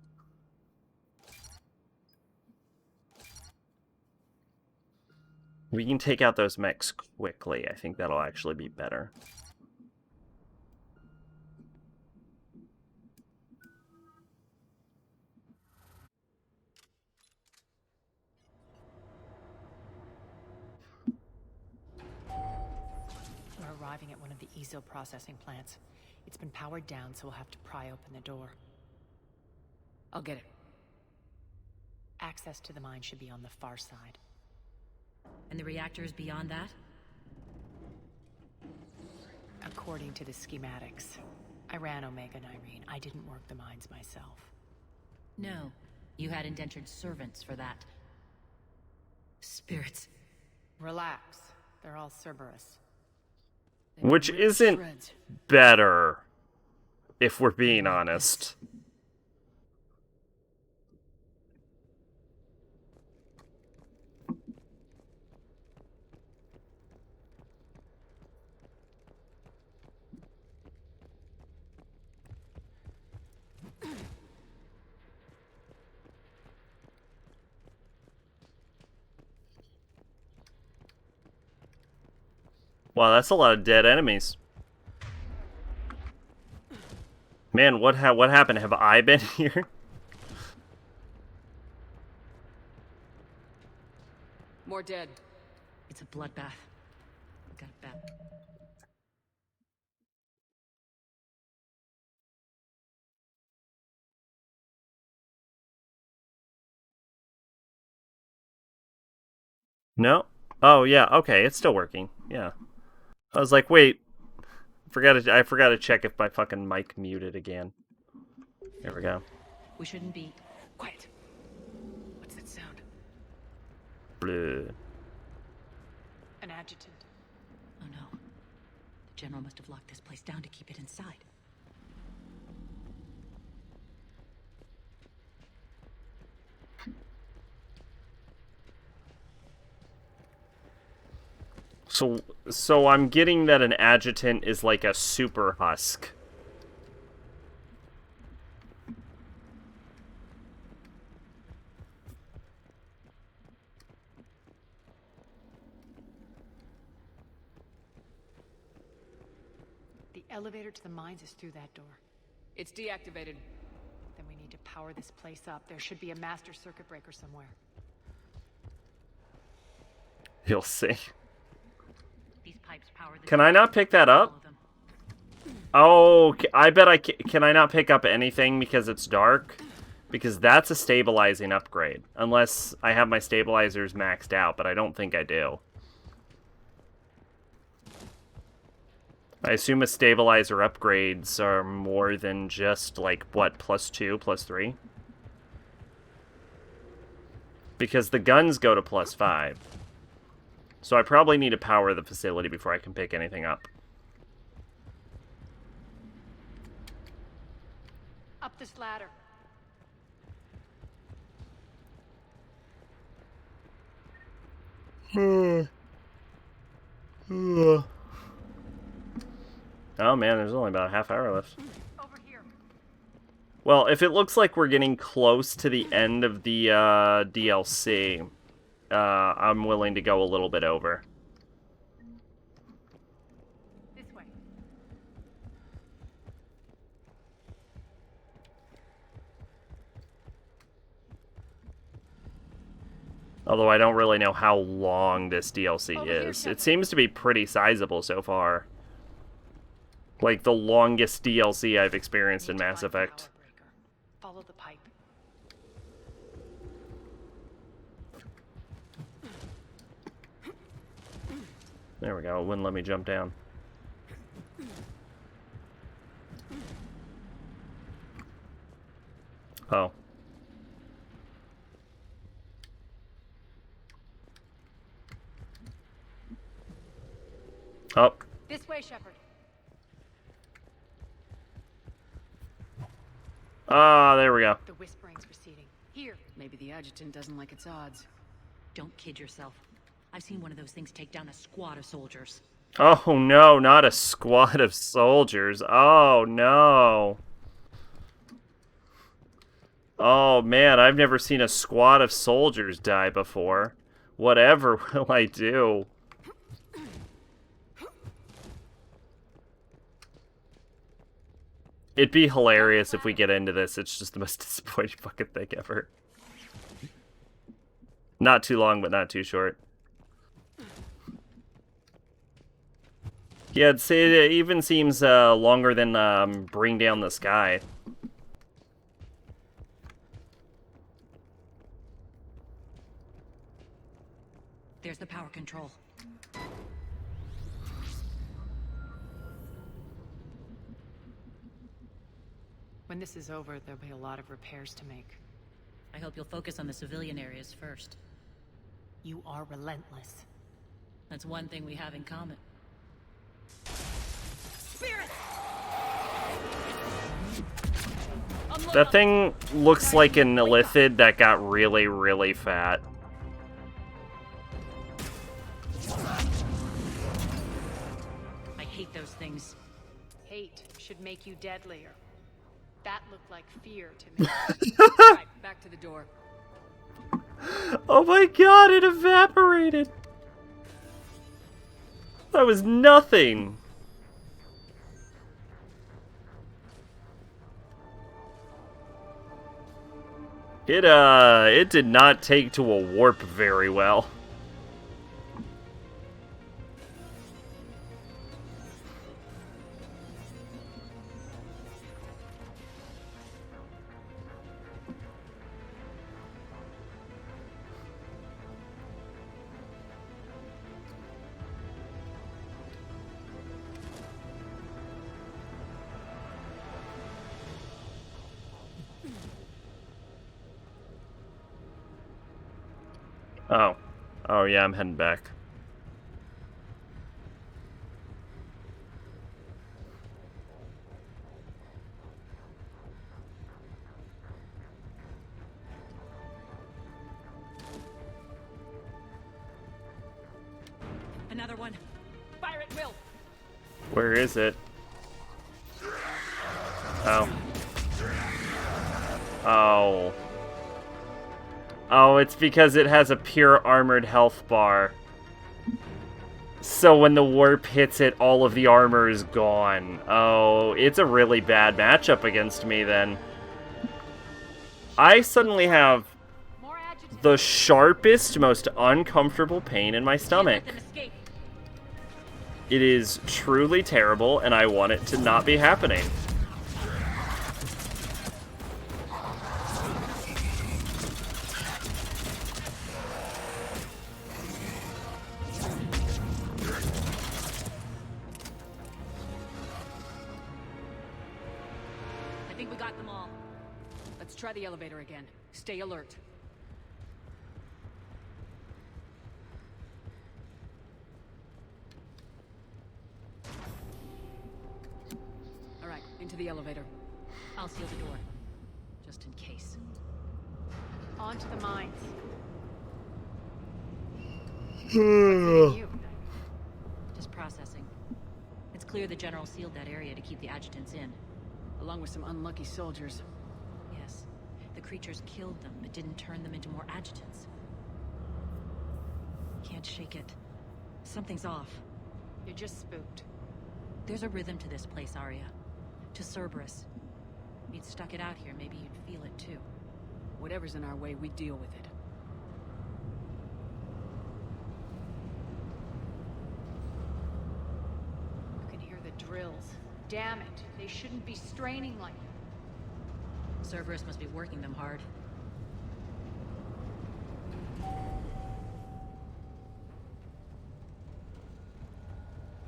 [SPEAKER 3] we can take out those mechs quickly. I think that'll actually be better.
[SPEAKER 2] We're arriving at one of the ESO processing plants. It's been powered down, so we'll have to pry open the door.
[SPEAKER 6] I'll get it.
[SPEAKER 2] Access to the mine should be on the far side.
[SPEAKER 5] And the reactors beyond that?
[SPEAKER 2] According to the schematics. I ran Omega and Irene. I didn't work the mines myself.
[SPEAKER 5] No. You had indentured servants for that. Spirits.
[SPEAKER 2] Relax. They're all Cerberus.
[SPEAKER 3] Which isn't better, if we're being honest. Wow, that's a lot of dead enemies. Man, what happened? Have I been here?
[SPEAKER 6] More dead.
[SPEAKER 5] It's a bloodbath. Got it back.
[SPEAKER 3] No? Oh, yeah, okay, it's still working. Yeah. I was like, wait. I forgot to check if my fucking mic muted again. There we go.
[SPEAKER 5] We shouldn't be...
[SPEAKER 6] Quiet. What's that sound?
[SPEAKER 3] Bleh.
[SPEAKER 2] An adjutant.
[SPEAKER 5] Oh no. The General must have locked this place down to keep it inside.
[SPEAKER 3] So I'm getting that an adjutant is like a super husk.
[SPEAKER 2] The elevator to the mines is through that door.
[SPEAKER 6] It's deactivated.
[SPEAKER 2] Then we need to power this place up. There should be a master circuit breaker somewhere.
[SPEAKER 3] You'll see.
[SPEAKER 5] These pipes power the...
[SPEAKER 3] Can I not pick that up? Oh, I bet I can I not pick up anything because it's dark? Because that's a stabilizing upgrade. Unless I have my stabilizers maxed out, but I don't think I do. I assume a stabilizer upgrades are more than just, like, what, +2, +3? Because the guns go to +5. So I probably need to power the facility before I can pick anything up.
[SPEAKER 2] Up this ladder.
[SPEAKER 3] Oh man, there's only about a half hour left. Well, if it looks like we're getting close to the end of the DLC, I'm willing to go a little bit over. Although I don't really know how long this DLC is. It seems to be pretty sizable so far. Like the longest DLC I've experienced in Mass Effect.
[SPEAKER 2] Follow the pipe.
[SPEAKER 3] There we go. It wouldn't let me jump down. Oh. Oh.
[SPEAKER 2] This way, Shepard.
[SPEAKER 3] Ah, there we go.
[SPEAKER 2] The whispering's receding. Here.
[SPEAKER 6] Maybe the adjutant doesn't like its odds.
[SPEAKER 5] Don't kid yourself. I've seen one of those things take down a squad of soldiers.
[SPEAKER 3] Oh no, not a squad of soldiers. Oh no. Oh man, I've never seen a squad of soldiers die before. Whatever will I do? It'd be hilarious if we get into this. It's just the most disappointing fucking thing ever. Not too long, but not too short. Yeah, it even seems longer than Bring Down the Sky.
[SPEAKER 5] There's the power control.
[SPEAKER 2] When this is over, there'll be a lot of repairs to make.
[SPEAKER 5] I hope you'll focus on the civilian areas first.
[SPEAKER 2] You are relentless.
[SPEAKER 5] That's one thing we have in common.
[SPEAKER 2] Spirit!
[SPEAKER 3] That thing looks like an illithid that got really, really fat.
[SPEAKER 5] I hate those things.
[SPEAKER 2] Hate should make you deadlier. That looked like fear to me.
[SPEAKER 6] Right, back to the door.
[SPEAKER 3] Oh my god, it evaporated! That was nothing! It did not take to a warp very well. Oh. Oh yeah, I'm heading back.
[SPEAKER 5] Another one.
[SPEAKER 2] Fire at will.
[SPEAKER 3] Where is it? Oh. Oh. Oh, it's because it has a pure armored health bar. So when the warp hits it, all of the armor is gone. Oh, it's a really bad matchup against me then. I suddenly have the sharpest, most uncomfortable pain in my stomach. It is truly terrible, and I want it to not be happening.
[SPEAKER 6] Try the elevator again. Stay alert. All right, into the elevator.
[SPEAKER 5] I'll seal the door, just in case.
[SPEAKER 2] On to the mines.
[SPEAKER 5] Just processing. It's clear the General sealed that area to keep the adjutants in.
[SPEAKER 6] Along with some unlucky soldiers.
[SPEAKER 5] Yes. The creatures killed them, but didn't turn them into more adjutants. Can't shake it. Something's off.
[SPEAKER 2] You're just spooked.
[SPEAKER 5] There's a rhythm to this place, Arya. To Cerberus. If you'd stuck it out here, maybe you'd feel it too.
[SPEAKER 6] Whatever's in our way, we deal with it.
[SPEAKER 2] drills. Damn it, they shouldn't be straining like that.
[SPEAKER 5] Cerberus must be working them hard.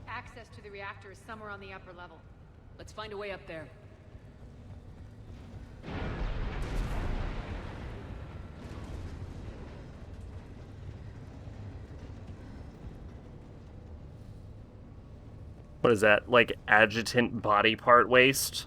[SPEAKER 2] Access to the reactor is somewhere on the upper level.
[SPEAKER 6] Let's find a way up there.
[SPEAKER 3] What is that? Like adjutant body part waste?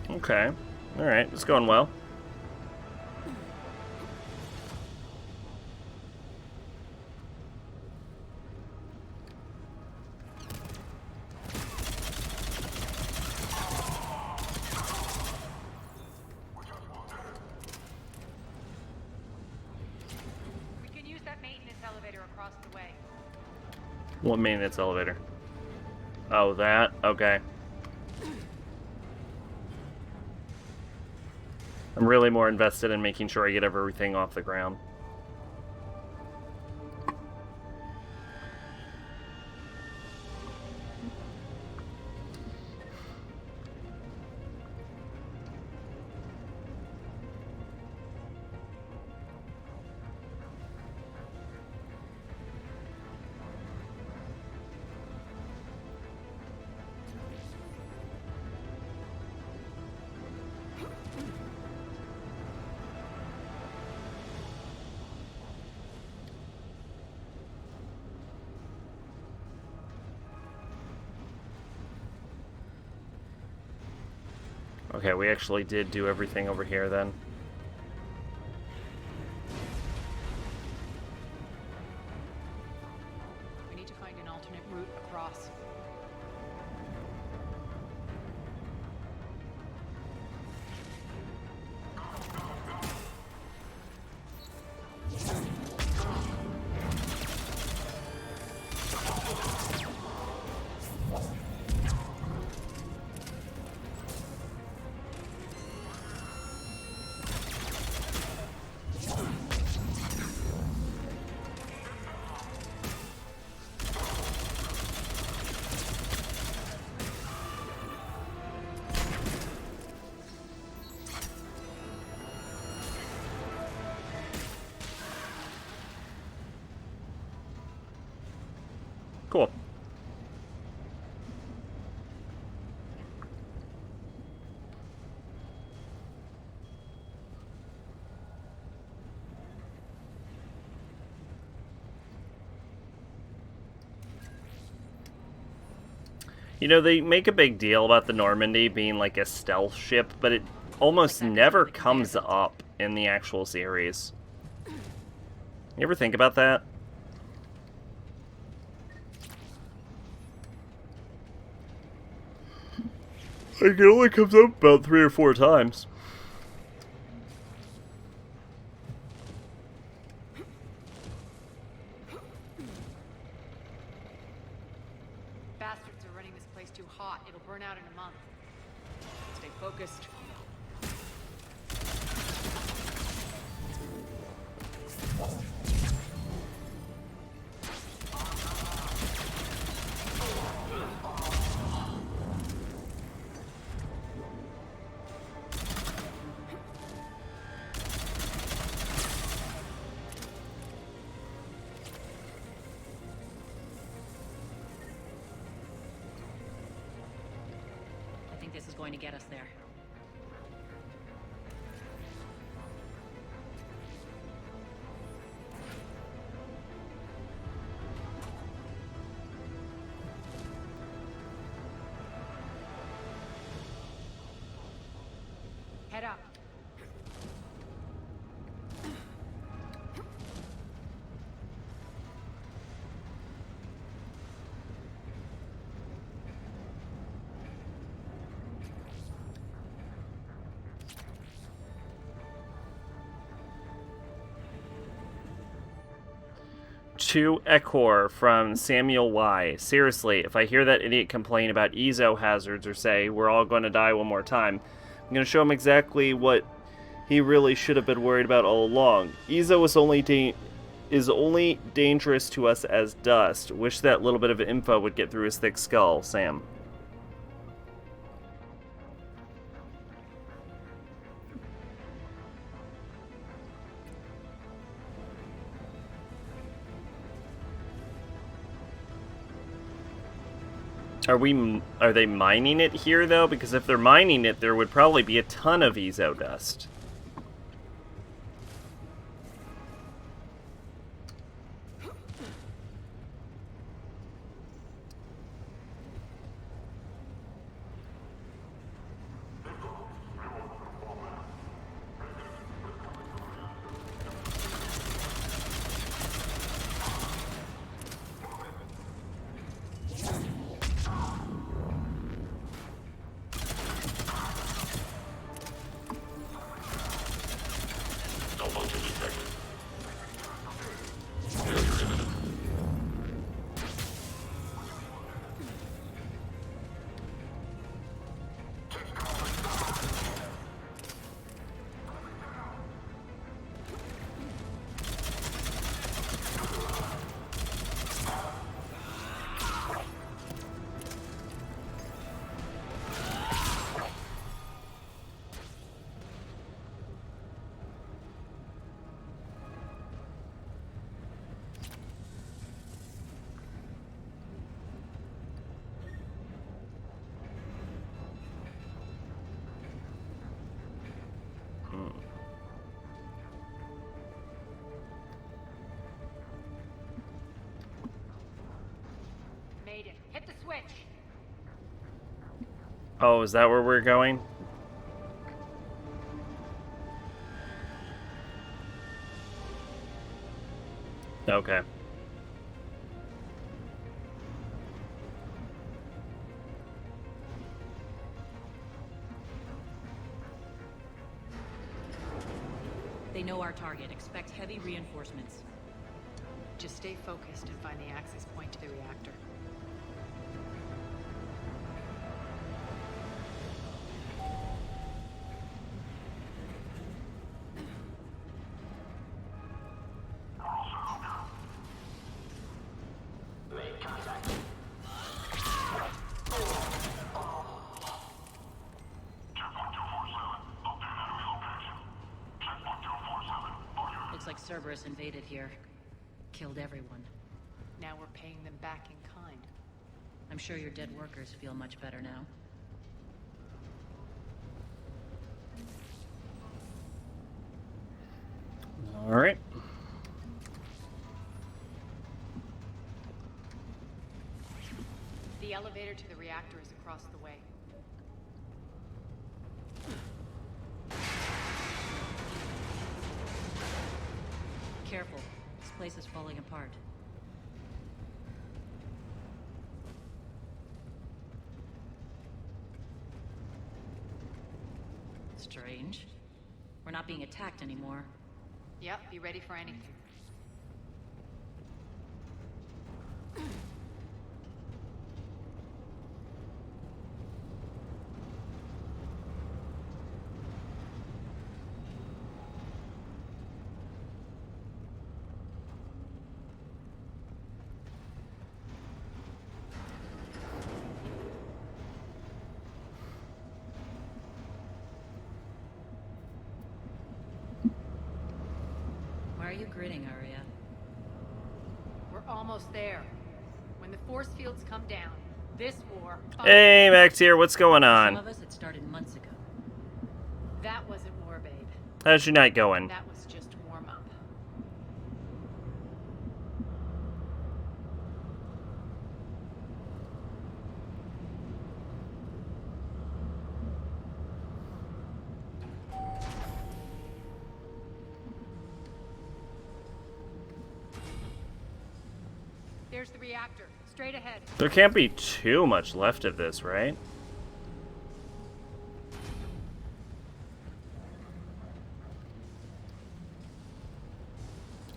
[SPEAKER 3] Okay. Alright, it's going well.
[SPEAKER 2] We can use that maintenance elevator across the way.
[SPEAKER 3] What maintenance elevator? Oh, that? Okay. I'm really more invested in making sure I get everything off the ground. Okay, we actually did do everything over here then.
[SPEAKER 2] We need to find an alternate route across.
[SPEAKER 3] Cool. You know, they make a big deal about the Normandy being like a stealth ship, but it almost never comes up in the actual series. You ever think about that? Like, it only comes up about 3 or 4 times.
[SPEAKER 2] Bastards are running this place too hot. It'll burn out in a month. Stay focused.
[SPEAKER 5] I think this is going to get us there.
[SPEAKER 2] Head up.
[SPEAKER 3] To Echor from Samuel Y. Seriously, if I hear that idiot complain about ezo hazards or say we're all going to die one more time, I'm going to show him exactly what he really should have been worried about all along. Ezo is only dangerous to us as dust. Wish that little bit of info would get through his thick skull, Sam. Are they mining it here, though? Because if they're mining it, there would probably be a ton of ezo dust.
[SPEAKER 2] Made it. Hit the switch.
[SPEAKER 3] Oh, is that where we're going? Okay.
[SPEAKER 5] They know our target. Expect heavy reinforcements.
[SPEAKER 2] Just stay focused and find the access point to the reactor.
[SPEAKER 5] Looks like Cerberus invaded here. Killed everyone.
[SPEAKER 2] Now we're paying them back in kind.
[SPEAKER 5] I'm sure your dead workers feel much better now.
[SPEAKER 3] All right.
[SPEAKER 2] The elevator to the reactor is across the way.
[SPEAKER 5] Careful. This place is falling apart. Strange. We're not being attacked anymore.
[SPEAKER 2] Yep, be ready for anything.
[SPEAKER 5] Why are you grinning, Arya?
[SPEAKER 2] We're almost there. When the force fields come down, this war...
[SPEAKER 3] Hey, Max here. What's going on?
[SPEAKER 5] Some of us had started months ago.
[SPEAKER 2] That wasn't war, babe.
[SPEAKER 3] How's your night going?
[SPEAKER 2] That was just warm up. There's the reactor. Straight ahead.
[SPEAKER 3] There can't be too much left of this, right?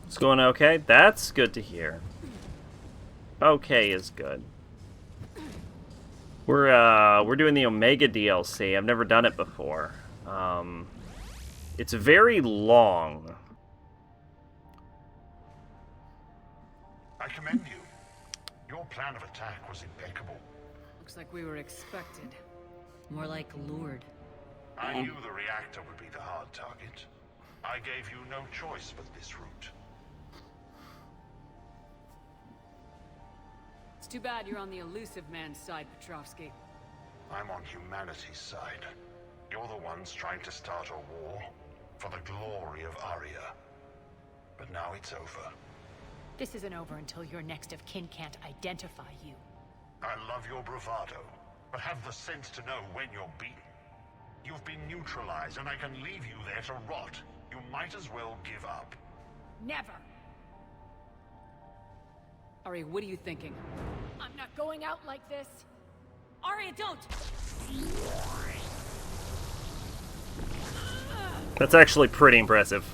[SPEAKER 3] It's going okay? That's good to hear. Okay is good. We're doing the Omega DLC. I've never done it before. It's very long.
[SPEAKER 9] I commend you. Your plan of attack was impeccable.
[SPEAKER 6] Looks like we were expected.
[SPEAKER 5] More like lured.
[SPEAKER 9] I knew the reactor would be the hard target. I gave you no choice but this route.
[SPEAKER 6] It's too bad you're on the elusive man's side, Petrovsky.
[SPEAKER 9] I'm on humanity's side. You're the ones trying to start a war for the glory of Aria. But now it's over.
[SPEAKER 2] This isn't over until your next of kin can't identify you.
[SPEAKER 9] I love your bravado, but have the sense to know when you're beaten. You've been neutralized, and I can leave you there to rot. You might as well give up.
[SPEAKER 2] Never!
[SPEAKER 6] Ari, what are you thinking?
[SPEAKER 2] I'm not going out like this.
[SPEAKER 5] Arya, don't!
[SPEAKER 3] That's actually pretty impressive.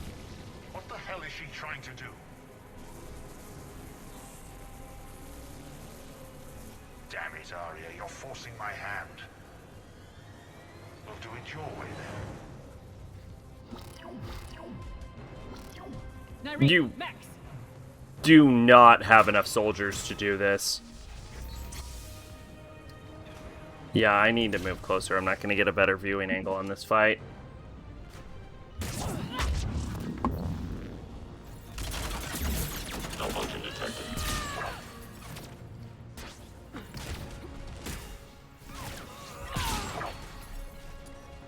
[SPEAKER 9] What the hell is she trying to do? Damn it, Arya, you're forcing my hand. We'll do it your way then.
[SPEAKER 6] Nyree,
[SPEAKER 3] You
[SPEAKER 6] Max!
[SPEAKER 3] do not have enough soldiers to do this. Yeah, I need to move closer. I'm not going to get a better viewing angle on this fight.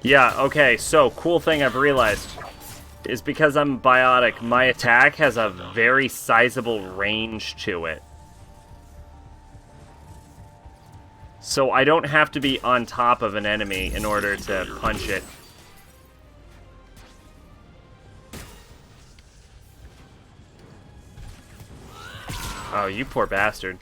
[SPEAKER 3] Yeah, okay, so cool thing I've realized is because I'm biotic, my attack has a very sizable range to it. So I don't have to be on top of an enemy in order to punch it. Oh, you poor bastard.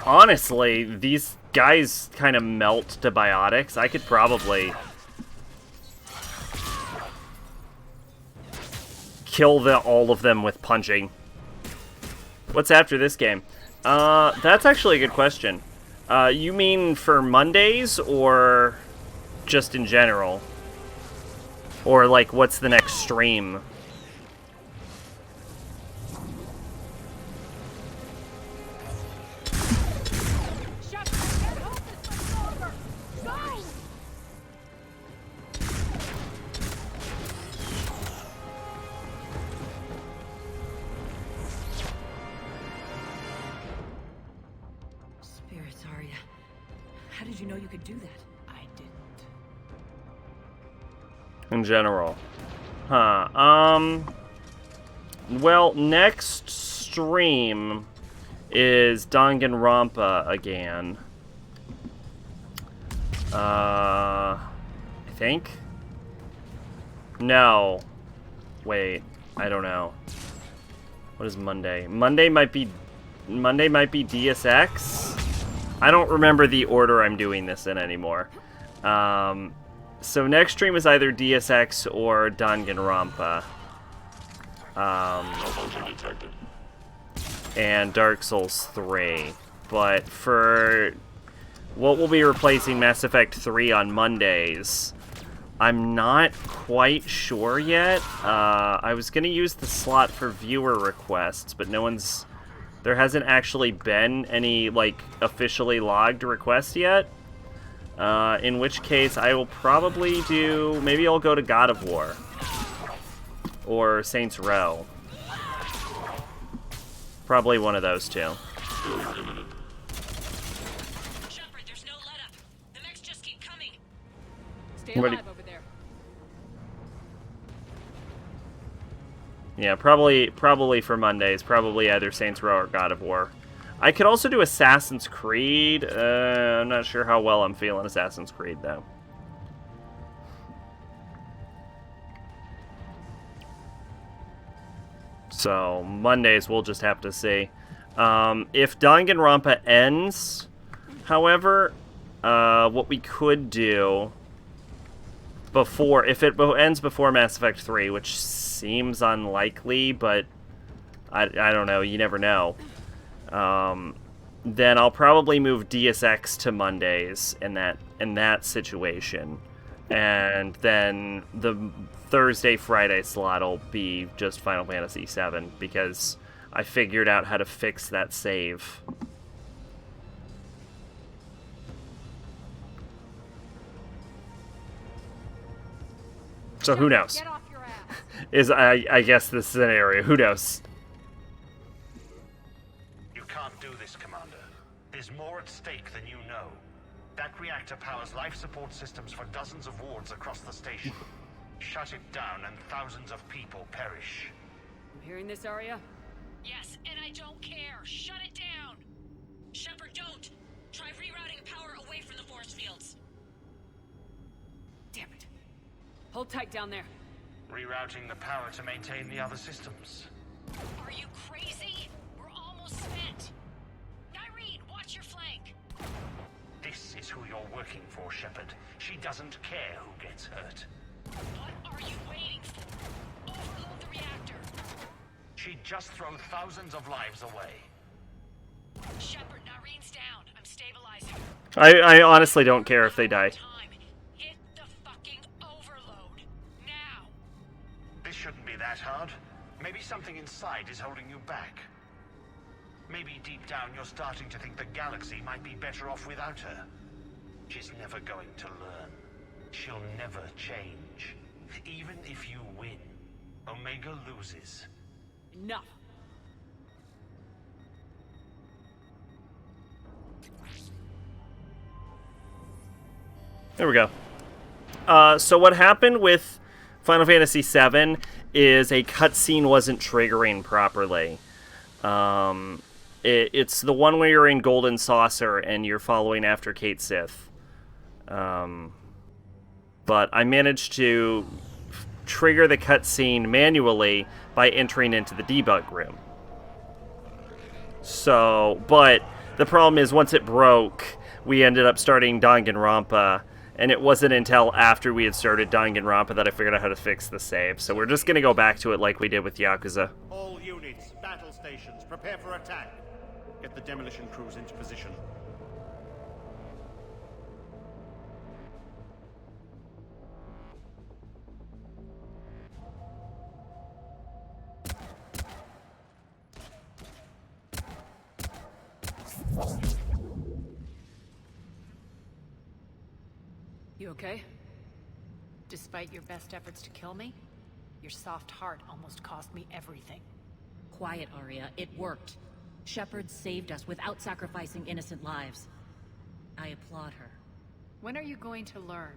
[SPEAKER 3] Honestly, these guys kind of melt to biotics. I could probably kill all of them with punching. What's after this game? That's actually a good question. You mean for Mondays or just in general? Or like, what's the next stream?
[SPEAKER 5] Spirits, Arya. How did you know you could do that?
[SPEAKER 6] I didn't.
[SPEAKER 3] In general. Huh. Well, next stream is Danganronpa again. I think? No. Wait. I don't know. What is Monday? Monday might be DSX? I don't remember the order I'm doing this in anymore. So next stream is either DSX or Danganronpa. And Dark Souls 3. But for what will be replacing Mass Effect 3 on Mondays, I'm not quite sure yet. I was going to use the slot for viewer requests, but there hasn't actually been any, like, officially logged request yet. In which case, I will probably maybe I'll go to God of War. Or Saints Row. Probably one of those two.
[SPEAKER 15] Shepard, there's no let up. The mechs just keep coming.
[SPEAKER 6] Stay alive over there.
[SPEAKER 3] Yeah, probably for Mondays. Probably either Saints Row or God of War. I could also do Assassin's Creed. I'm not sure how well I'm feeling Assassin's Creed, though. So Mondays we'll just have to see. If Danganronpa ends, however, what we could do before, if it ends before Mass Effect 3, which seems unlikely, but I don't know, you never know. Then I'll probably move Deus Ex to Mondays in that situation. And then the Thursday, Friday slot will be just Final Fantasy VII, because I figured out how to fix that save. So who knows? I guess the scenario. Who knows?
[SPEAKER 9] You can't do this, Commander. There's more at stake than you know. That reactor powers life support systems for dozens of wards across the station. Shut it down and thousands of people perish.
[SPEAKER 6] I'm hearing this, Arya?
[SPEAKER 14] Yes, and I don't care. Shut it down. Shepard, don't. Try rerouting power away from the force fields.
[SPEAKER 6] Damn it. Hold tight down there.
[SPEAKER 9] Rerouting the power to maintain the other systems.
[SPEAKER 14] Are you crazy? We're almost spent. Nyreen, watch your flank.
[SPEAKER 9] This is who you're working for, Shepard. She doesn't care who gets hurt.
[SPEAKER 14] What are you waiting for? Overload the reactor.
[SPEAKER 9] She'd just throw thousands of lives away.
[SPEAKER 14] Shepard, Nyreen's down. I'm stabilizing.
[SPEAKER 3] I honestly don't care if they die.
[SPEAKER 14] Hit the fucking overload. Now.
[SPEAKER 9] This shouldn't be that hard. Maybe something inside is holding you back. Maybe deep down you're starting to think the galaxy might be better off without her. She's never going to learn. She'll never change. Even if you win, Omega loses.
[SPEAKER 6] Enough.
[SPEAKER 3] There we go. So what happened with Final Fantasy VII is a cutscene wasn't triggering properly. It's the one where you're in Golden Saucer and you're following after Kate Sith. But I managed to trigger the cutscene manually by entering into the debug room. So, but the problem is once it broke, we ended up starting Danganronpa, and it wasn't until after we had started Danganronpa that I figured out how to fix the save. So we're just going to go back to it like we did with Yakuza.
[SPEAKER 11] All units, battle stations, prepare for attack. Get the demolition crews into position.
[SPEAKER 6] You okay?
[SPEAKER 2] Despite your best efforts to kill me, your soft heart almost cost me everything.
[SPEAKER 5] Quiet, Arya. It worked. Shepard saved us without sacrificing innocent lives. I applaud her.
[SPEAKER 2] When are you going to learn?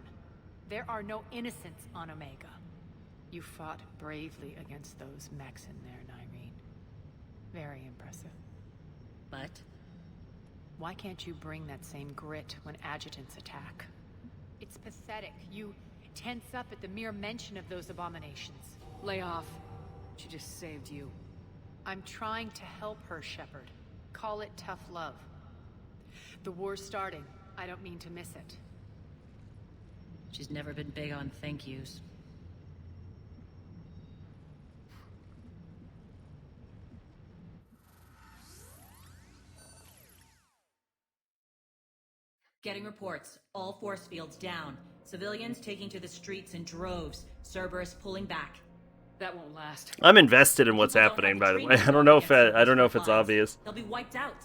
[SPEAKER 2] There are no innocents on Omega. You fought bravely against those mechs in there, Nyreen. Very impressive.
[SPEAKER 5] But?
[SPEAKER 2] Why can't you bring that same grit when adjutants attack? It's pathetic. You tense up at the mere mention of those abominations.
[SPEAKER 6] Lay off. She just saved you.
[SPEAKER 2] I'm trying to help her, Shepard. Call it tough love. The war's starting. I don't mean to miss it.
[SPEAKER 5] She's never been big on thank yous. Getting reports. All force fields down. Civilians taking to the streets in droves. Cerberus pulling back.
[SPEAKER 6] That won't last.
[SPEAKER 3] I'm invested in what's happening, by the way. I don't know if it's obvious.
[SPEAKER 5] They'll be wiped out.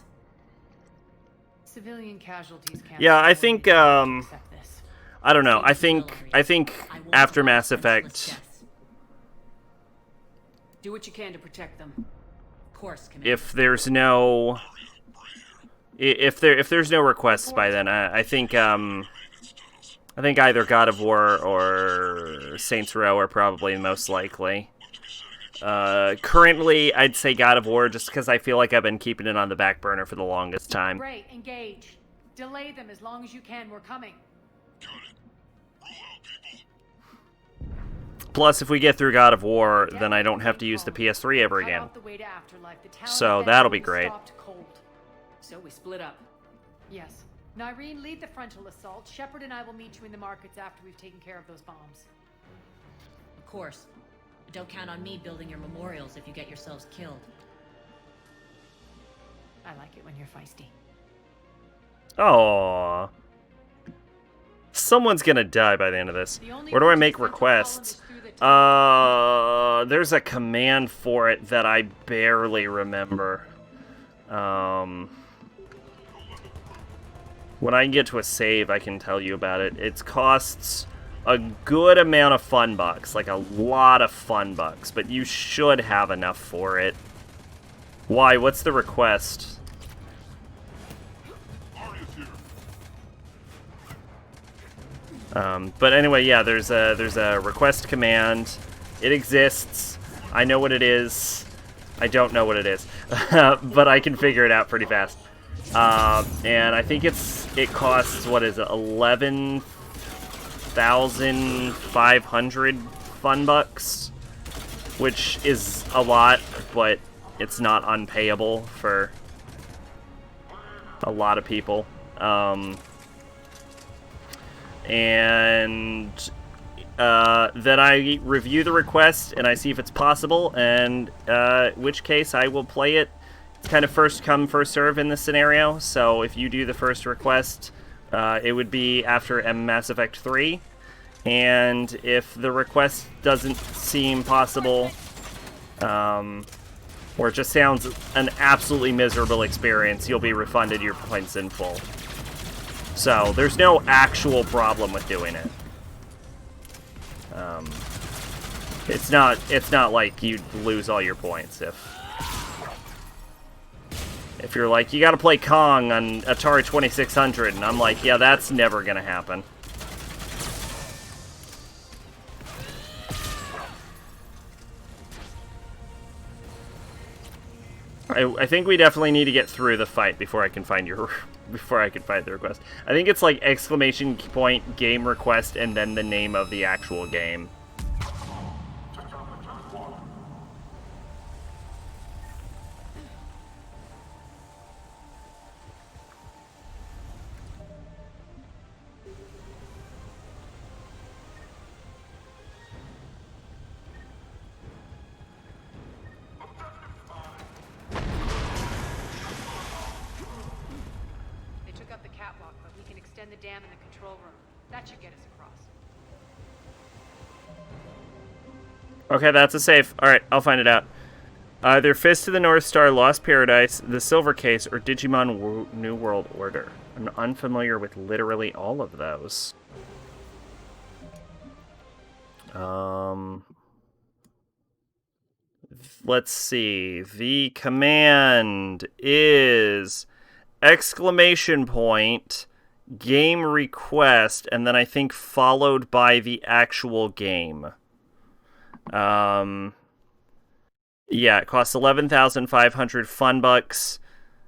[SPEAKER 2] Civilian casualties can't.
[SPEAKER 3] Yeah, I think I don't know. I think after Mass Effect,
[SPEAKER 6] do what you can to protect them.
[SPEAKER 5] Of course, Commander.
[SPEAKER 3] if there's no requests by then, I think either God of War or Saints Row are probably most likely. Currently, I'd say God of War just because I feel like I've been keeping it on the back burner for the longest time.
[SPEAKER 2] Great, engage. Delay them as long as you can. We're coming.
[SPEAKER 3] Plus, if we get through God of War, then I don't have to use the PS3 ever again. So that'll be great.
[SPEAKER 6] So we split up.
[SPEAKER 2] Yes. Nyreen, lead the frontal assault. Shepard and I will meet you in the markets after we've taken care of those bombs.
[SPEAKER 5] Of course. But don't count on me building your memorials if you get yourselves killed.
[SPEAKER 2] I like it when you're feisty.
[SPEAKER 3] Aww. Someone's gonna die by the end of this. Where do I make requests? There's a command for it that I barely remember. When I get to a save, I can tell you about it. It costs a good amount of fun bucks, like a lot of fun bucks, but you should have enough for it. Why? What's the request? But anyway, yeah, there's a request command. It exists. I know what it is. I don't know what it is, but I can figure it out pretty fast. And I think it costs, what is it, 11,500 fun bucks, which is a lot, but it's not unpayable for a lot of people. And then I review the request and I see if it's possible, and in which case I will play it. It's kind of first come, first serve in this scenario, so if you do the first request, it would be after Mass Effect 3, and if the request doesn't seem possible, or it just sounds an absolutely miserable experience, you'll be refunded your points in full. So, there's no actual problem with doing it. It's not like you'd lose all your points if you're like, you gotta play Kong on Atari 2600, and I'm like, yeah, that's never gonna happen. I think we definitely need to get through the fight before I can find the request. I think it's like exclamation point game request and then the name of the actual game.
[SPEAKER 2] The dam in the control room. That should get us across.
[SPEAKER 3] Okay, that's a safe. Alright, I'll find it out. Either Fist of the North Star, Lost Paradise, The Silver Case, or Digimon New World Order. I'm unfamiliar with literally all of those. Let's see. The command is exclamation point, game request, and then I think followed by the actual game. Yeah, it costs 11,500 fun bucks,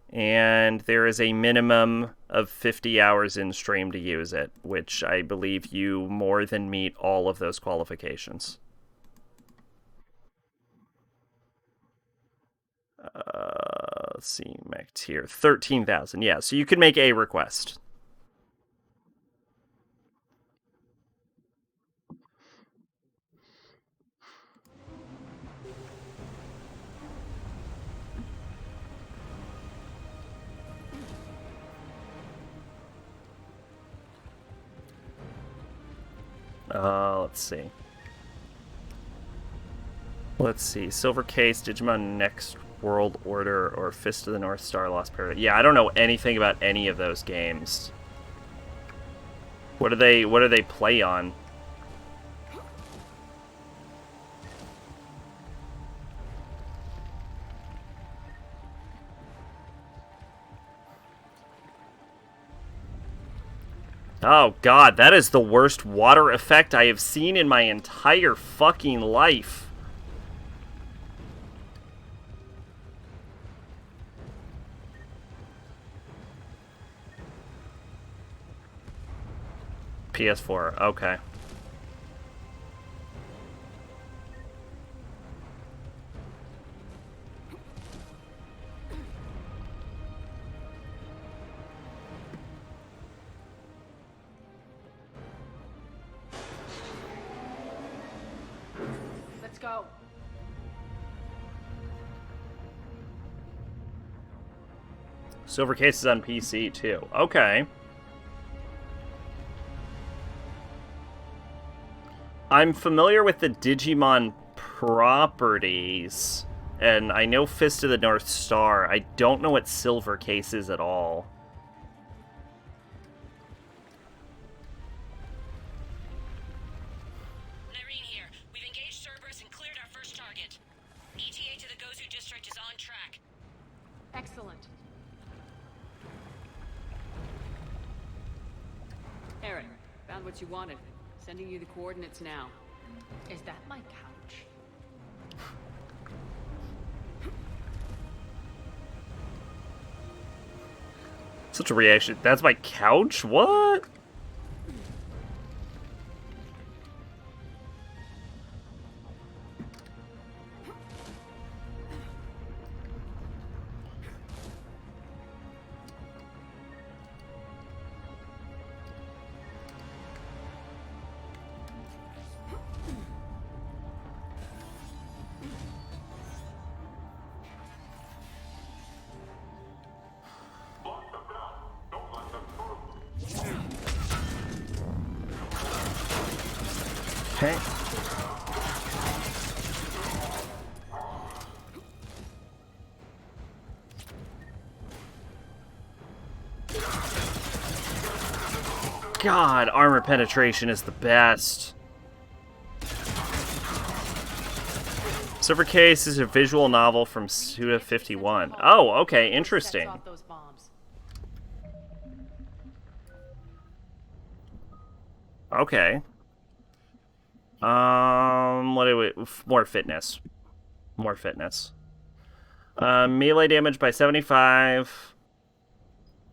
[SPEAKER 3] and there is a minimum of 50 hours in stream to use it, which I believe you more than meet all of those qualifications. Let's see, max here, 13,000. Yeah, so you can make a request. Let's see. Silver Case, Digimon Next World Order, or Fist of the North Star, Lost Paradise. Yeah, I don't know anything about any of those games. What do they play on? Oh god, that is the worst water effect I have seen in my entire fucking life. PS4, okay.
[SPEAKER 6] go.
[SPEAKER 3] Silver Case is on PC too. Okay. I'm familiar with the Digimon properties, and I know Fist of the North Star. I don't know what Silver Case is at all.
[SPEAKER 15] Nyreen here. We've engaged Cerberus and cleared our first target. ETA to the Gozu district is on track.
[SPEAKER 6] Excellent. Eric, found what you wanted. Sending you the coordinates now. Is that my couch?
[SPEAKER 3] Such a reaction. That's my couch? What? Okay. God, armor penetration is the best. Silver Case is a visual novel from Suda 51. Oh, okay, interesting. Okay. What do we... More fitness. More fitness. Melee damage by 75.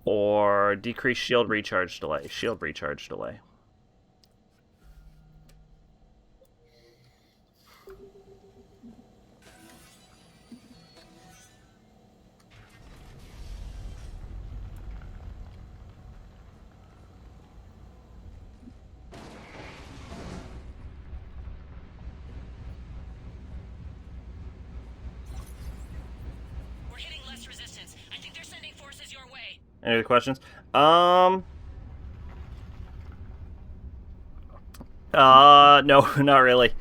[SPEAKER 3] Or decrease shield recharge delay. Shield recharge delay. Any other questions? No, not really.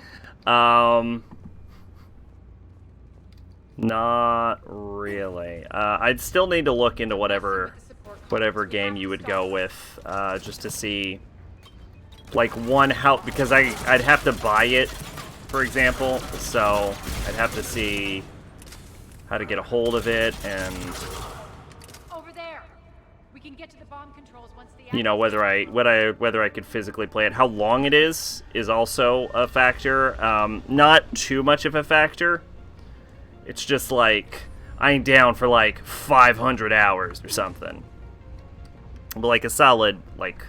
[SPEAKER 3] Not really. I'd still need to look into whatever game you would go with, just to see, like, how, because I'd have to buy it, for example, so I'd have to see how to get a hold of it, and
[SPEAKER 2] Get to the bomb controls once the
[SPEAKER 3] you know, whether I could physically play it. How long it is also a factor. Not too much of a factor. It's just like I'm down for like 500 hours or something. But like a solid, like,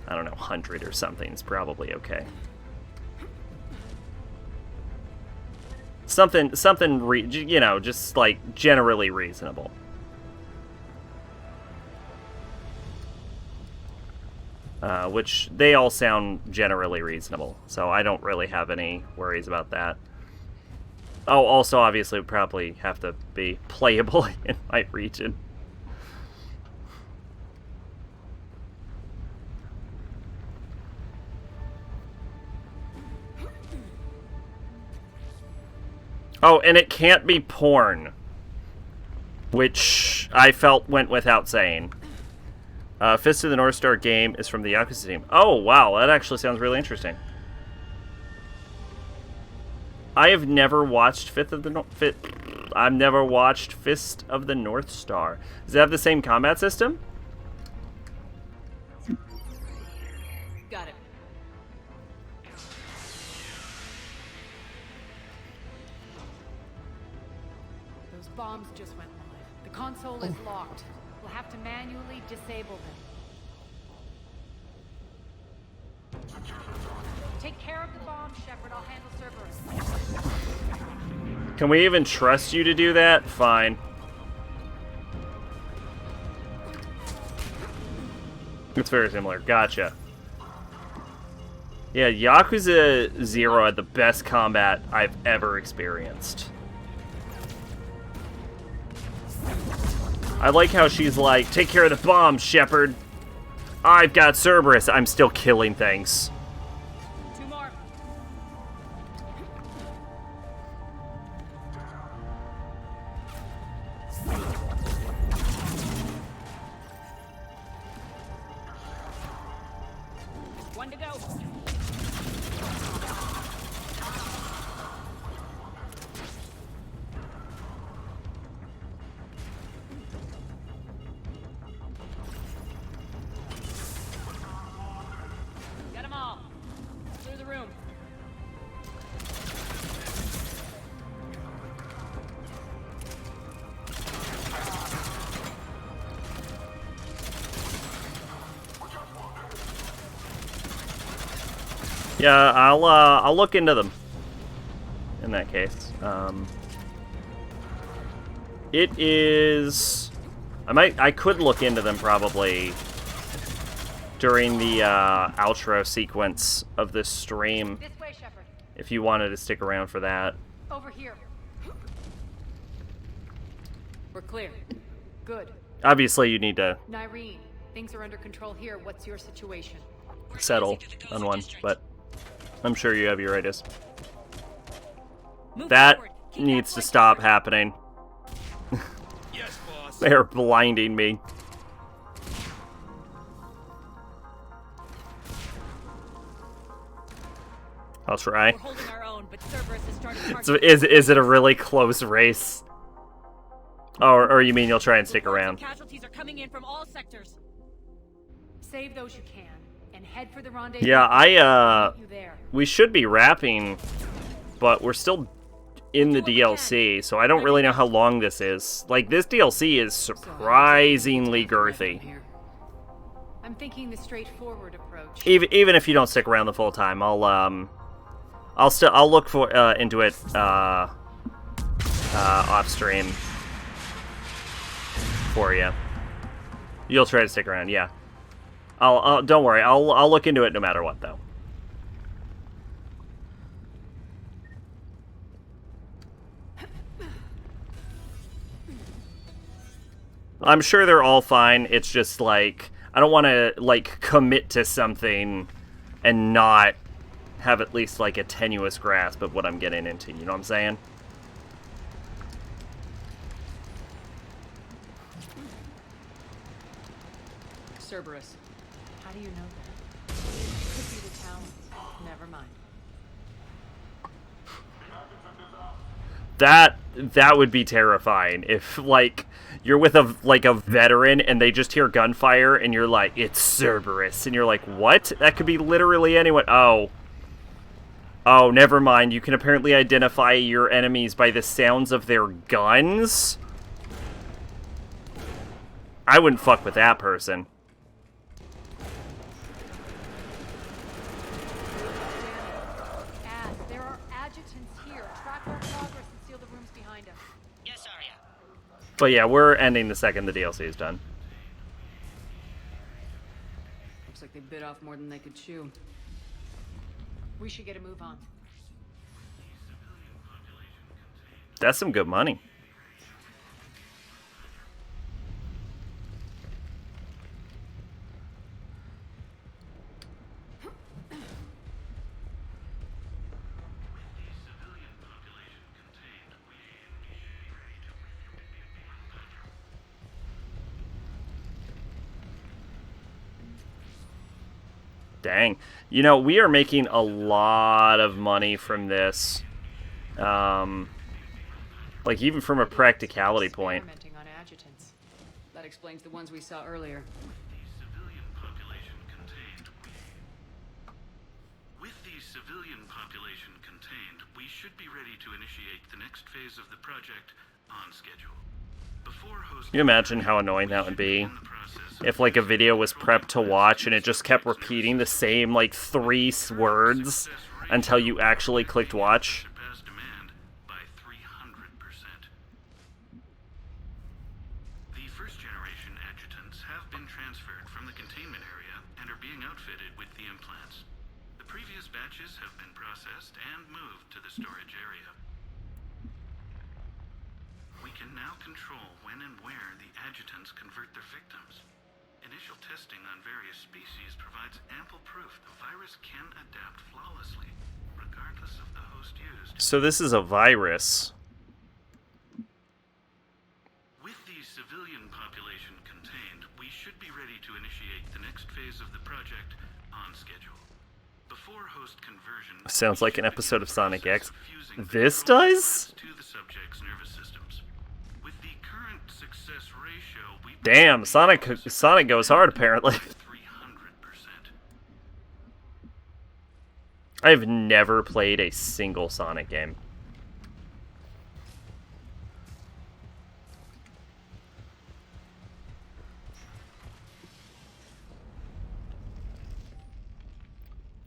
[SPEAKER 3] I don't know, 100 or something is probably okay. Something you know, just like generally reasonable. Which they all sound generally reasonable, so I don't really have any worries about that. Oh, also, obviously, would probably have to be playable in my region. Oh, and it can't be porn, which I felt went without saying. Fist of the North Star game is from the Yakuza team. Oh, wow, that actually sounds really interesting. I have never watched I've never watched Fist of the North Star. Does it have the same combat system?
[SPEAKER 6] Got it. Those bombs just went live. The console is locked. We'll have to manually disable them. Take care of the bomb, Shepard. I'll handle Cerberus.
[SPEAKER 3] Can we even trust you to do that? Fine. It's very similar. Gotcha. Yeah, Yakuza 0 had the best combat I've ever experienced. I like how she's like, take care of the bomb, Shepard. I've got Cerberus. I'm still killing things.
[SPEAKER 6] Two more. One to go. Get them all. Clear the room.
[SPEAKER 3] Yeah, I'll look into them. In that case, it is. I could look into them probably during the outro sequence of this stream.
[SPEAKER 2] This way, Shepard.
[SPEAKER 3] If you wanted to stick around for that.
[SPEAKER 2] Over here.
[SPEAKER 6] We're clear.
[SPEAKER 2] Good.
[SPEAKER 3] Obviously, you need to
[SPEAKER 2] Nyreen, things are under control here. What's your situation?
[SPEAKER 3] settle on one, but I'm sure you have your ideas.
[SPEAKER 6] Move
[SPEAKER 3] That
[SPEAKER 6] forward. Keep
[SPEAKER 3] needs
[SPEAKER 6] that
[SPEAKER 3] to stop happening.
[SPEAKER 18] Yes, boss.
[SPEAKER 3] They're blinding me. I'll try.
[SPEAKER 6] We're holding our own, but Cerberus has started
[SPEAKER 3] So
[SPEAKER 6] targeting.
[SPEAKER 3] is it a really close race? Or you mean you'll try and stick
[SPEAKER 6] Reports of
[SPEAKER 3] around?
[SPEAKER 6] Casualties are coming in from all sectors.
[SPEAKER 2] Save those you can and head for the rendezvous.
[SPEAKER 3] Yeah,
[SPEAKER 2] I'll meet you there.
[SPEAKER 3] we should be wrapping, but we're still in the DLC, so I don't really know how long this is. Like, this DLC is surprisingly girthy.
[SPEAKER 2] I'm thinking the straightforward approach.
[SPEAKER 3] Even if you don't stick around the full time, I'll look for into it off stream for you. You'll try to stick around, yeah. I'll don't worry. I'll look into it no matter what, though. I'm sure they're all fine. It's just like I don't want to like commit to something and not have at least like a tenuous grasp of what I'm getting into. You know what I'm saying?
[SPEAKER 6] Cerberus.
[SPEAKER 2] How do you know that? Could be the town. Never mind.
[SPEAKER 3] That would be terrifying if like you're with a veteran and they just hear gunfire and you're like, it's Cerberus, and you're like, what? That could be literally anyone. Oh, never mind. You can apparently identify your enemies by the sounds of their guns. I wouldn't fuck with that person.
[SPEAKER 2] There are adjutants here. Track our progress and seal the rooms behind us.
[SPEAKER 14] Yes, Arya.
[SPEAKER 3] But yeah, we're ending the second the DLC is done.
[SPEAKER 6] Looks like they bit off more than they could chew.
[SPEAKER 2] We should get a move on.
[SPEAKER 3] That's some good money. Dang. You know, we are making a lot of money from this. Like, even from a practicality point.
[SPEAKER 2] Experimenting on adjutants.
[SPEAKER 6] That explains the ones we saw earlier.
[SPEAKER 4] With the civilian population contained, we should be ready to initiate the next phase of the project on schedule. Before hosting,
[SPEAKER 3] Can you imagine how annoying that would be? If, like, a video was prepped to watch and it just kept repeating the same, like, 3 words until you actually clicked watch?
[SPEAKER 4] surpassed demand by 300%. The first-generation adjutants have been transferred from the containment area and are being outfitted with the implants. The previous batches have been processed and moved to the storage area. We can now control when and where the adjutants convert their victims. Initial testing on various species provides ample proof the virus can adapt flawlessly, regardless of the host used.
[SPEAKER 3] So this is a virus.
[SPEAKER 4] With the civilian population contained, we should be ready to initiate the next phase of the project on schedule. Before host conversion,
[SPEAKER 3] Sounds like an episode of Sonic X. This does?
[SPEAKER 4] to the subject's nervous systems. With the current success ratio, we
[SPEAKER 3] Damn, Sonic goes hard apparently. I've never played a single Sonic game.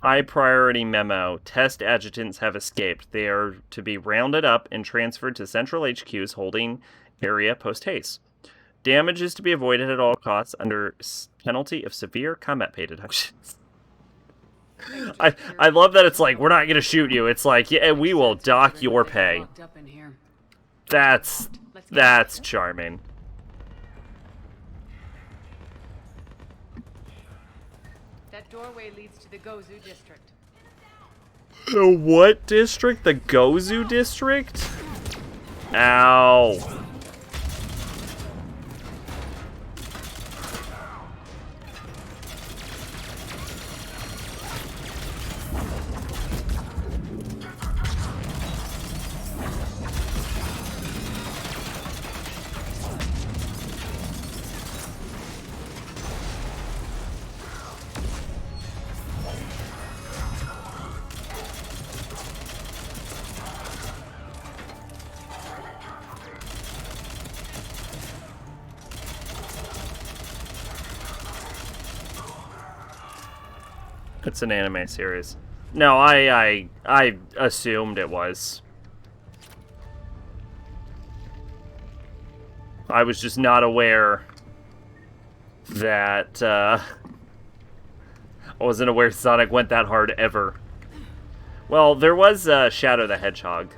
[SPEAKER 3] High priority memo. Test adjutants have escaped. They are to be rounded up and transferred to central HQ's holding area post-haste. Damage is to be avoided at all costs under penalty of severe combat pay deductions. I love that it's like, we're not going to shoot you. It's like, yeah, we will dock your pay. That's charming.
[SPEAKER 2] That doorway leads to the Gozu district.
[SPEAKER 3] The what district? The Gozu district? Ow. It's an anime series. No, I assumed it was. I was just not aware that, I wasn't aware Sonic went that hard ever. Well, there was, Shadow the Hedgehog.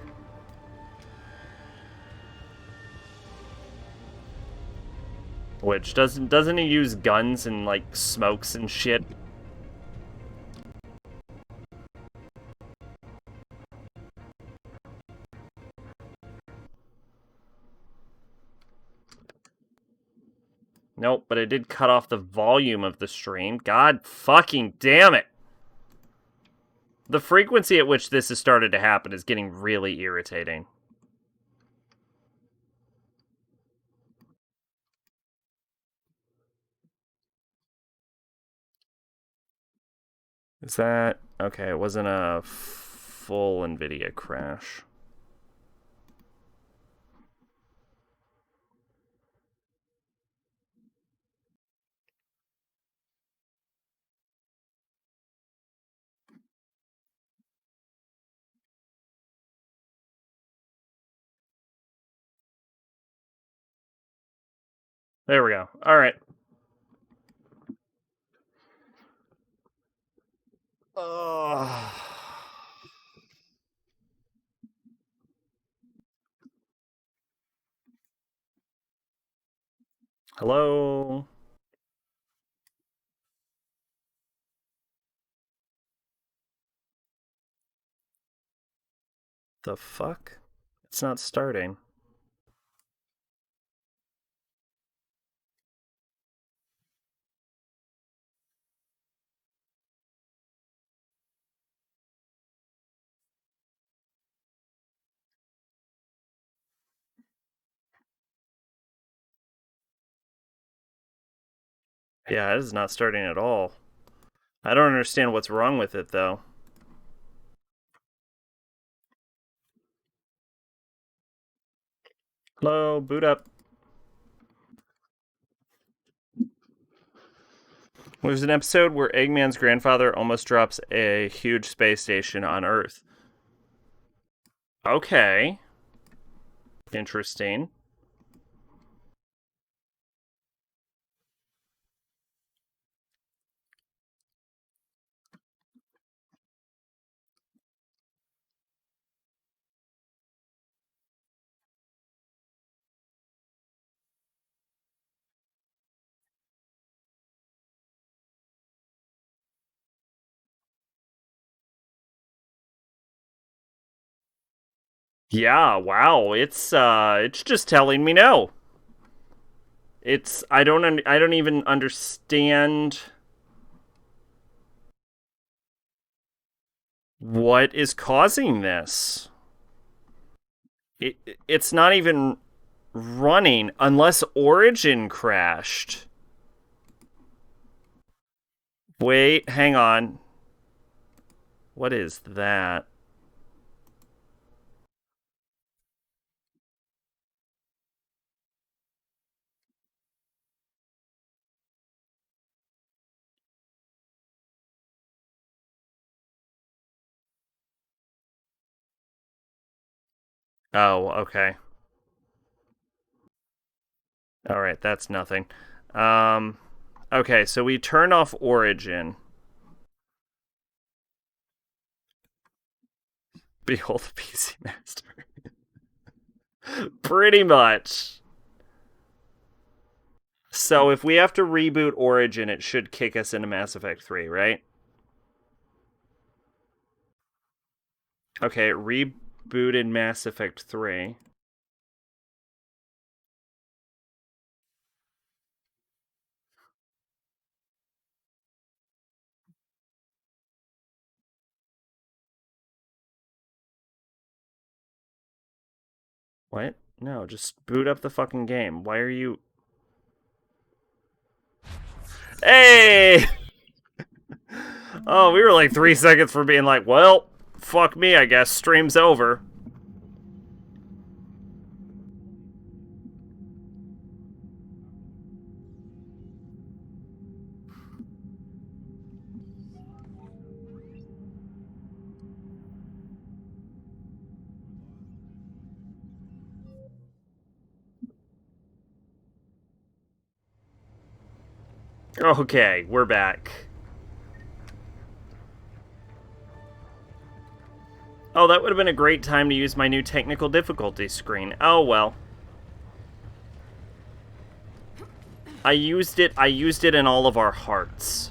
[SPEAKER 3] Which, doesn't he use guns and, like, smokes and shit? Nope, but it did cut off the volume of the stream. God fucking damn it! The frequency at which this has started to happen is getting really irritating. Is that... Okay, it wasn't a full NVIDIA crash. There we go. Alright. Hello? The fuck? It's not starting. Yeah, it is not starting at all. I don't understand what's wrong with it, though. Hello, boot up. There's an episode where Eggman's grandfather almost drops a huge space station on Earth. Okay. Interesting. Yeah, wow. It's just telling me no. I don't even understand what is causing this. It's not even running unless Origin crashed. Wait, hang on. What is that? Oh, okay. All right, that's nothing. Um, okay, so we turn off Origin. Behold the PC Master. Pretty much. So if we have to reboot Origin, it should kick us into Mass Effect 3, right? Okay, it rebooted Mass Effect 3. What? No, just boot up the fucking game. Why are you... Hey! Oh, we were like 3 seconds from being like, well, fuck me, I guess. Stream's over. Okay, we're back. Oh, that would have been a great time to use my new technical difficulty screen. Oh, well. I used it in all of our hearts.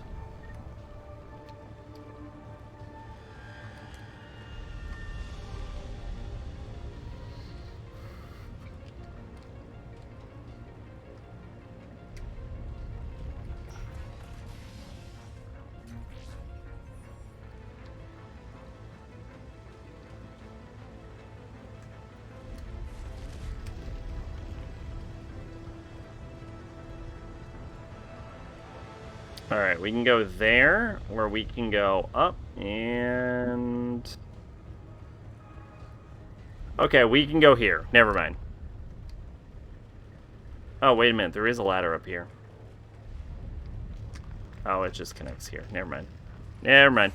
[SPEAKER 3] Alright, we can go there, or we can go up, and... Okay, we can go here. Never mind. Oh, wait a minute. There is a ladder up here. Oh, it just connects here. Never mind. Never mind.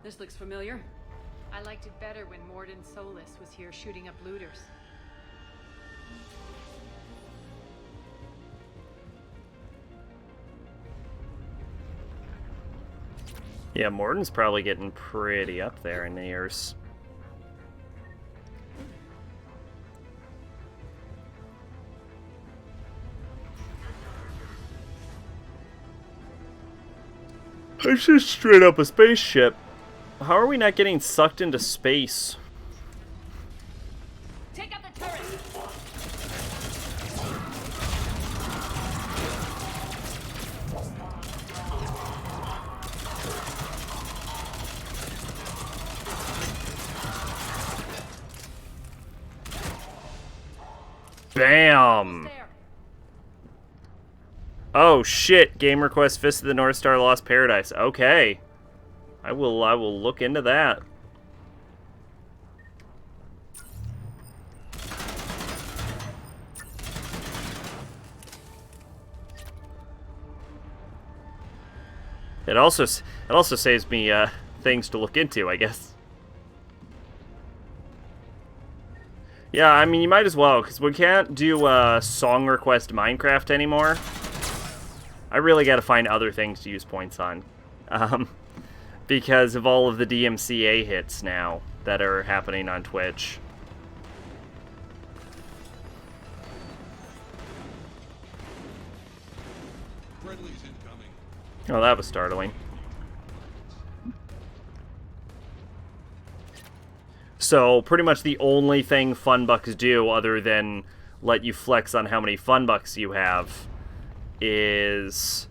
[SPEAKER 6] This looks familiar.
[SPEAKER 2] I liked it better when Mordin Solus was here shooting up looters.
[SPEAKER 3] Yeah, Mordin's probably getting pretty up there in the years. It's just straight up a spaceship. How are we not getting sucked into space?
[SPEAKER 6] Take out the turret!
[SPEAKER 3] Bam! Oh shit, game request Fist of the North Star Lost Paradise. Okay. I will look into that. It also saves me things to look into, I guess. Yeah, I mean, you might as well, because we can't do song request Minecraft anymore. I really got to find other things to use points on. Because of all of the DMCA hits now that are happening on Twitch.
[SPEAKER 18] Friendly's incoming.
[SPEAKER 3] Oh, that was startling. So, pretty much the only thing Funbucks do, other than let you flex on how many Funbucks you have, is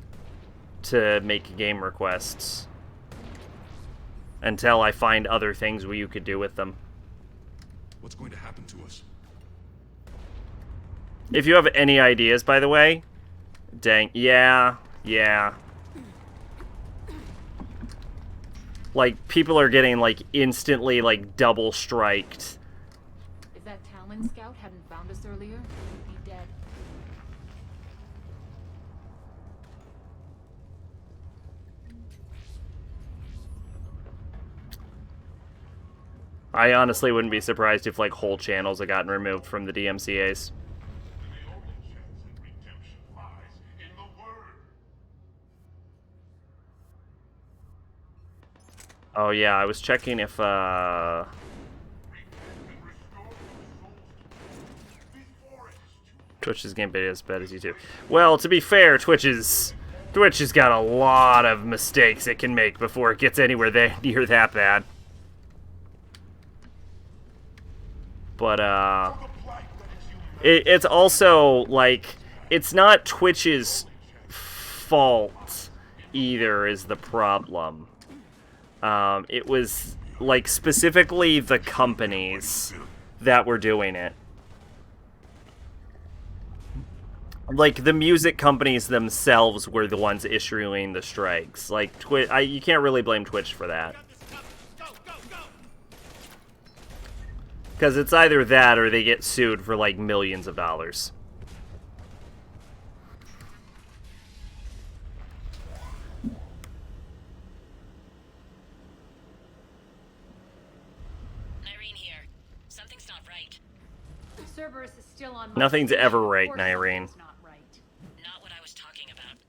[SPEAKER 3] to make game requests. Until I find other things where you could do with them.
[SPEAKER 18] What's going to happen to us?
[SPEAKER 3] If you have any ideas, by the way, dang, yeah. Like, people are getting, like, instantly, like, double striked.
[SPEAKER 6] If that Talon scout hadn't found us earlier, we'd be dead.
[SPEAKER 3] I honestly wouldn't be surprised if, like, whole channels had gotten removed from the DMCAs. Oh, yeah, I was checking if, Twitch is game as bad as YouTube. Well, to be fair, Twitch has got a lot of mistakes it can make before it gets anywhere near that bad. But, it's also, like, it's not Twitch's fault either is the problem. It was, like, specifically the companies that were doing it. Like, the music companies themselves were the ones issuing the strikes. Like, you can't really blame Twitch for that. Because it's either that or they get sued for, like, millions of dollars.
[SPEAKER 14] Irene here. Something's not right.
[SPEAKER 2] Cerberus is still on my
[SPEAKER 3] Nothing's ever right, Irene.
[SPEAKER 14] Not what I was talking about.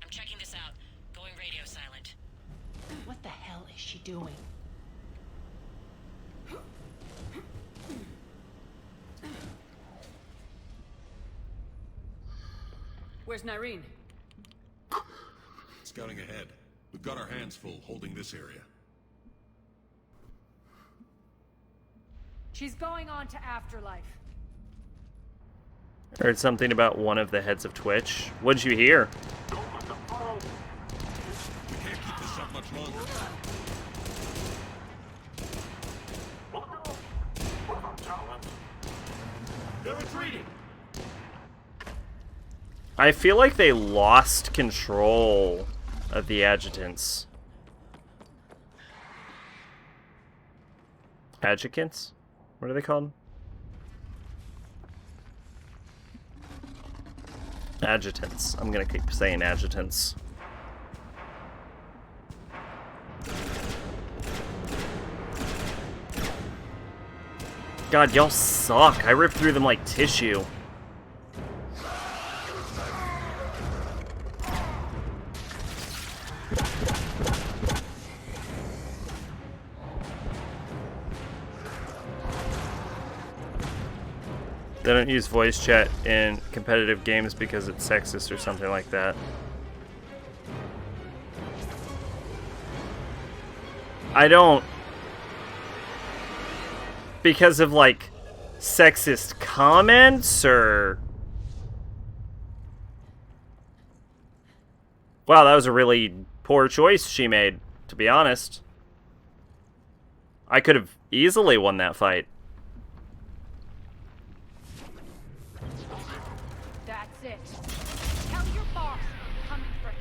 [SPEAKER 14] I'm checking this out. Going radio silent.
[SPEAKER 6] What the hell is she doing? Where's Nyreen?
[SPEAKER 18] Scouting ahead. We've got our hands full holding this area.
[SPEAKER 2] She's going on to Afterlife.
[SPEAKER 3] Heard something about one of the heads of Twitch. What'd you hear?
[SPEAKER 18] We can't keep this up much longer.
[SPEAKER 11] They're retreating.
[SPEAKER 3] I feel like they lost control of the adjutants. Adjutants? What are they called? Adjutants. I'm gonna keep saying adjutants. God, y'all suck. I ripped through them like tissue. They don't use voice chat in competitive games because it's sexist or something like that. I don't... Because of, like, sexist comments, or... Wow, that was a really poor choice she made, to be honest. I could have easily won that fight.
[SPEAKER 2] That's it. Tell your boss I'm coming for him.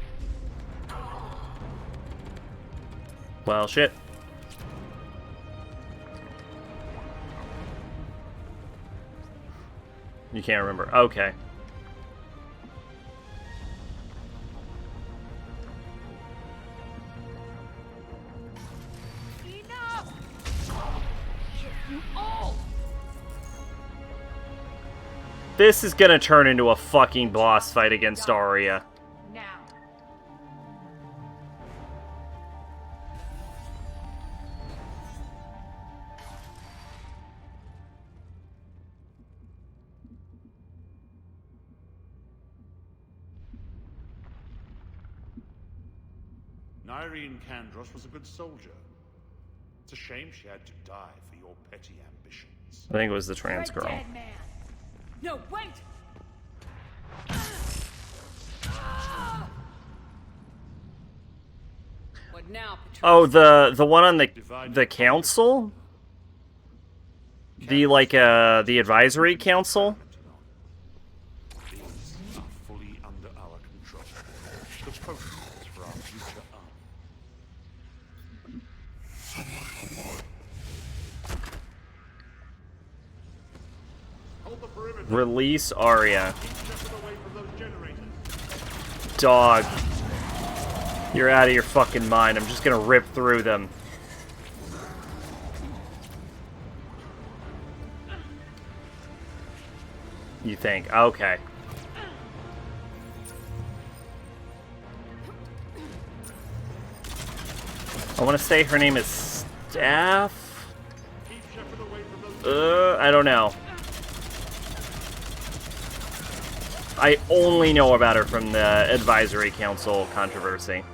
[SPEAKER 3] Well, shit. You can't remember. Okay.
[SPEAKER 2] Enough! You all!
[SPEAKER 3] This is gonna turn into a fucking boss fight against Arya.
[SPEAKER 2] Now.
[SPEAKER 11] Irene Kandros was a good soldier. It's a shame she had to die for your petty ambitions.
[SPEAKER 3] I think it was the trans
[SPEAKER 2] You're a
[SPEAKER 3] girl.
[SPEAKER 2] dead man. No, wait! What now, Patrice?
[SPEAKER 3] Oh, the one on the council? The the advisory council?
[SPEAKER 11] These are fully under our control. The potions for our future army. Hold the perimeter.
[SPEAKER 3] Release Arya.
[SPEAKER 11] Keep Shepard away from those generators.
[SPEAKER 3] Dog. You're out of your fucking mind. I'm just gonna rip through them. You think? Okay. I want to say her name is Staff? I don't know. I only know about her from the Advisory Council controversy.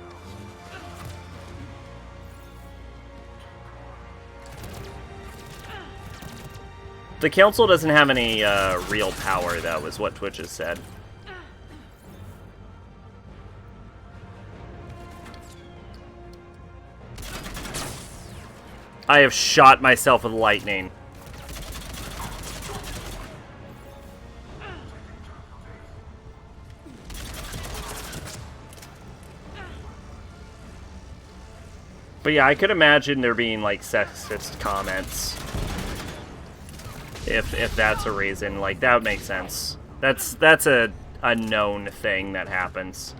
[SPEAKER 3] The Council doesn't have any real power, though, is what Twitch has said. I have shot myself with lightning. But yeah, I could imagine there being, like, sexist comments. If that's a reason. Like, that would make sense. That's a known thing that happens.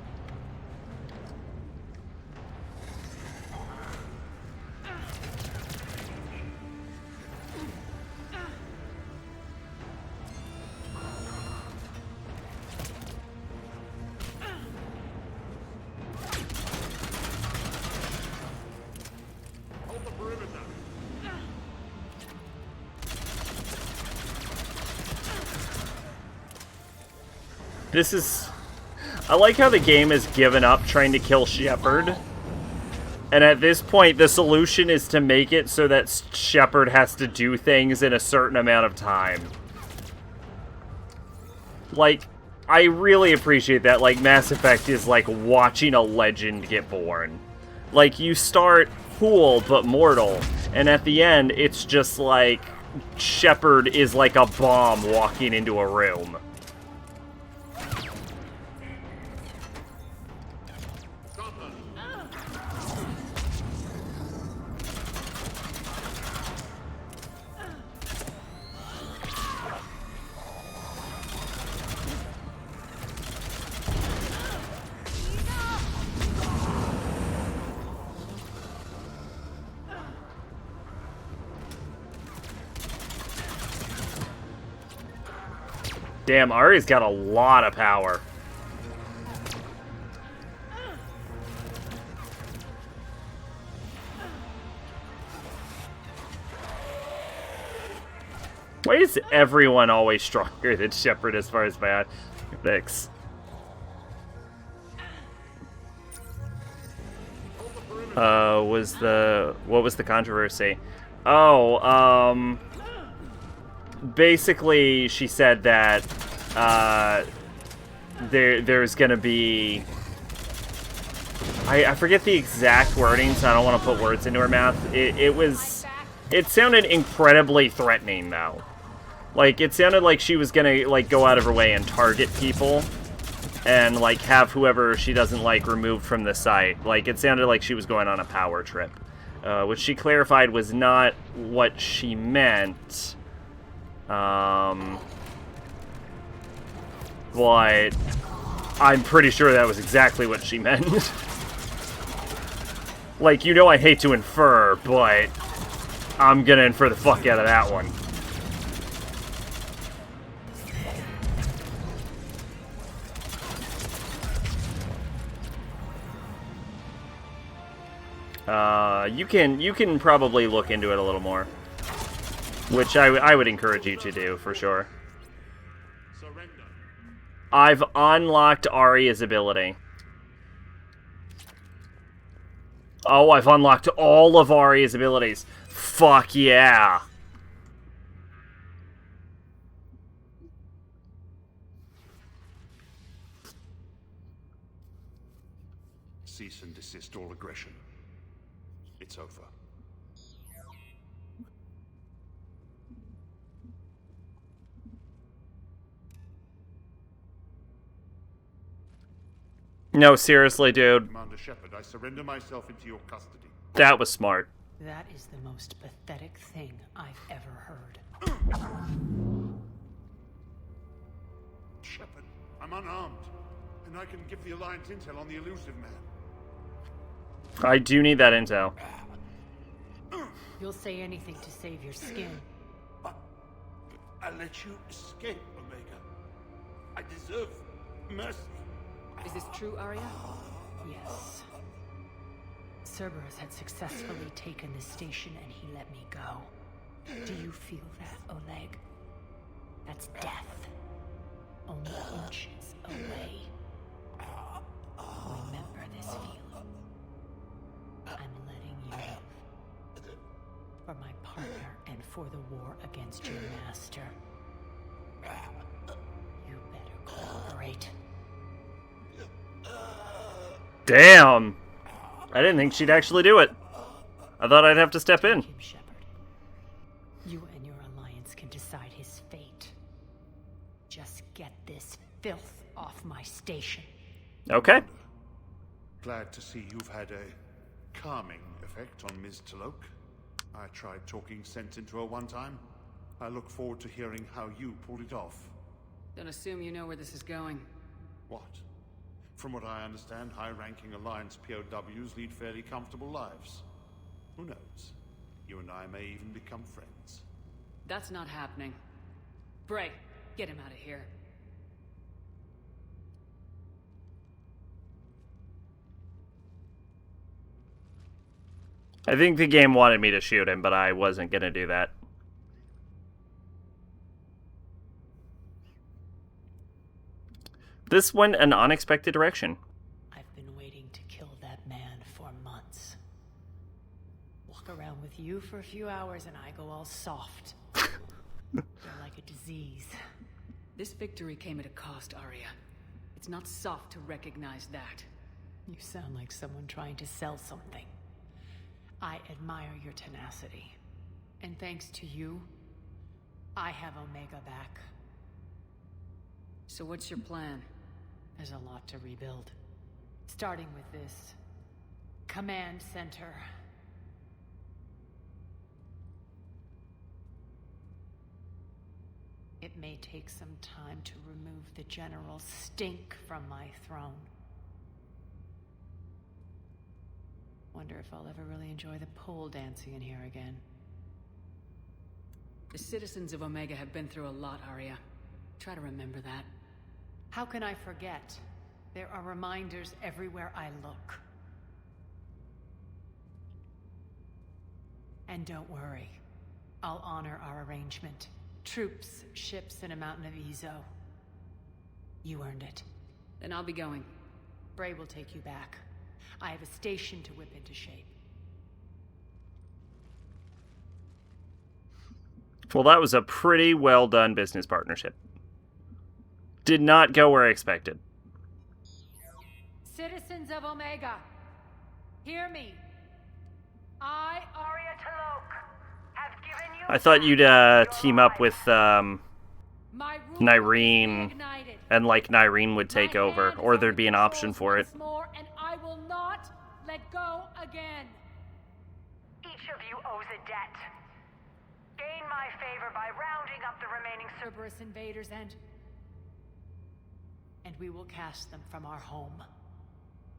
[SPEAKER 3] This is... I like how the game has given up trying to kill Shepard. And at this point, the solution is to make it so that Shepard has to do things in a certain amount of time. Like, I really appreciate that. Like, Mass Effect is like watching a legend get born. Like, you start cool but mortal. And at the end, it's just like Shepard is like a bomb walking into a room. Damn, Ari's got a lot of power. Why is everyone always stronger than Shepard as far as my ethics? What was the controversy? Oh, basically, she said that there's gonna be... I forget the exact wording, so I don't want to put words into her mouth. It sounded incredibly threatening, though. Like, it sounded like she was gonna, like, go out of her way and target people and, like, have whoever she doesn't like removed from the site. Like, it sounded like she was going on a power trip, which she clarified was not what she meant. But I'm pretty sure that was exactly what she meant. Like, you know I hate to infer, but I'm gonna infer the fuck out of that one. You can probably look into it a little more, which I would encourage you to do for sure. I've unlocked Aria's ability. Oh, I've unlocked all of Arya's abilities. Fuck yeah.
[SPEAKER 11] Cease and desist all aggression. It's over.
[SPEAKER 3] No, seriously, dude.
[SPEAKER 11] Commander Shepard, I surrender myself into your custody.
[SPEAKER 3] That was smart.
[SPEAKER 2] That is the most pathetic thing I've ever heard.
[SPEAKER 11] Shepard, I'm unarmed, and I can give the Alliance intel on the elusive man.
[SPEAKER 3] I do need that intel.
[SPEAKER 2] You'll say anything to save your skin.
[SPEAKER 11] I let you escape, Omega. I deserve mercy.
[SPEAKER 6] Is this true, Arya?
[SPEAKER 2] Yes. Cerberus had successfully taken the station and he let me go. Do you feel that, Oleg? That's death. Only inches away. Remember this feeling. I'm letting you live. For my partner and for the war against your master. You better cooperate.
[SPEAKER 3] Damn! I didn't think she'd actually do it. I thought I'd have to step in.
[SPEAKER 2] You and your alliance can decide his fate. Just get this filth off my station.
[SPEAKER 3] Okay.
[SPEAKER 11] Glad to see you've had a calming effect on Ms. Talok. I tried talking sense into her one time. I look forward to hearing how you pulled it off.
[SPEAKER 6] Don't assume you know where this is going.
[SPEAKER 11] What? From what I understand, high-ranking Alliance POWs lead fairly comfortable lives. Who knows? You and I may even become friends.
[SPEAKER 6] That's not happening. Bray, get him out of here.
[SPEAKER 3] I think the game wanted me to shoot him, but I wasn't gonna do that. This went an unexpected direction.
[SPEAKER 2] I've been waiting to kill that man for months. Walk around with you for a few hours and I go all soft. You're like a disease.
[SPEAKER 6] This victory came at a cost, Arya. It's not soft to recognize that.
[SPEAKER 2] You sound like someone trying to sell something. I admire your tenacity. And thanks to you, I have Omega back.
[SPEAKER 6] So what's your plan?
[SPEAKER 2] There's a lot to rebuild. Starting with this command center. It may take some time to remove the general stink from my throne. Wonder if I'll ever really enjoy the pole dancing in here again.
[SPEAKER 6] The citizens of Omega have been through a lot, Arya. Try to remember that.
[SPEAKER 2] How can I forget? There are reminders everywhere I look. And don't worry. I'll honor our arrangement. Troops, ships, and a mountain of Ezo. You earned it.
[SPEAKER 6] Then I'll be going.
[SPEAKER 2] Bray will take you back. I have a station to whip into shape.
[SPEAKER 3] Well, that was a pretty well done business partnership. Did not go where I expected.
[SPEAKER 2] Citizens of Omega, hear me. I,
[SPEAKER 10] Arya Talok, have given you...
[SPEAKER 3] I thought you'd team up with Nyreen, and like Nyreen would take over, or there'd be an option for it.
[SPEAKER 2] More, and I will not let go again.
[SPEAKER 10] Each of you owes a debt. Gain my favor by rounding up the remaining
[SPEAKER 2] Cerberus invaders and we will cast them from our home.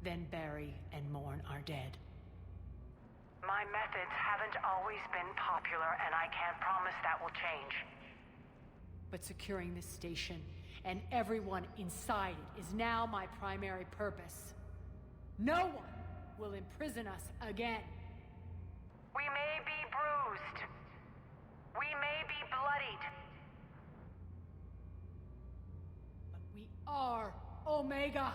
[SPEAKER 2] Then bury and mourn our dead.
[SPEAKER 10] My methods haven't always been popular, and I can't promise that will change.
[SPEAKER 2] But securing this station and everyone inside it is now my primary purpose. No one will imprison us again.
[SPEAKER 10] We may be bruised. We may be bloodied.
[SPEAKER 2] We are Omega.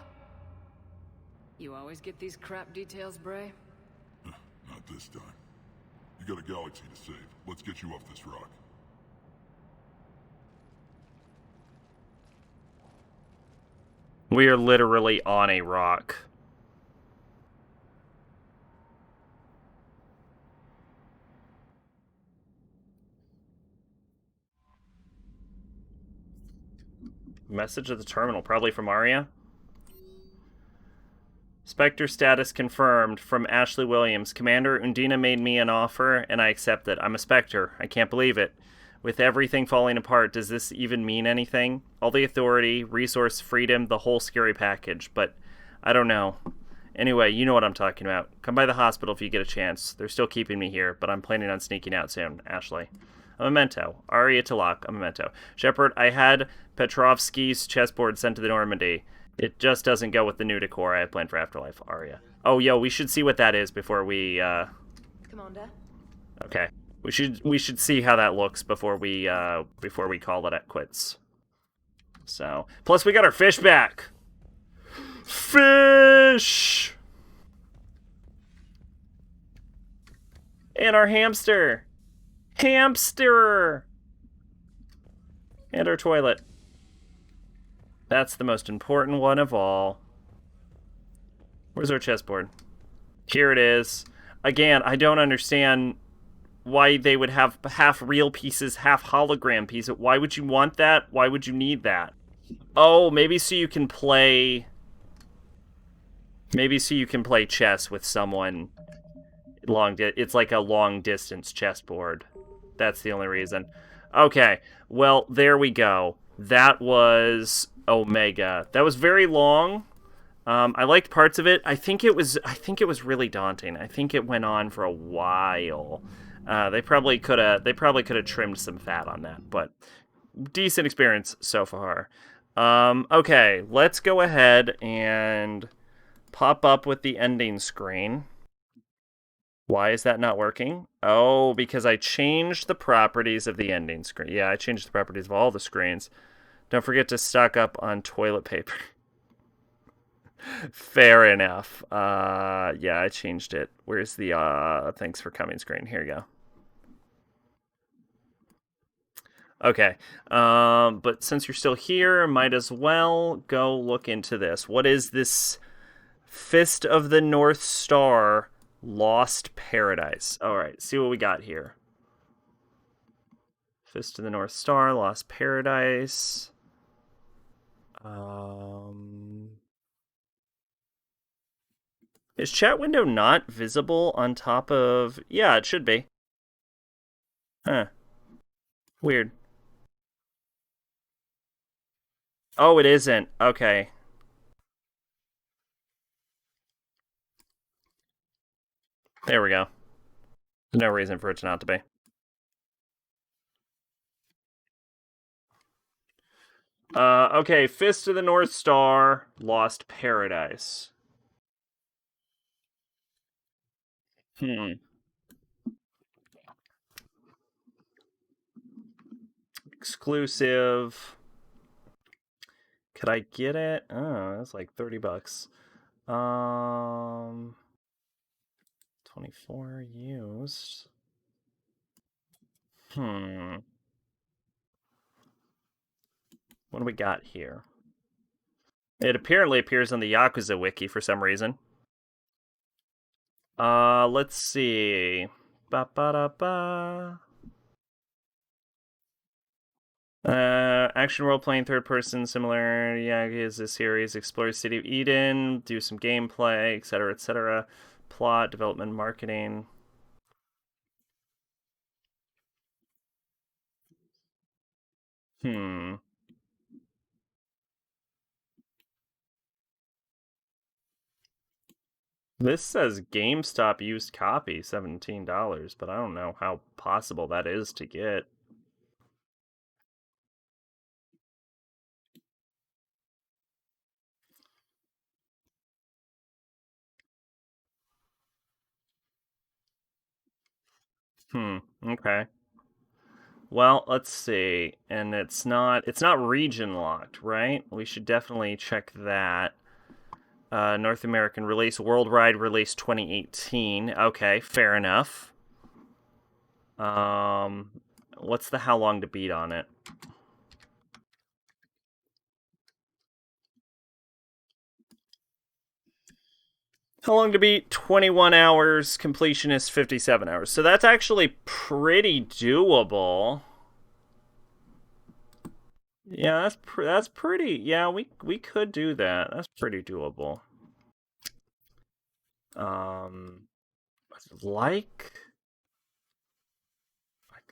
[SPEAKER 6] You always get these crap details, Bray?
[SPEAKER 7] this time. You got a galaxy to save. Let's get you off this rock.
[SPEAKER 3] We are literally on a rock. Message at the terminal, probably from Arya. Spectre status confirmed from Ashley Williams. Commander Undina made me an offer, and I accepted. I'm a Spectre. I can't believe it. With everything falling apart, does this even mean anything? All the authority, resource, freedom, the whole scary package, but I don't know. Anyway, you know what I'm talking about. Come by the hospital if you get a chance. They're still keeping me here, but I'm planning on sneaking out soon. Ashley. A memento. Arya Talak, a memento. Shepard, I had Petrovsky's chessboard sent to the Normandy. It just doesn't go with the new decor I have planned for Afterlife. Arya. Oh, yo, we should see what that is before we,
[SPEAKER 13] Commander?
[SPEAKER 3] Okay. We should see how that looks before we call it at quits. So, plus we got our fish back. Fish! And our hamster. Hamster! And our toilet. That's the most important one of all. Where's our chessboard? Here it is. Again, I don't understand why they would have half real pieces, half hologram pieces. Why would you want that? Why would you need that? Oh, maybe so you can play... Maybe so you can play chess with someone it's like a long-distance chessboard. That's the only reason. Okay, well, there we go. That was Omega. That was very long. I liked parts of it. I think it was really daunting. I think it went on for a while. They probably could have trimmed some fat on that, but decent experience so far. Okay, let's go ahead and pop up with the ending screen. Why is that not working? Oh, because I changed the properties of the ending screen. Yeah, I changed the properties of all the screens. Don't forget to stock up on toilet paper. Fair enough. Yeah, I changed it. Where's the thanks for coming screen? Here you go. Okay. But since you're still here, might as well go look into this. What is this Fist of the North Star Lost Paradise? All right, see what we got here. Fist of the North Star, Lost Paradise. Is chat window not visible on top of... Yeah, it should be. Huh. Weird. Oh, it isn't. Okay. There we go. There's no reason for it to not to be. Okay, Fist of the North Star, Lost Paradise. Exclusive. Could I get it? Oh, that's like $30. 24 used. What do we got here? It apparently appears on the Yakuza wiki for some reason. Let's see. Ba-ba-da-ba. Action role-playing third-person, similar Yakuza series. Explore City of Eden, do some gameplay, etc., etc. Plot, development, marketing. This says GameStop used copy, $17, but I don't know how possible that is to get. Okay. Well, let's see. And it's not region locked, right? We should definitely check that. North American release, worldwide release 2018. Okay, fair enough. What's the how long to beat on it? How long to beat? 21 hours. Completion is 57 hours. So that's actually pretty doable. Yeah, that's pretty. Yeah, we could do that. That's pretty doable. I'd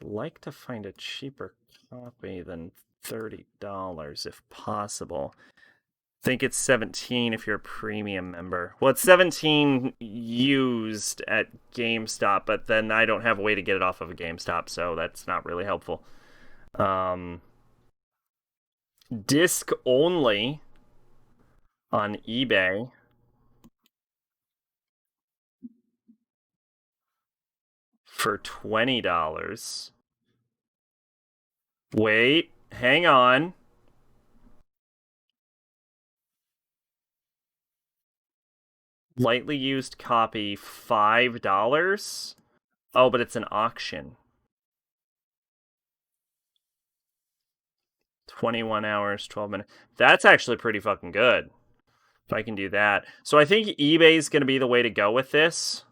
[SPEAKER 3] like to find a cheaper copy than $30 if possible. I think it's 17 if you're a premium member. Well, it's 17 used at GameStop, but then I don't have a way to get it off of a GameStop, so that's not really helpful. Disc only on eBay. For $20. Wait, hang on. Lightly used copy, $5? Oh, but it's an auction. 21 hours, 12 minutes. That's actually pretty fucking good. If I can do that. So I think eBay is going to be the way to go with this.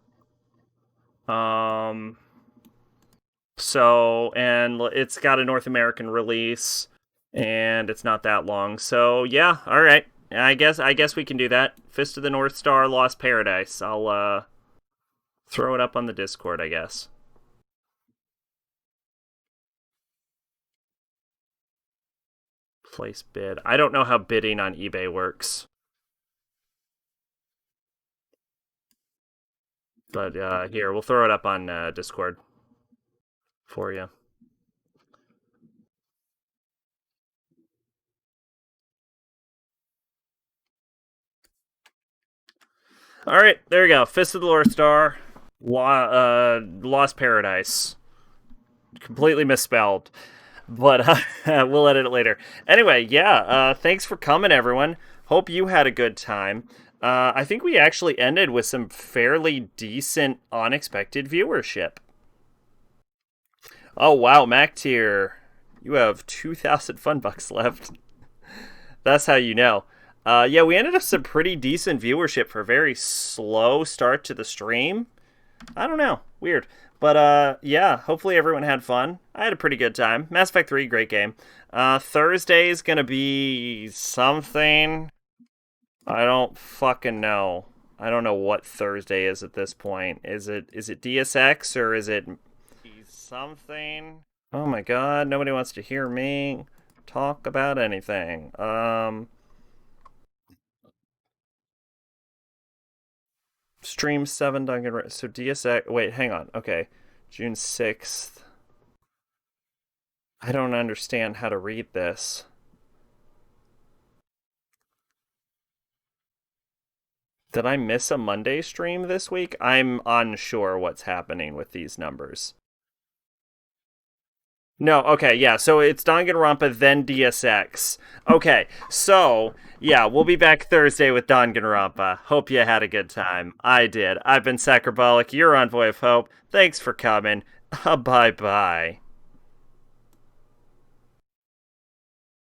[SPEAKER 3] So, and it's got a North American release, and it's not that long. So, yeah, all right. I guess we can do that. Fist of the North Star, Lost Paradise. I'll throw it up on the Discord, I guess. Place bid. I don't know how bidding on eBay works. But here, we'll throw it up on Discord for you. All right, there you go. Fist of the North Star, Lost Paradise. Completely misspelled, but we'll edit it later. Anyway, yeah, thanks for coming, everyone. Hope you had a good time. I think we actually ended with some fairly decent, unexpected viewership. Oh, wow, Mac Tier. You have 2,000 fun bucks left. That's how you know. Yeah, we ended up some pretty decent viewership for a very slow start to the stream. I don't know. Weird. But, yeah, hopefully everyone had fun. I had a pretty good time. Mass Effect 3, great game. Thursday is going to be something. I don't fucking know. I don't know what Thursday is at this point. Is it DSX or is it something? Oh my god, nobody wants to hear me talk about anything. Stream 7 Duncan. So DSX. Wait, hang on. Okay. June 6th. I don't understand how to read this. Did I miss a Monday stream this week? I'm unsure what's happening with these numbers. No, okay, yeah, so it's Danganronpa, then DSX. Okay, so, yeah, we'll be back Thursday with Danganronpa. Hope you had a good time. I did. I've been Sacrabalic, your Envoy of Hope. Thanks for coming. Bye-bye.